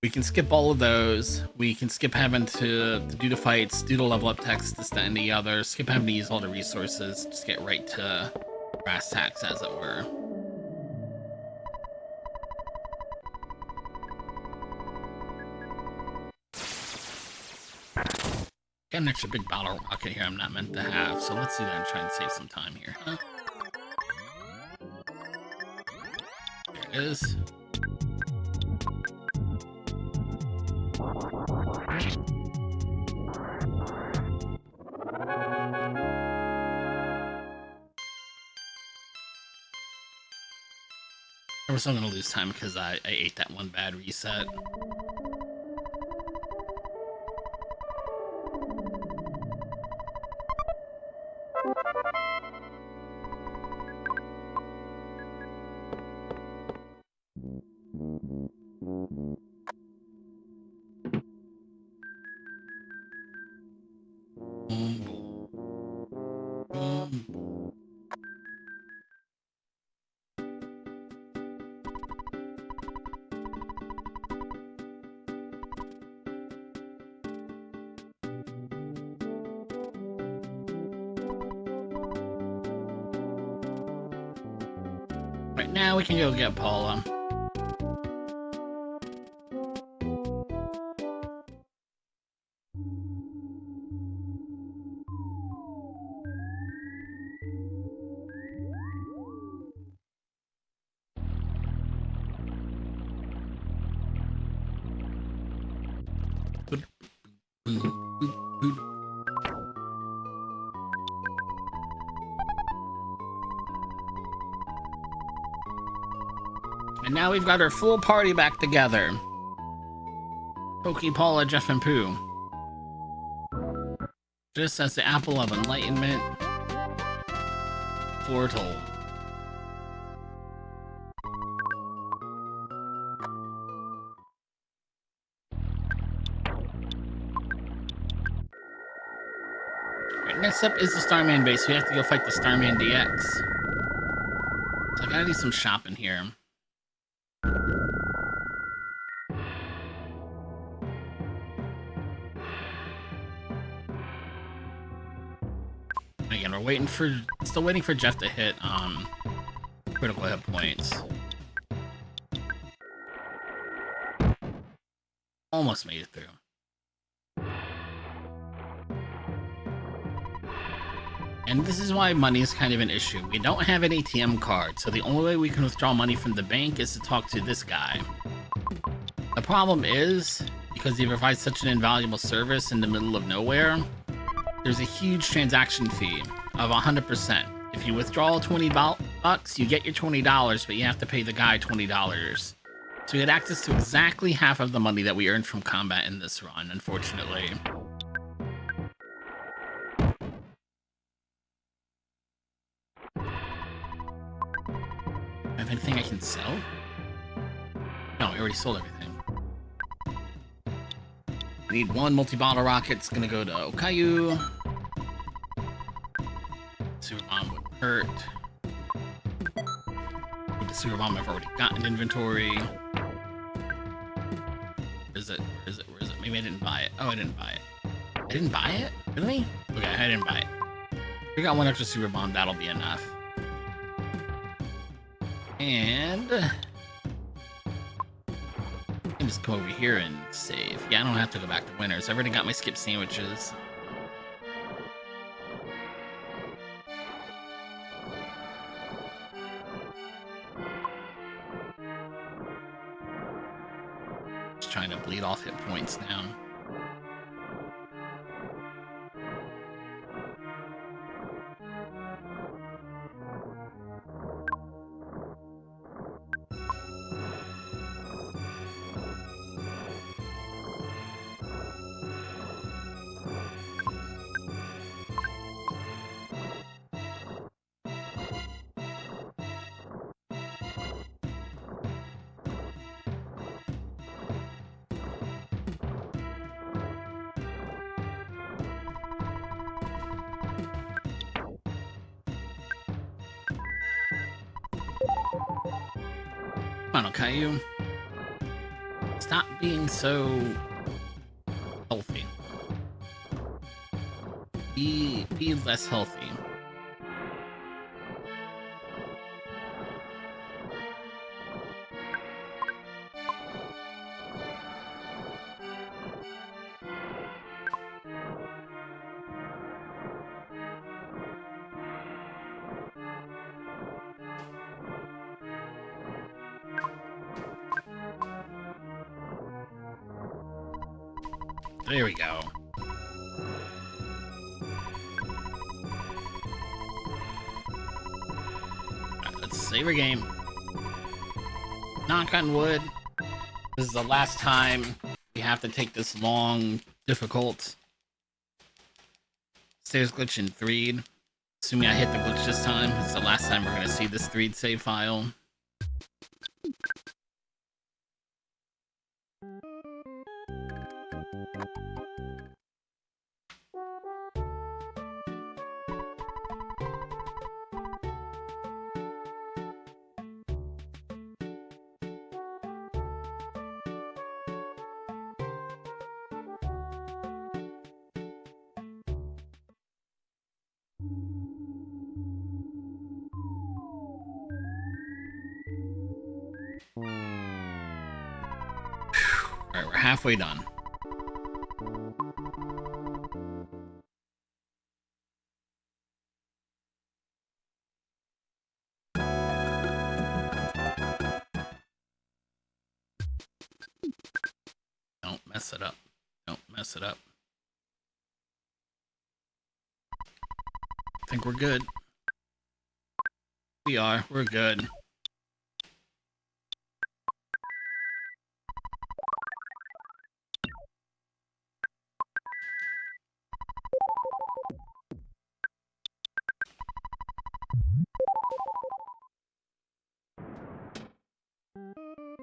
We can skip all of those. We can skip having to do the fights, do the level up text, this, that, and the other. Skip having to use all the resources. Just get right to brass tacks, as it were. Got an extra big bottle rocket here I'm not meant to have, so let's do that and try and save some time here. Huh? There it is. We're still gonna lose time because I ate that one bad reset. Right now we can go get Paula. And now we've got our full party back together. Pokey, Paula, Jeff, and Pooh. Just as the Apple of Enlightenment foretold. Right, next up is the Starman base. We have to go fight the Starman DX. So I gotta do some shopping here. Again, we're still waiting for Jeff to hit critical hit points. Almost made it through. And this is why money is kind of an issue. We don't have an ATM card, so the only way we can withdraw money from the bank is to talk to this guy. The problem is, because he provides such an invaluable service in the middle of nowhere, there's a huge transaction fee of 100%. If you withdraw $20, you get your $20, but you have to pay the guy $20 So we had access to exactly half of the money that we earned from combat in this run, unfortunately. Have anything I can sell? No, we already sold everything. I need one multi-bottle rocket. It's gonna go to Okayu. Super bomb would hurt. With the super bomb, I've already got an inventory. Where is it? Where is it? Where is it? Maybe I didn't buy it. Oh, I didn't buy it. I didn't buy it? Really? Okay, I didn't buy it. We got one extra super bomb. That'll be enough. And I can just come over here and save. Yeah, I don't have to go back to Winners. I already got my skip sandwiches. Just trying to bleed off hit points now. Come on, Okayu. Stop being so healthy. Be less healthy. There we go. Alright, let's save our game. Knock on wood. This is the last time we have to take this long, difficult stairs glitch in 3'd. Assuming I hit the glitch this time, it's the last time we're going to see this 3'd save file. Alright, we're halfway done. Don't mess it up. Don't mess it up. I think we're good. We are. We're good.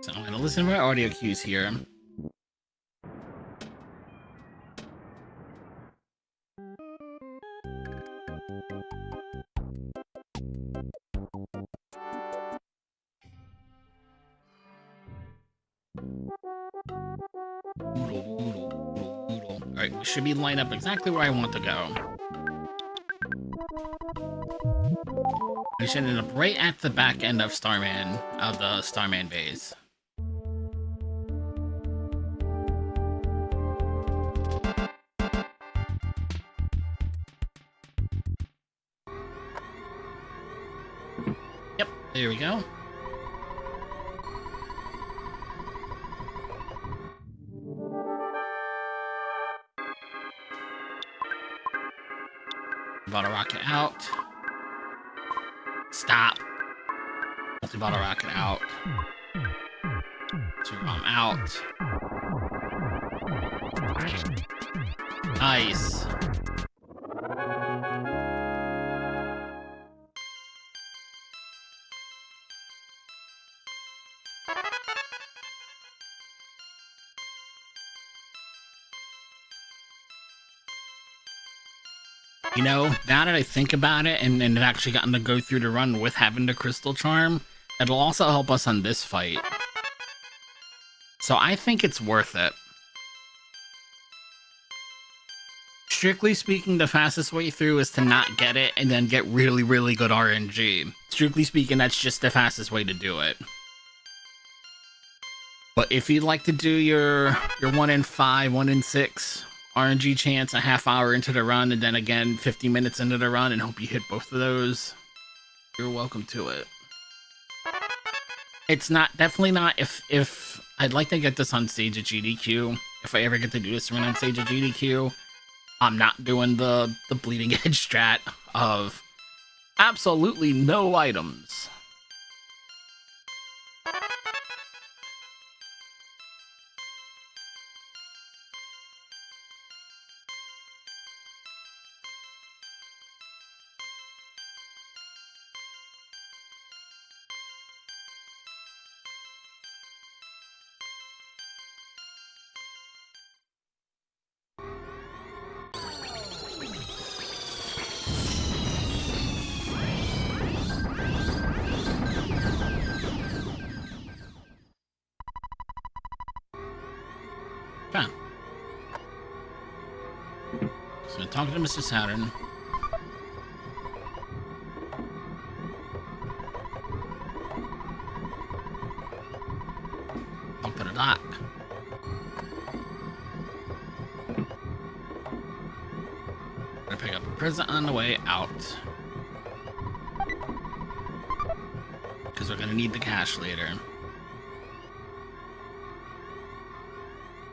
So I'm gonna listen to my audio cues here. Alright, we should be lined up exactly where I want to go. We should end up right at the back end of the Starman base. Yep, there we go. Bottle rocket out. Stop. Multi-bottle rocket out. out. Nice. You know, now that I think about it and have actually gotten to go through the run with having the Crystal Charm, it'll also help us on this fight. So I think it's worth it. Strictly speaking, the fastest way through is to not get it and then get really, really good RNG. Strictly speaking, that's just the fastest way to do it. But if you'd like to do your 1 in 5, 1 in 6 RNG chance a half hour into the run, and then again 50 minutes into the run, and hope you hit both of those, you're welcome to it. It's not, definitely not, if I'd like to get this on stage at GDQ, if I ever get to do this run on stage at GDQ, I'm not doing the bleeding edge strat of absolutely no items. Okay. So talking to Mr. Saturn. Talk to the doc. Gonna pick up a present on the way out. Because we're gonna need the cash later.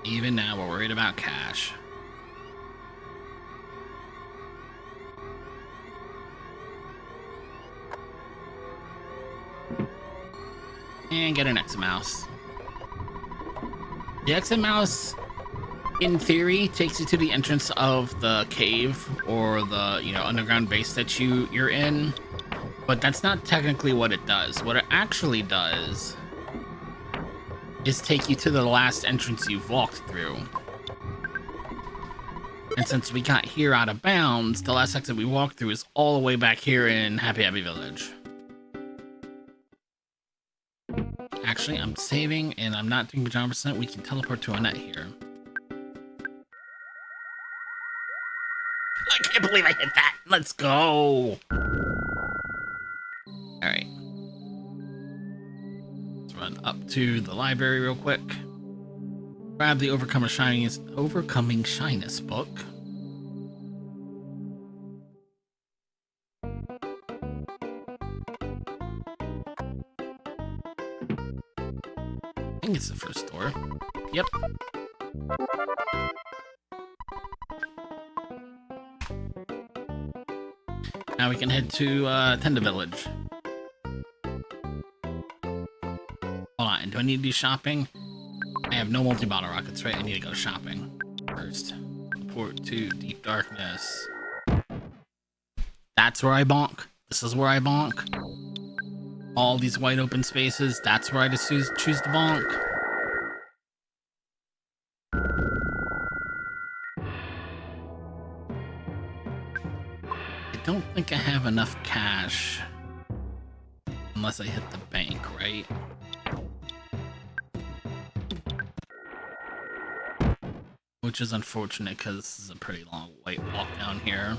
Even now, we're worried about cash. And get an exit mouse. The exit mouse, in theory, takes you to the entrance of the cave or the, you know, underground base that you're in. But that's not technically what it does. What it actually does is take you to the last entrance you've walked through. And since we got here out of bounds, the last exit we walked through is all the way back here in Happy Happy Village. Actually, I'm saving and I'm not doing 100%. We can teleport to Annette here. I can't believe I hit that. Let's go. All right. Run up to the library real quick. Grab the Overcoming Shyness book. I think it's the first door. Yep. Now we can head to Tenda Village. Hold on, do I need to do shopping? I have no multi-bottle rockets, right? I need to go shopping first. Port to Deep Darkness. That's where I bonk. This is where I bonk. All these wide open spaces, that's where I just choose to bonk. I don't think I have enough cash. Unless I hit the bank, right? Which is unfortunate because this is a pretty long white walk down here.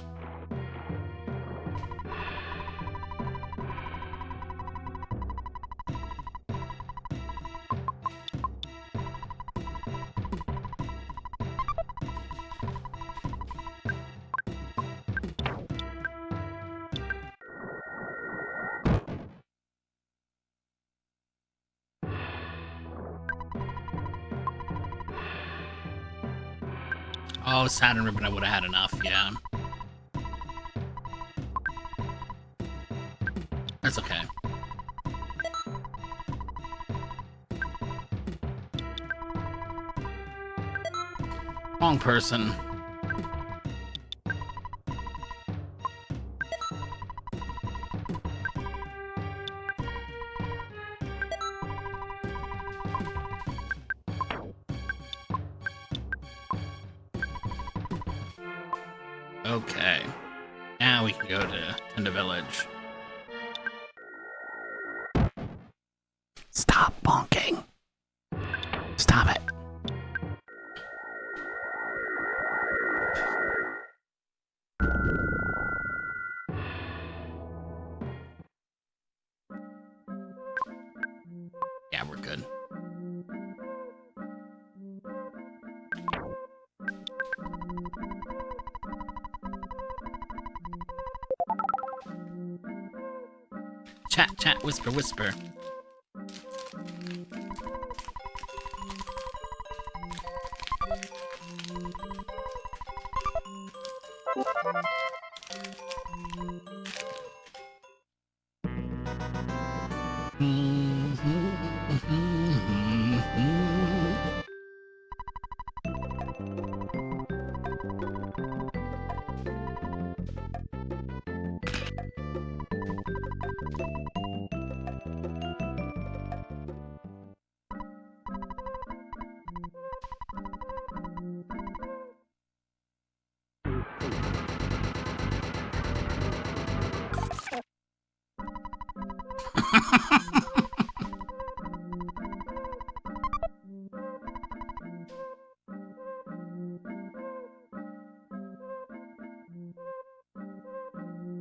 Oh, Saturn Ribbon, I would have had enough, yeah. That's okay. Wrong person. Okay. Now we can go to Tenda Village. Stop bonking. Stop it. Yeah, we're good. Chat, chat, whisper, whisper.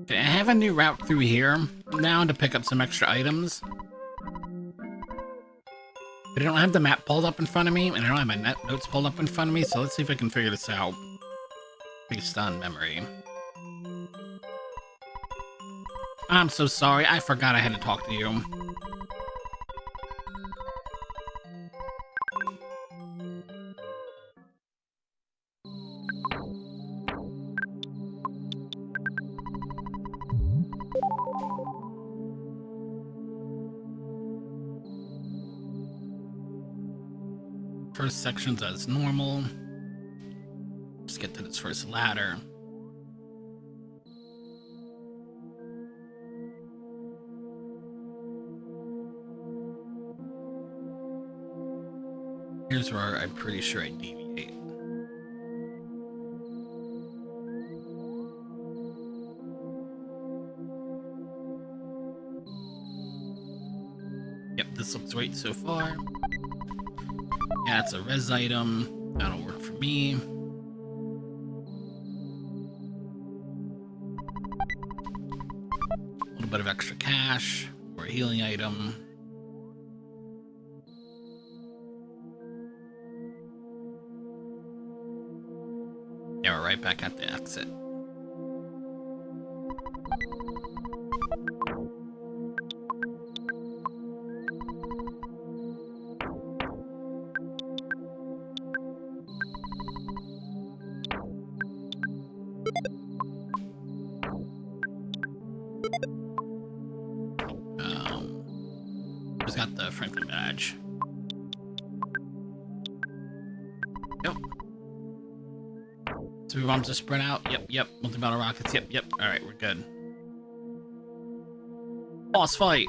Okay, I have a new route through here now to pick up some extra items. But I don't have the map pulled up in front of me, and I don't have my notes pulled up in front of me, so let's see if I can figure this out. Based on memory. I'm so sorry, I forgot I had to talk to you. First section's as normal. Just get to this first ladder. Here's where I'm pretty sure I deviate. Yep, this looks right so far. Yeah, it's a res item. That'll work for me. A little bit of extra cash or a healing item. Yeah, we're right back at the exit. Who's got the Franklin badge? Yep. So we want to spread out. Yep. Multi-battle rockets. Yep. All right, we're good. Boss fight.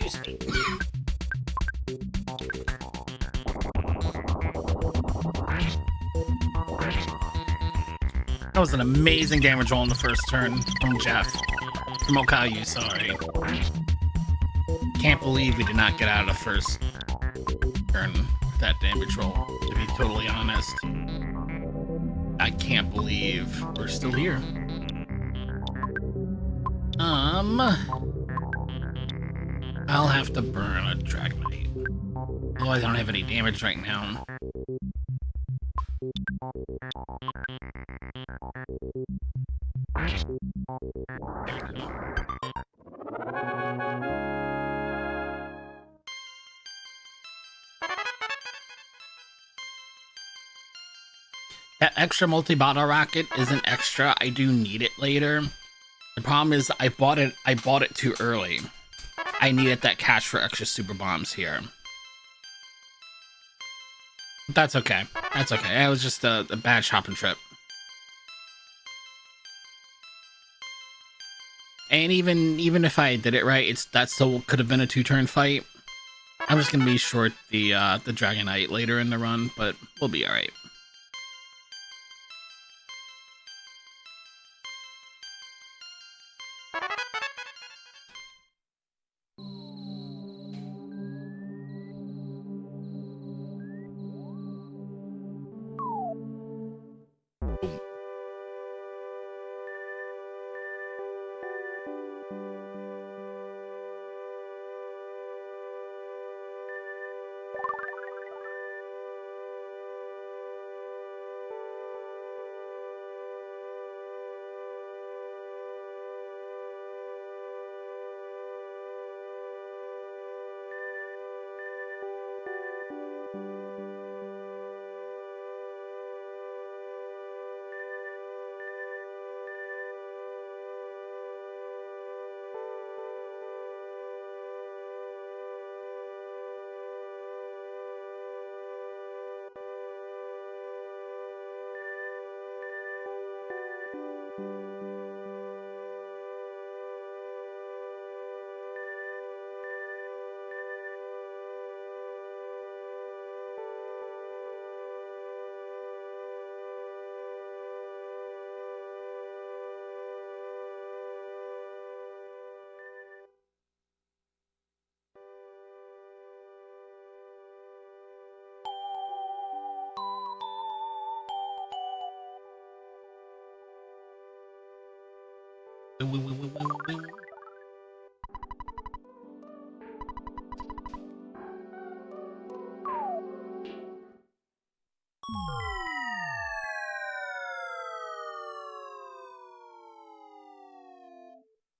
Excuse me. That was an amazing damage roll in the first turn from Jeff. From Okayu, sorry. Can't believe we did not get out of the first turn with that damage roll, to be totally honest. I can't believe we're still here. I'll have to burn a Dragonite. Oh, I don't have any damage right now. There we go. That extra multi-bottle rocket isn't extra. I do need it later. The problem is I bought it too early. I needed that cash for extra super bombs here. That's okay. That's okay. It was just a bad shopping trip. And even if I did it right, that still could have been a 2-turn fight. I'm just gonna be short the Dragonite later in the run, but we'll be all right.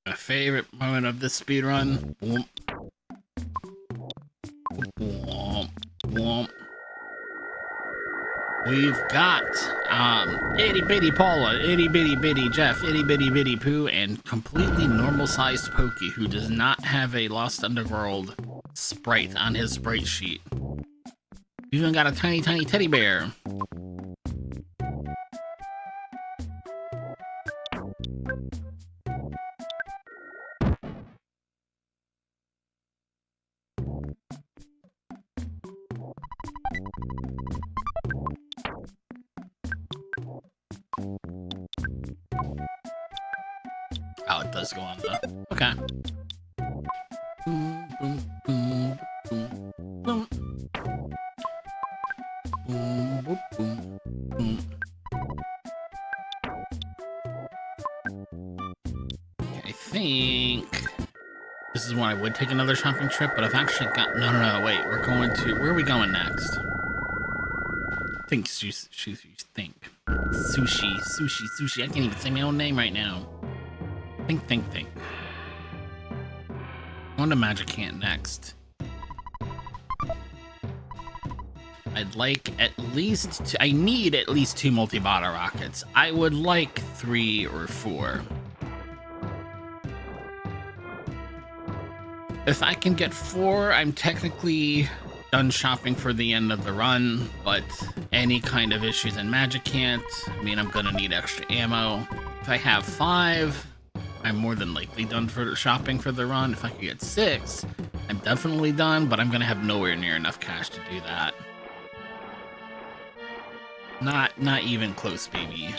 My favorite moment of this speedrun. Womp. Womp. Womp. We've got itty bitty Paula, itty bitty Jeff, itty bitty Pooh, and completely normal sized Pokey, who does not have a Lost Underworld sprite on his sprite sheet. We even got a tiny teddy bear. Oh, it does go on the... Okay. Boom, boom, boom, boom, boom. Boom, boom, boom, boom. Okay, I think... This is when I would take another shopping trip, but I've actually got... No, wait. We're going to... Where are we going next? Think, think. Sushi. I can't even say my own name right now. Think. Going to Magic Hand next. I'd like at least... I need at least 2 multi-bottle rockets. I would like 3 or 4. If I can get 4, I'm technically done shopping for the end of the run, but any kind of issues in Magic Can't mean I'm gonna need extra ammo. If I have 5, I'm more than likely done for shopping for the run. If I could get 6, I'm definitely done, but I'm gonna have nowhere near enough cash to do that. Not even close, baby.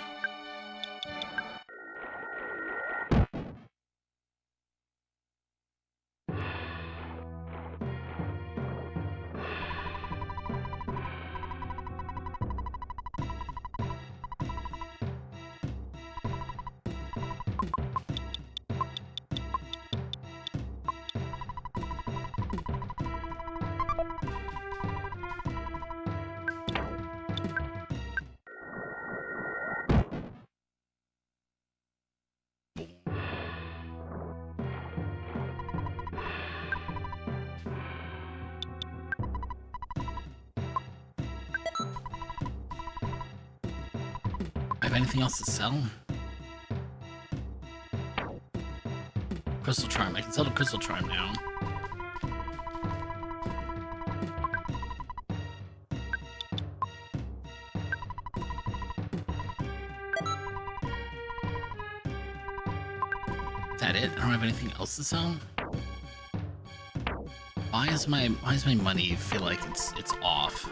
Anything else to sell? crystal charm. I can sell the crystal charm now. Is that it? I don't have anything else to sell. Why is my money feel like it's off?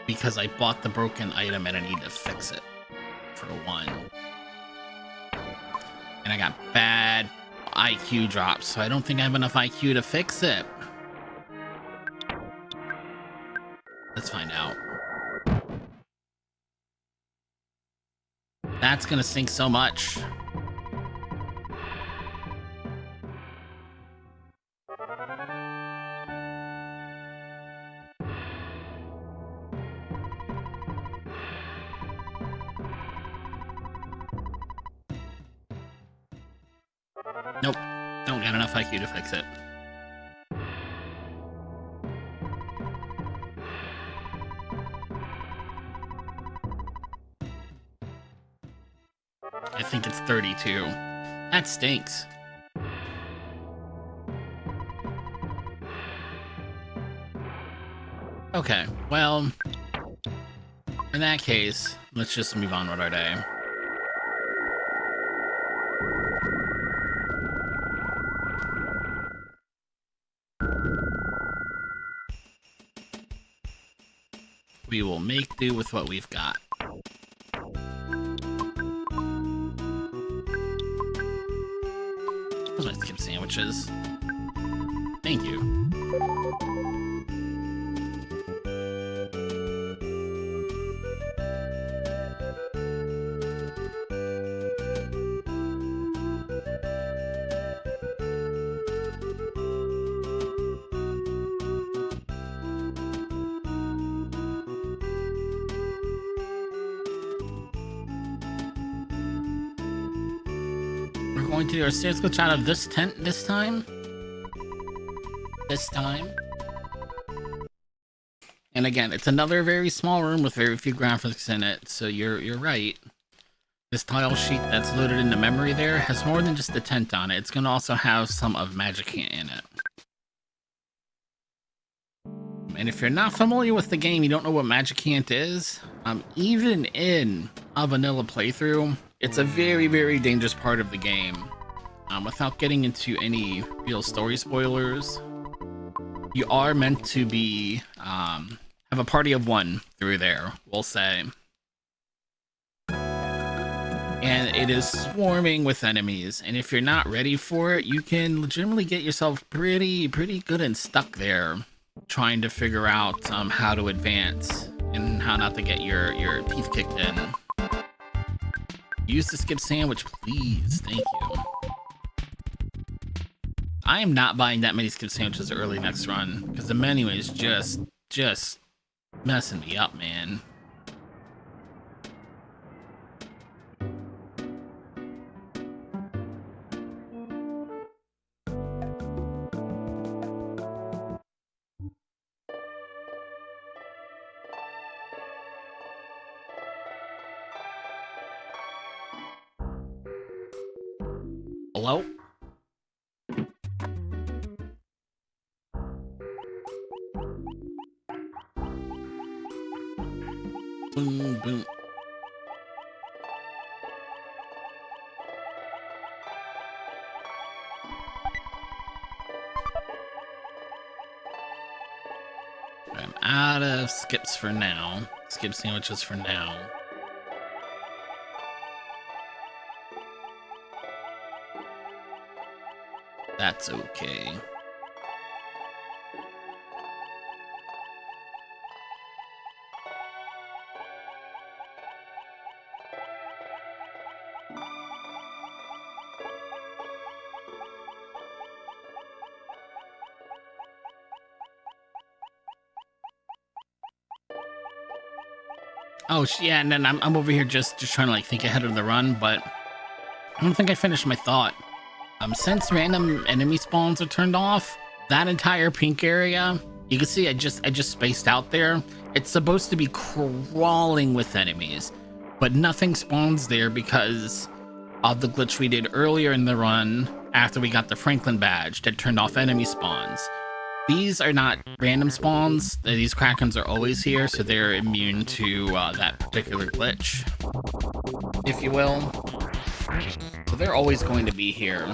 Because I bought the broken item and I need to fix it, for one. And I got bad IQ drops, so I don't think I have enough IQ to fix it. Let's find out. That's gonna sink so much. Nope, don't got enough IQ to fix it. I think it's 32. That stinks. Okay, well, in that case, let's just move on with our day. We will make do with what we've got. Those are my skip sandwiches. Thank you. Going to do our stairs glitch out of this tent this time. And again, it's another very small room with very few graphics in it, so you're right. This tile sheet that's loaded into memory there has more than just the tent on it. It's going to also have some of Magic Ant in it. And if you're not familiar with the game, you don't know what Magic Ant is, even in a vanilla playthrough, it's a very, very dangerous part of the game. Without getting into any real story spoilers, you are meant to be, have a party of one through there, we'll say. And it is swarming with enemies, and if you're not ready for it, you can legitimately get yourself pretty good and stuck there, trying to figure out how to advance and how not to get your teeth kicked in. Use the skip sandwich, please. Thank you. I am not buying that many skip sandwiches early next run, because the menu is just messing me up, man. Hello? Boom, boom. I'm out of skips for now. Skip sandwiches for now. That's okay. Oh, yeah, and then I'm over here just trying to like think ahead of the run, but I don't think I finished my thought. Since random enemy spawns are turned off, that entire pink area, you can see I just spaced out there. It's supposed to be crawling with enemies, but nothing spawns there because of the glitch we did earlier in the run after we got the Franklin badge that turned off enemy spawns. These are not random spawns. These Krakens are always here, so they're immune to that particular glitch, if you will. So they're always going to be here.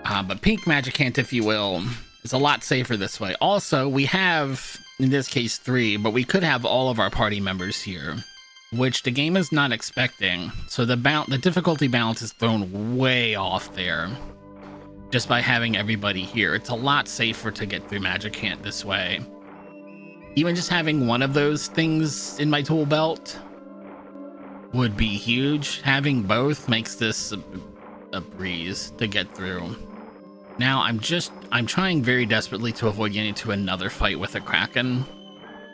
But Pink Magicant, if you will, is a lot safer this way. Also, we have, in this case, 3, but we could have all of our party members here, which the game is not expecting. So the difficulty balance is thrown way off there just by having everybody here. It's a lot safer to get through Magicant this way. Even just having one of those things in my tool belt would be huge. Having both makes this a breeze to get through. Now I'm trying very desperately to avoid getting into another fight with a Kraken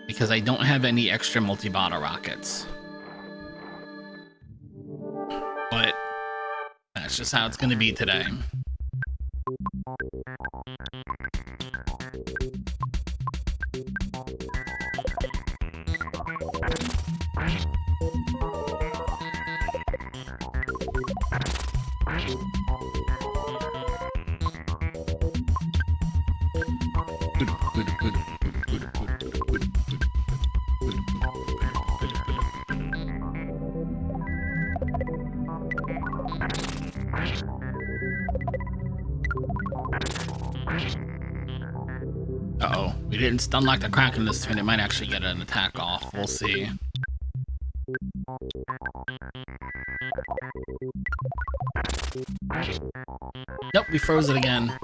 because I don't have any extra multi-bottle rockets. But that's just how it's going to be today. Uh-oh, we didn't stun lock the Kraken this turn. It might actually get an attack off. We'll see. Nope, we froze it again.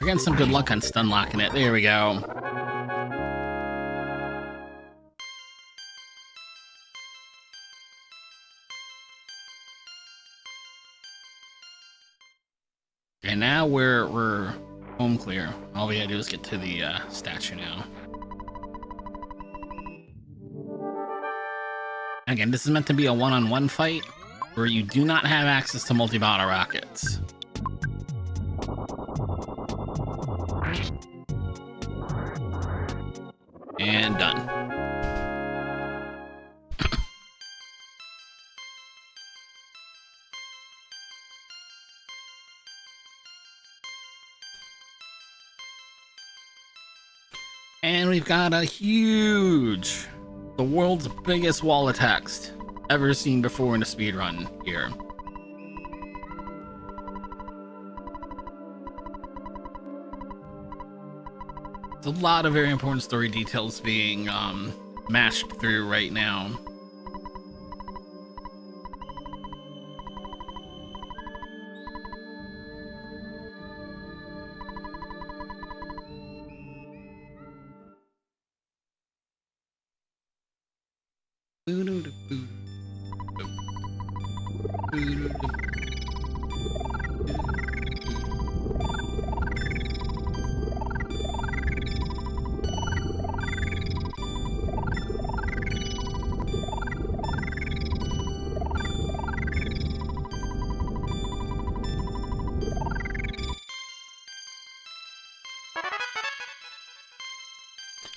We're getting some good luck on stun locking it. There we go. And now we're home clear. All we gotta do is get to the statue now. Again, this is meant to be a one-on-one fight where you do not have access to multi-bottle rockets. And done. And we've got a huge, the world's biggest wall of text ever seen before in a speedrun here. There's a lot of very important story details being mashed through right now.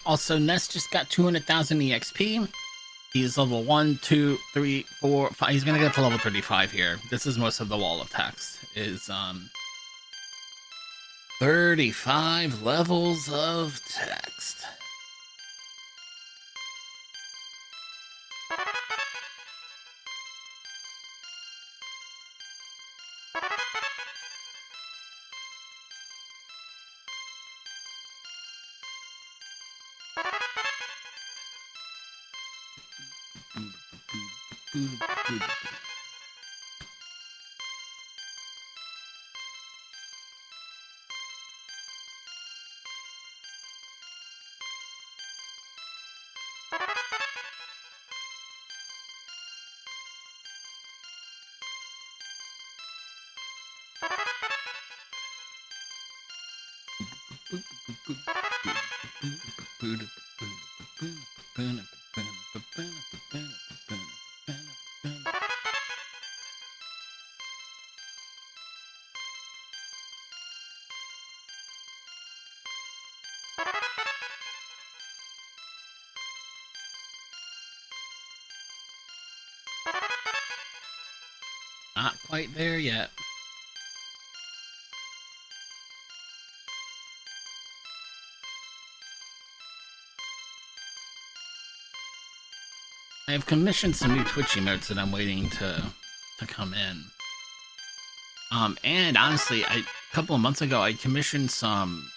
Also, Ness just got 200,000 EXP. He's level 1, 2, 3, 4, 5. He's gonna get to level 35 here. This is most of the wall of text. Is 35 levels of text. Not quite there yet. I have commissioned some new Twitch emotes that I'm waiting to come in. And honestly, a couple of months ago, I commissioned some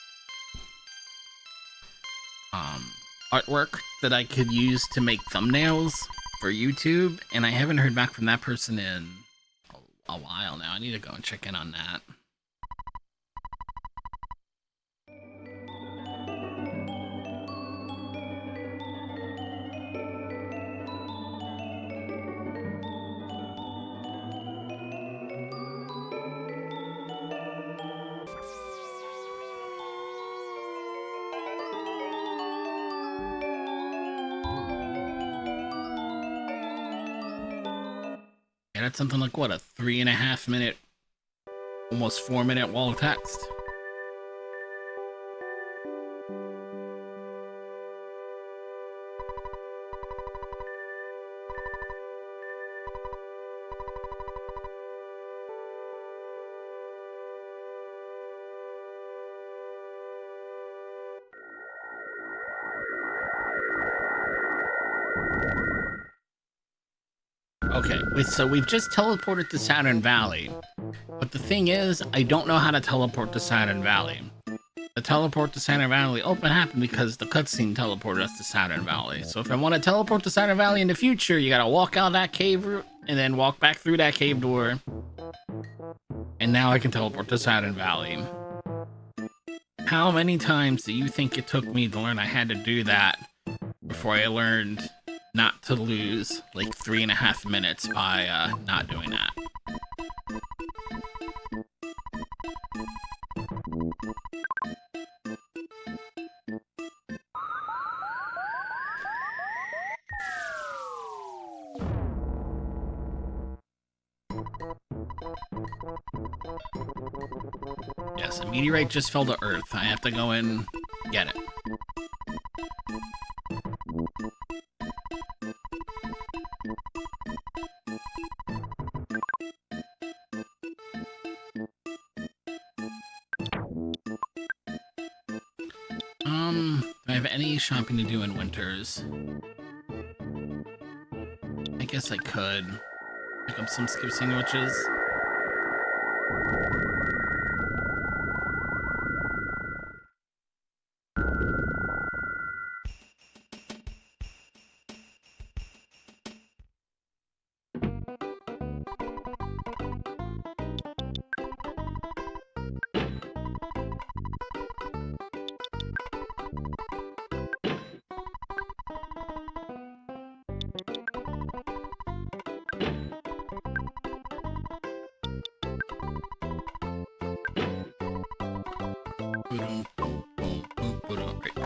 artwork that I could use to make thumbnails for YouTube, and I haven't heard back from that person in a while now. I need to go and check in on that. Yeah, that's something like, what, a 3.5 minute, almost 4 minute wall of text. Okay, so we've just teleported to Saturn Valley, but the thing is, I don't know how to teleport to Saturn Valley. The teleport to Saturn Valley happened because the cutscene teleported us to Saturn Valley. So if I want to teleport to Saturn Valley in the future, you gotta walk out that cave route and then walk back through that cave door. And now I can teleport to Saturn Valley. How many times do you think it took me to learn I had to do that before I learned not to lose like 3.5 minutes by not doing that? Yes, a meteorite just fell to Earth. I have to go and get it. Do I have any shopping to do in Winters? I guess I could pick up some skip sandwiches.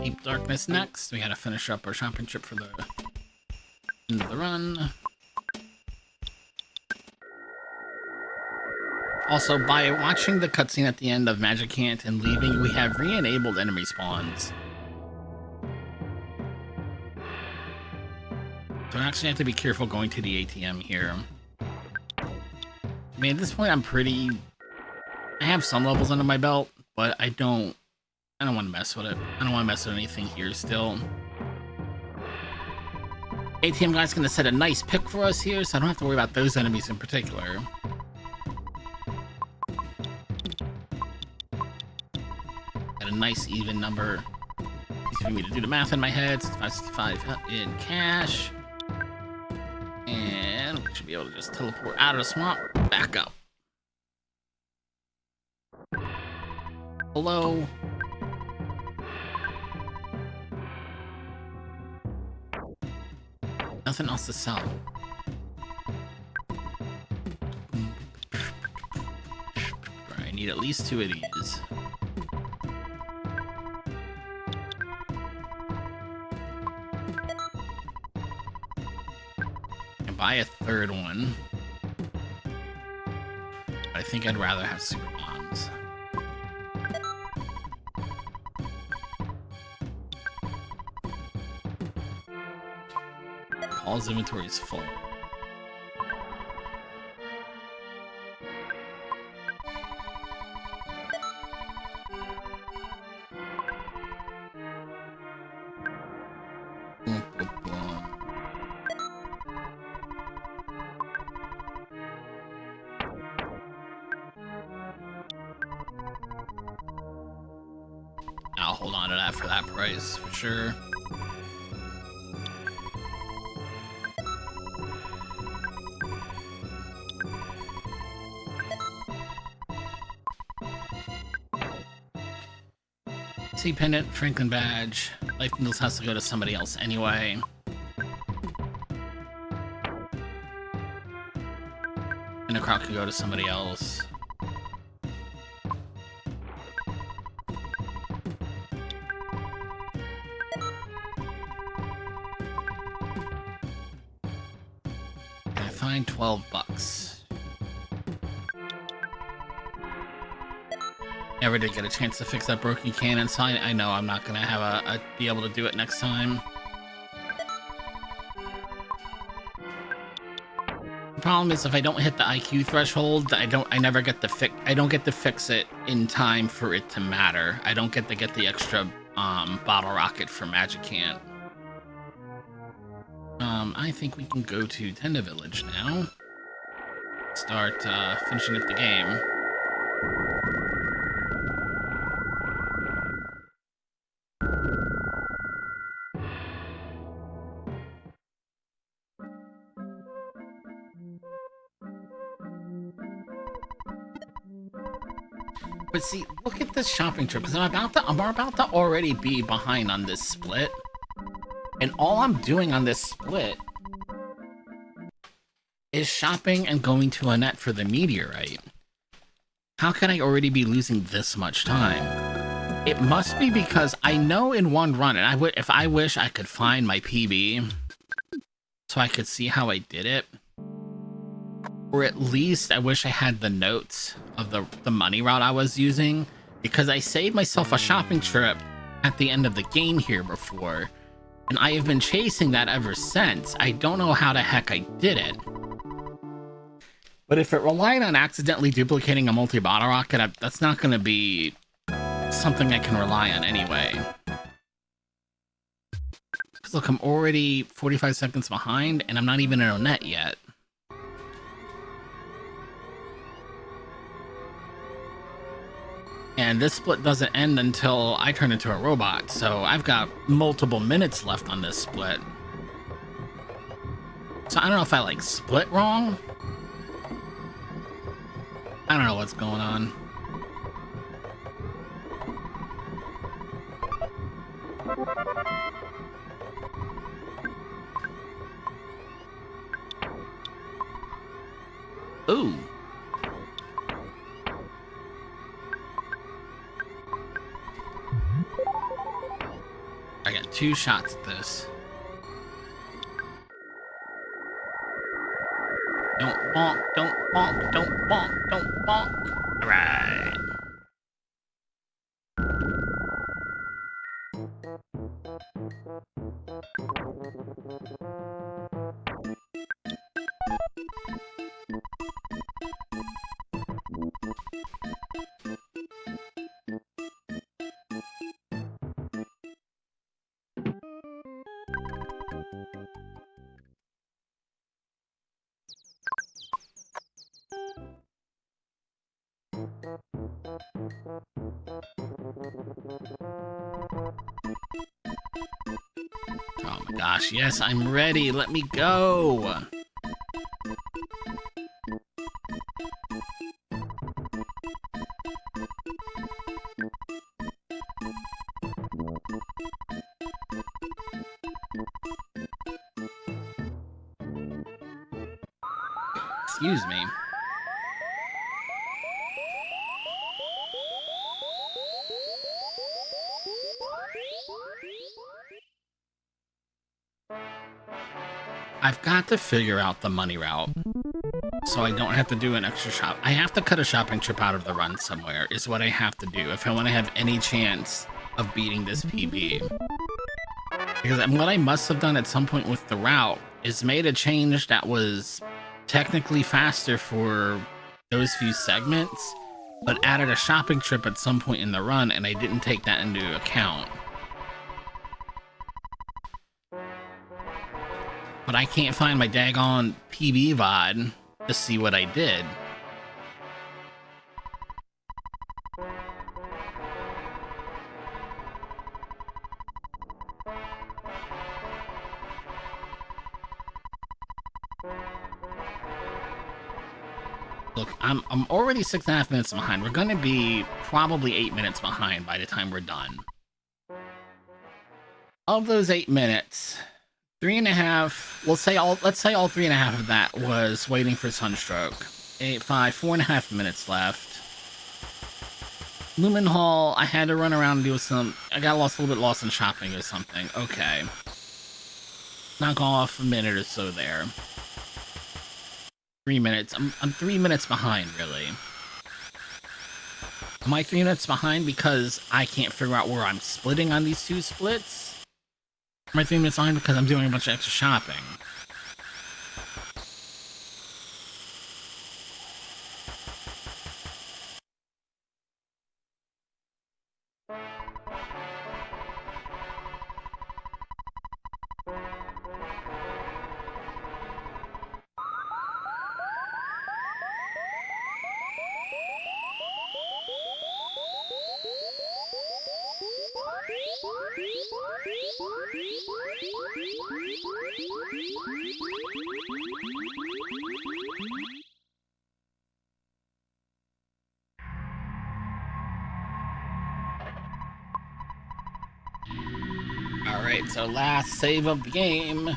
Deep Darkness next. We gotta finish up our shopping trip for the end of the run. Also, by watching the cutscene at the end of Magic Hand and leaving, we have re-enabled enemy spawns. So I actually have to be careful going to the ATM here. I mean, at this point, I have some levels under my belt, but I don't want to mess with it. I don't want to mess with anything here still. ATM guy's going to set a nice pick for us here, so I don't have to worry about those enemies in particular. Got a nice even number. Easy for me to do the math in my head. 65 in cash. And we should be able to just teleport out of the swamp, back up. Hello. Nothing else to sell. I need at least 2 of these. And buy a 3rd one. I think I'd rather have super bombs. Paul's inventory is full. I'll hold on to that for that price for sure. Sea pendant, Franklin badge. Life Needles has to go to somebody else anyway. And the crowd can go to somebody else. I find $12. Never did get a chance to fix that broken cannon, so I know I'm not gonna have be able to do it next time. The problem is if I don't hit the IQ threshold, I don't get to fix it in time for it to matter. I don't get to get the extra bottle rocket for Magic Can. I think we can go to Tenda Village now. Start finishing up the game. But see, look at this shopping trip, because I'm about to already be behind on this split. And all I'm doing on this split is shopping and going to Annette for the meteorite. How can I already be losing this much time? It must be because I know in one run, and if I wish I could find my PB so I could see how I did it. Or at least I wish I had the notes of the money route I was using, because I saved myself a shopping trip at the end of the game here before, and I have been chasing that ever since. I don't know how the heck I did it. But if it relied on accidentally duplicating a multi-bottle rocket, that's not going to be something I can rely on anyway. Because look, I'm already 45 seconds behind, and I'm not even in Onett yet. And this split doesn't end until I turn into a robot, so I've got multiple minutes left on this split. So I don't know if I, like, split wrong. I don't know what's going on. Ooh. I got 2 shots at this. Don't bonk, don't bonk, don't bonk, don't bonk. All right. Oh my gosh, yes, I'm ready. Let me go. Excuse me. I've got to figure out the money route so I don't have to do an extra shop. I have to cut a shopping trip out of the run somewhere is what I have to do if I want to have any chance of beating this PB. Because what I must have done at some point with the route is made a change that was technically faster for those few segments, but added a shopping trip at some point in the run, and I didn't take that into account. But I can't find my daggone PB VOD to see what I did. Look, I'm already 6.5 minutes behind. We're gonna be probably 8 minutes behind by the time we're done. Of those 8 minutes, 3.5. Let's say all 3.5 of that was waiting for Sunstroke. 4.5 minutes left. Lumen Hall, I had to run around and do some. I got a little bit lost in shopping or something. Okay. Knock off a minute or so there. 3 minutes. I'm 3 minutes behind, really. Am I 3 minutes behind because I can't figure out where I'm splitting on these two splits? Am I 3 minutes behind because I'm doing a bunch of extra shopping? Alright, so last save of the game.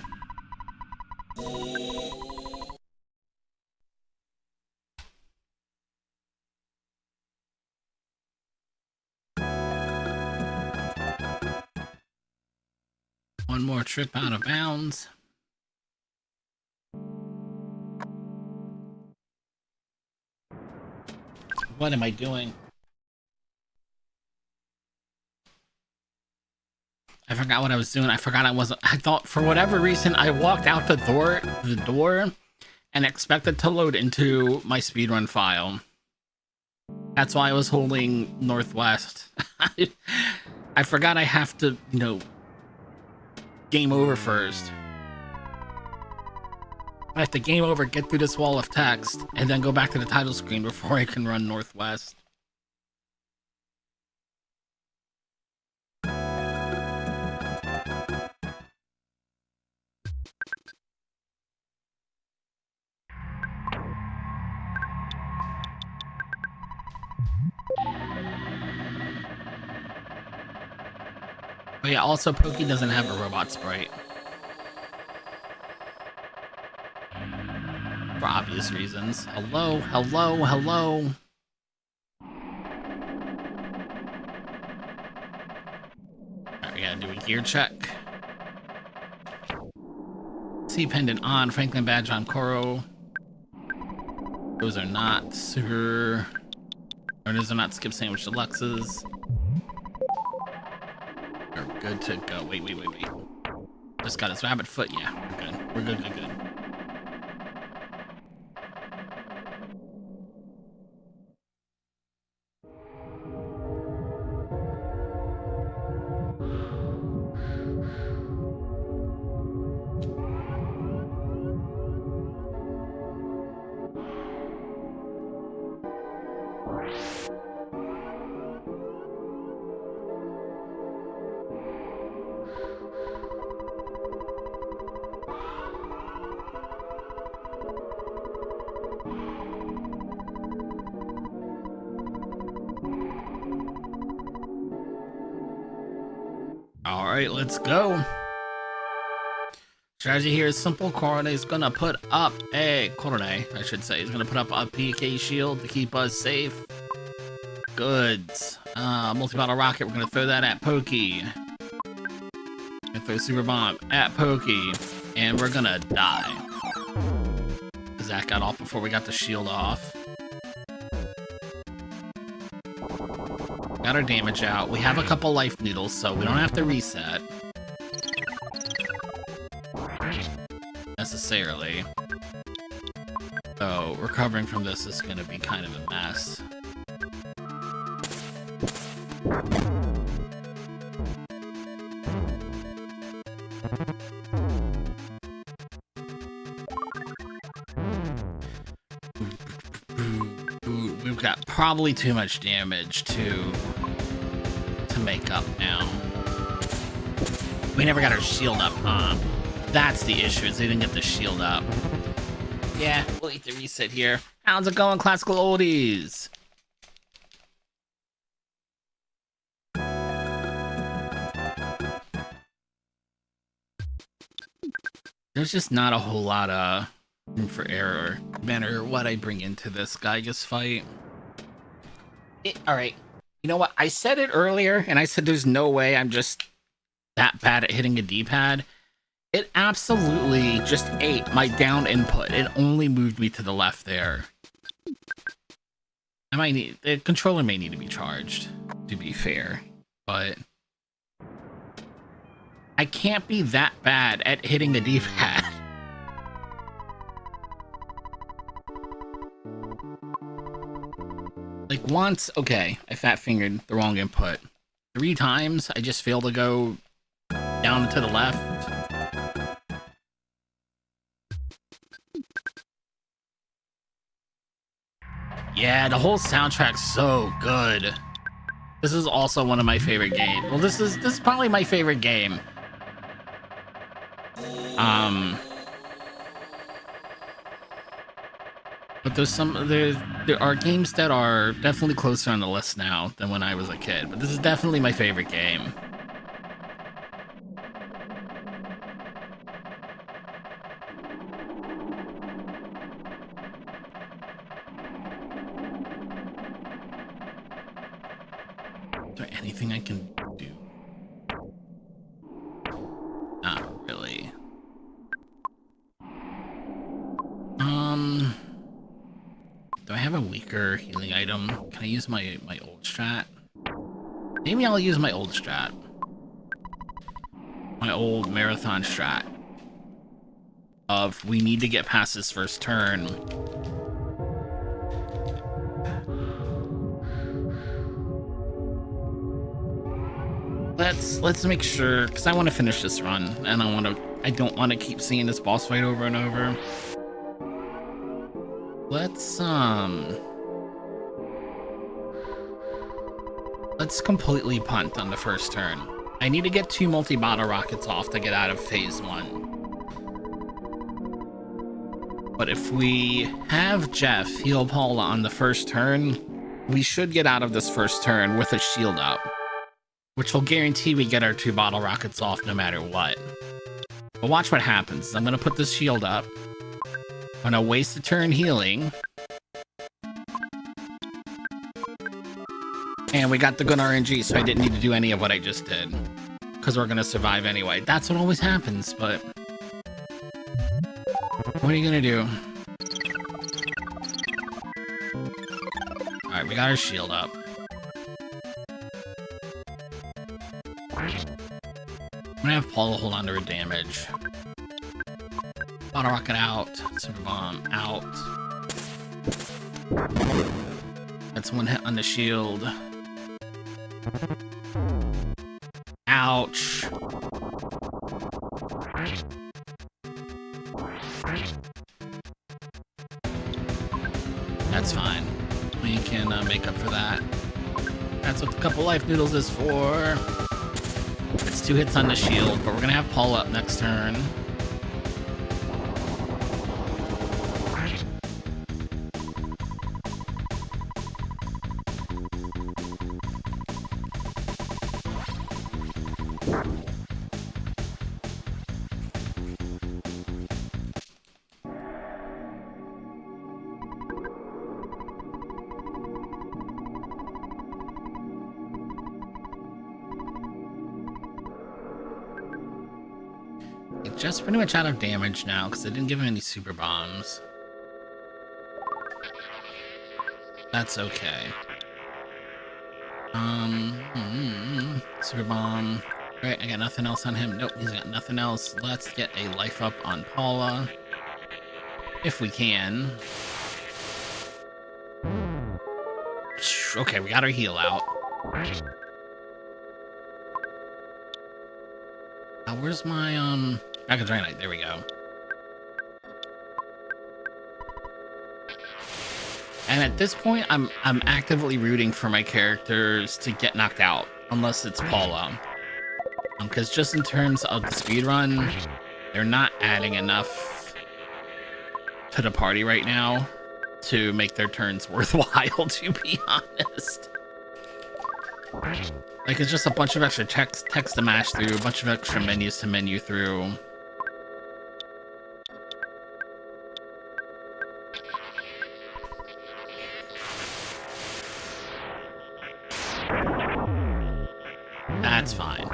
One more trip out of bounds. What am I doing? I forgot what I was doing. I thought for whatever reason I walked out the door and expected to load into my speedrun file. That's why I was holding Northwest. I forgot I have to, game over first. I have to game over, get through this wall of text, and then go back to the title screen before I can run Northwest. Oh yeah, also Pokey doesn't have a robot sprite. For obvious reasons. Hello, hello, hello. Alright, we gotta do a gear check. C pendant on, Franklin badge on Koro. Those are not super. Or those are not skip sandwich deluxes. We're good to go. Wait. Just got his rabbit foot. Yeah, we're good. We're good. Alright, let's go. Strategy here is simple. Korone is gonna put up a He's gonna put up a PK shield to keep us safe. Goods. Multi-bottle rocket, we're gonna throw that at Pokey. Gonna throw super bomb at Pokey. And we're gonna die. That got off before we got the shield off. Got our damage out. We have a couple life noodles, so we don't have to reset. Necessarily. So, recovering from this is going to be kind of a mess. We've got probably too much damage to make up now. We never got our shield up, huh? That's the issue, is they didn't get the shield up. Yeah, we'll eat the reset here. How's it going, classical oldies? There's just not a whole lot of room for error, no matter what I bring into this Gygus fight. Alright, you know what? I said it earlier, and I said there's no way I'm just that bad at hitting a D-pad. It absolutely just ate my down input. It only moved me to the left there. The controller may need to be charged, to be fair, but I can't be that bad at hitting the D-pad. Like once, okay, I fat fingered the wrong input. 3 times, I just failed to go down to the left. Yeah, the whole soundtrack's so good. This is also one of my favorite games. Well, this is probably my favorite game. But there are games that are definitely closer on the list now than when I was a kid. But this is definitely my favorite game. Is there anything I can do? Not really. Do I have a weaker healing item? Can I use my old strat? Maybe I'll use my old strat. My old marathon strat. Of we need to get past this first turn. Let's make sure, because I want to finish this run, and I don't want to keep seeing this boss fight over and over. Let's completely punt on the first turn. I need to get 2 multi-bottle rockets off to get out of phase 1. But if we have Jeff heal Paula on the first turn, we should get out of this first turn with a shield up, which will guarantee we get our 2 bottle rockets off no matter what. But watch what happens. I'm gonna put this shield up. I'm gonna waste a turn healing. And we got the good RNG, so I didn't need to do any of what I just did. Because we're gonna survive anyway. That's what always happens, but what are you gonna do? Alright, we got our shield up. I'm gonna have Paula hold on to her damage. Bottle rocket out. Super bomb out. That's 1 hit on the shield. Ouch. That's fine. We can make up for that. That's what the couple life noodles is for. It's 2 hits on the shield, but we're gonna have Paul up next turn. Just pretty much out of damage now because I didn't give him any super bombs. That's okay. Super bomb. Right, I got nothing else on him. Nope, he's got nothing else. Let's get a life up on Paula. If we can. Okay, we got our heal out. Where's my, Dragonite? There we go. And at this point, I'm actively rooting for my characters to get knocked out, unless it's Paula. Because just in terms of the speedrun, they're not adding enough to the party right now to make their turns worthwhile, to be honest. Like, it's just a bunch of extra text to mash through, a bunch of extra menus to menu through. That's fine.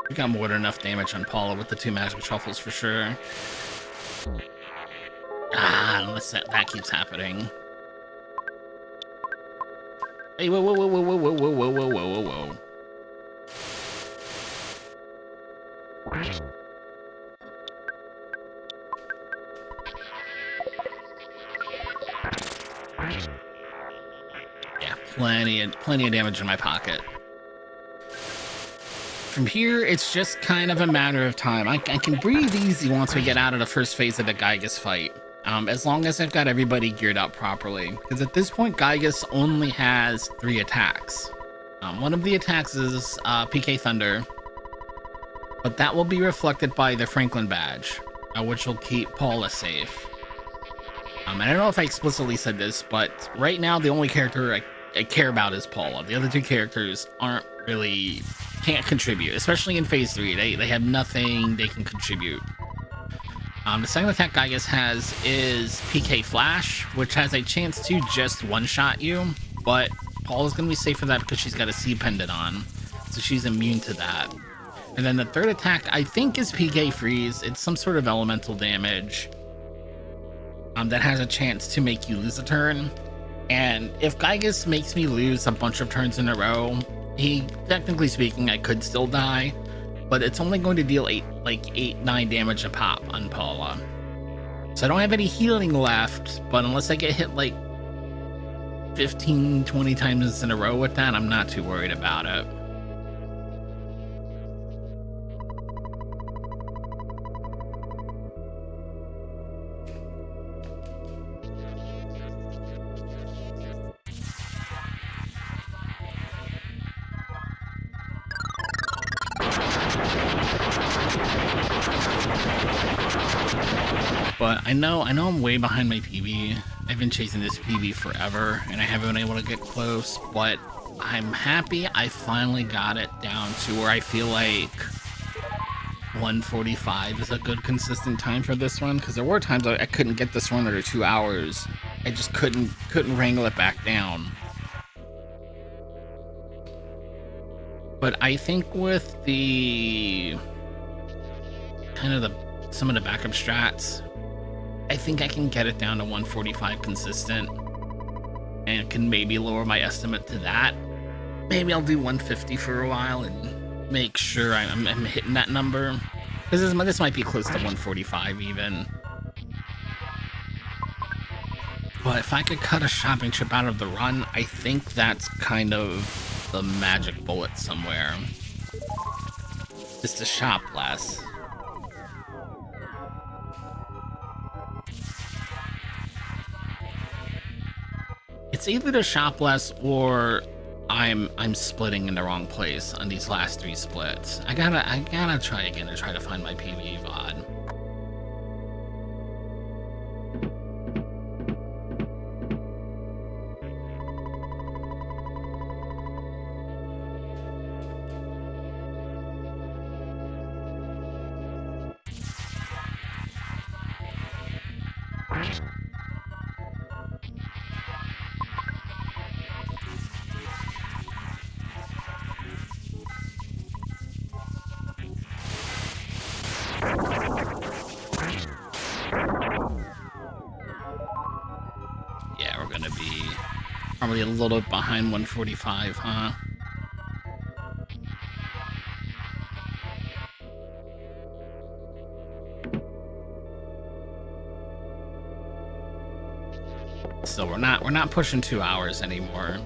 We got more than enough damage on Paula with the 2 magic shuffles for sure. Unless that keeps happening. Hey, whoa, whoa, whoa, whoa, whoa, whoa, whoa, whoa, whoa, whoa, whoa. Yeah, plenty of damage in my pocket. From here, it's just kind of a matter of time. I can breathe easy once we get out of the first phase of the Gygus fight. As long as I've got everybody geared up properly. Because at this point, Gygus only has 3 attacks. One of the attacks is PK Thunder. But that will be reflected by the Franklin badge, which will keep Paula safe. And I don't know if I explicitly said this, but right now the only character I care about is Paula. The other 2 characters can't contribute, especially in phase 3. They have nothing they can contribute. The second attack Gygus has is PK Flash, which has a chance to just one-shot you, but Paula's gonna be safe for that because she's got a C pendant on, so she's immune to that. And then the third attack, I think, is PK Freeze. It's some sort of elemental damage that has a chance to make you lose a turn. And if Gygus makes me lose a bunch of turns in a row, technically speaking, I could still die, but it's only going to deal 8-9 damage a pop on Paula. So I don't have any healing left, but unless I get hit like 15-20 times in a row with that, I'm not too worried about it. But I know I'm way behind my PB. I've been chasing this PB forever, and I haven't been able to get close, but I'm happy I finally got it down to where I feel like 1:45 is a good consistent time for this one, because there were times I couldn't get this run under 2 hours. I just couldn't wrangle it back down. But I think with some of the backup strats, I think I can get it down to 1:45 consistent, and can maybe lower my estimate to that. Maybe I'll do 150 for a while and make sure I'm hitting that number, because this might be close to 145 even. But if I could cut a shopping trip out of the run, I think that's kind of the magic bullet somewhere. Just to shop less. It's either to shop less or I'm splitting in the wrong place on these last 3 splits. I gotta try again to try to find my PvE VOD. Yeah, we're gonna be probably a little bit behind 145, huh? So we're not pushing 2 hours anymore.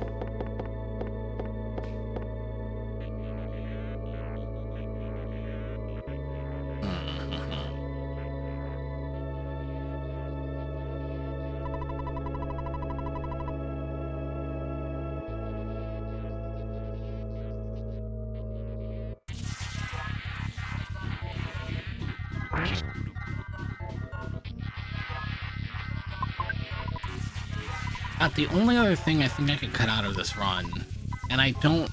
The only other thing I think I could cut out of this run, and I don't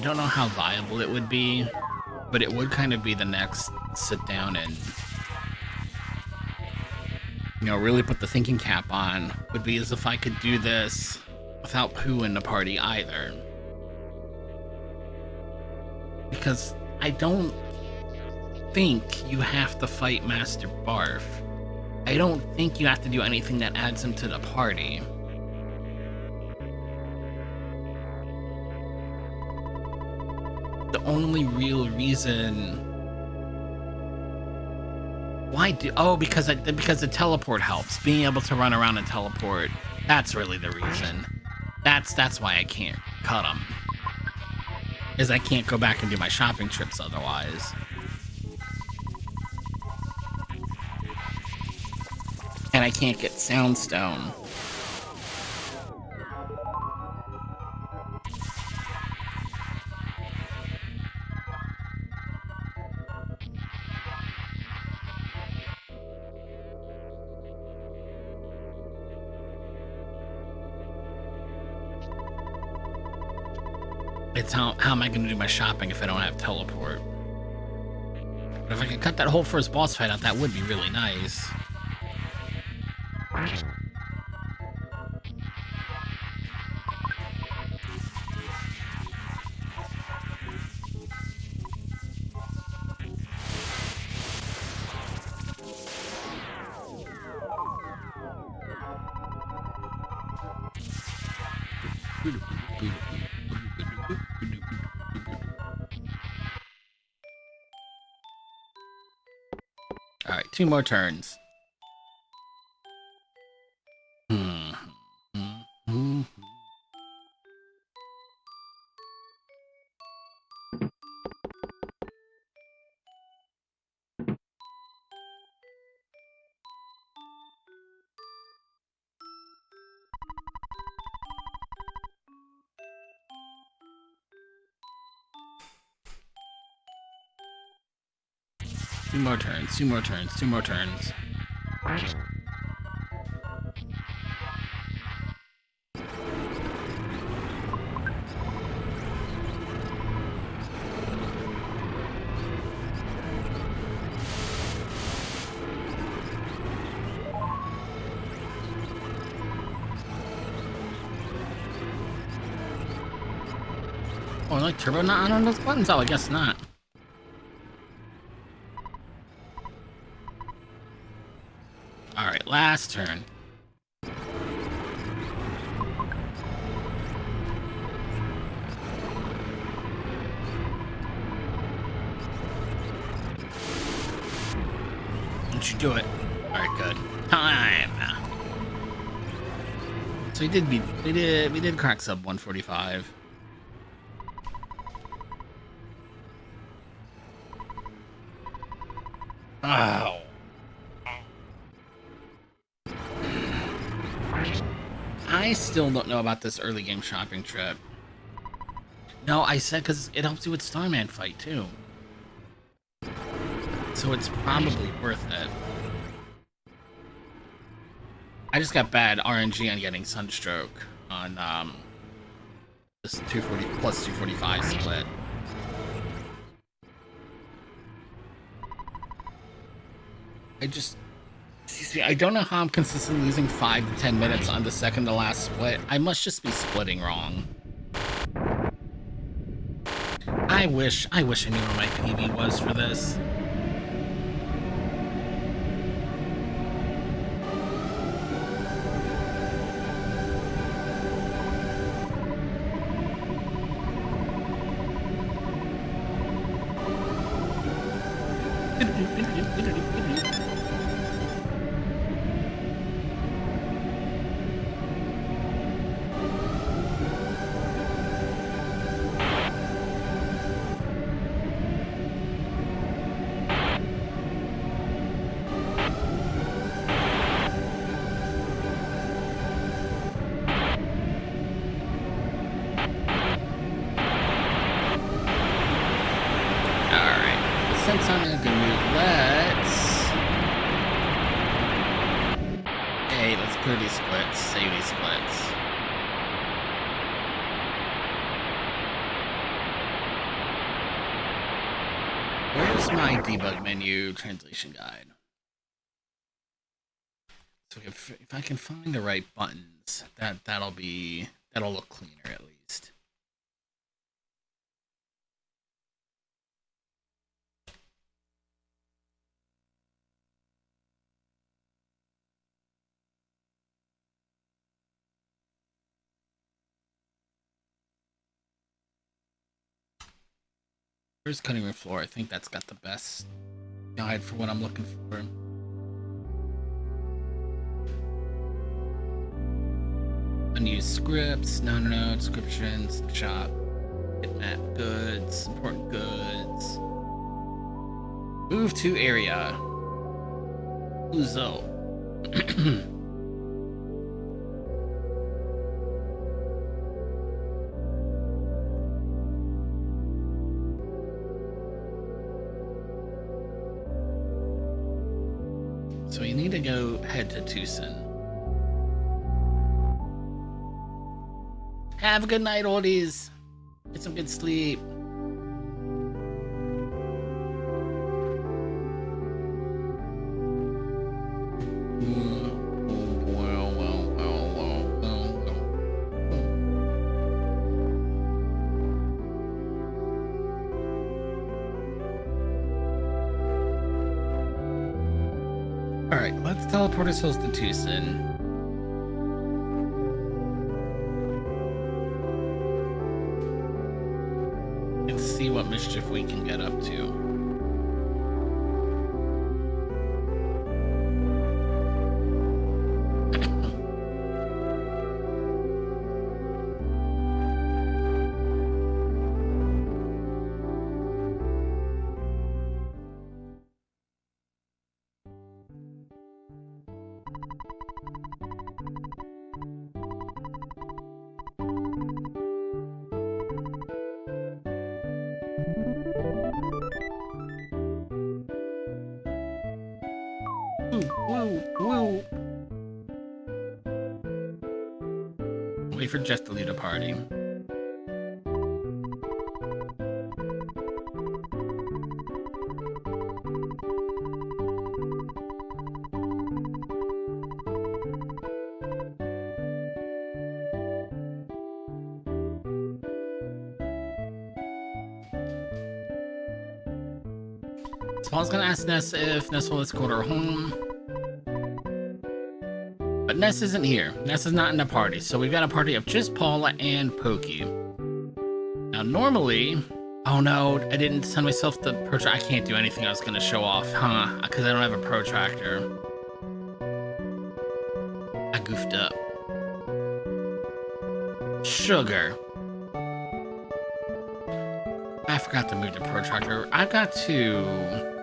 know how viable it would be, but it would kind of be the next sit down and, you know, really put the thinking cap on, would be as if I could do this without Pooh in the party either. Because I don't think you have to fight Master Barf. I don't think you have to do anything that adds him to the party. The only real reason why do because the teleport helps. Being able to run around and teleport, that's really the reason. That's why I can't cut him. Is I can't go back and do my shopping trips otherwise. And I can't get Soundstone. It's how am I going to do my shopping if I don't have teleport? But if I could cut that whole first boss fight out, that would be really nice. All right, 2 more turns. Two more turns, 2 more turns, 2 more turns. Oh, like turbo not on those buttons? Oh, I guess not. Alright, last turn. Don't you do it. Alright, good. Time! So we did crack sub 145. Oh. I still don't know about this early game shopping trip. No, I said because it helps you with Starman fight too. So it's probably worth it. I just got bad RNG on getting Sunstroke on this 240 plus 245 split. I don't know how I'm consistently losing 5 to 10 minutes on the second to last split. I must just be splitting wrong. I wish I knew where my PB was for this. Alright, let's clear these splits, save these splits. Where's my debug menu translation guide? So if I can find the right buttons, that'll look cleaner at least. Where's cutting room floor? I think that's got the best guide for what I'm looking for. Unused scripts, no, descriptions, shop, bitmap, goods, important goods. Move to area. Uzo. So you need to go head to Tucson. Have a good night, oldies. Get some good sleep. Alright, let's teleport ourselves to Tucson. And see what mischief we can get up to. Woo. Wait for Jeff to lead a party. So I was gonna ask Ness if Ness will let's go to her home. But Ness isn't here. Ness is not in the party, so we've got a party of just Paula and Pokey. Now, normally... Oh no, I didn't send myself the protractor. I can't do anything I was gonna show off, huh? Because I don't have a protractor. I goofed up. Sugar. I forgot to move the protractor. I've got to...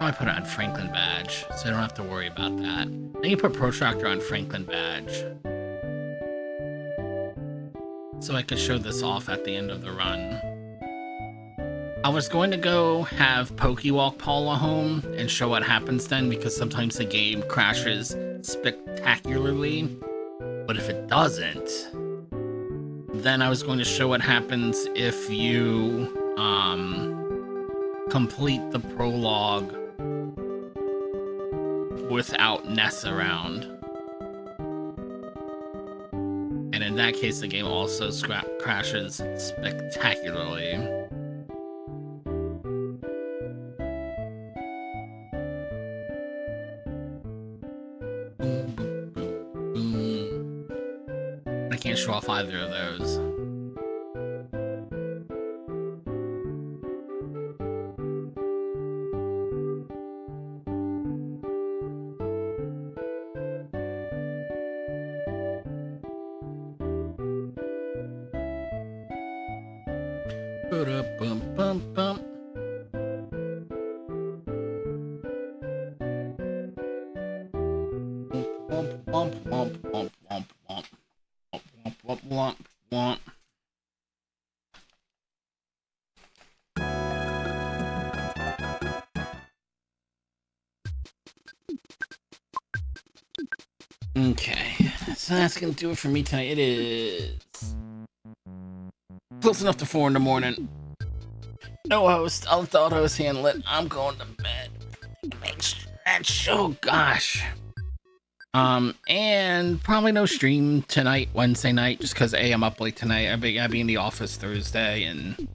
I put it on Franklin badge, so I don't have to worry about that. Then you put protractor on Franklin badge, so I could show this off at the end of the run. I was going to go have Pokey walk Paula home and show what happens then, because sometimes the game crashes spectacularly. But if it doesn't, then I was going to show what happens if you complete the prologue without Ness around. And in that case, the game also crashes spectacularly. Boom, boom, boom, boom. I can't show off either of those. Okay, so that's gonna do it for me tonight. It is close enough to 4 in the morning. No host. I'll let the auto host handle it. I'm going to bed. Oh gosh. And probably no stream tonight, Wednesday night, just because I'm up late tonight. I'll be in the office Thursday, and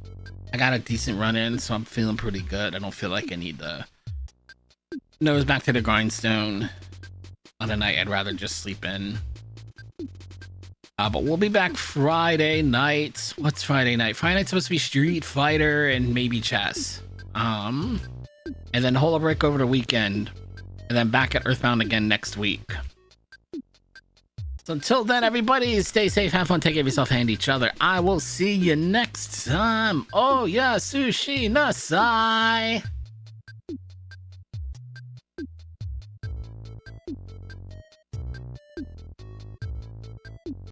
I got a decent run in, so I'm feeling pretty good. I don't feel like I need to nose back to the grindstone on a night I'd rather just sleep in. But we'll be back Friday night. What's Friday night? Friday night's supposed to be Street Fighter and maybe chess. And then holo break over the weekend, and then back at EarthBound again next week. So until then, everybody, stay safe, have fun, take care of yourself and each other. I will see you next time. Oh yeah, sushi nasai.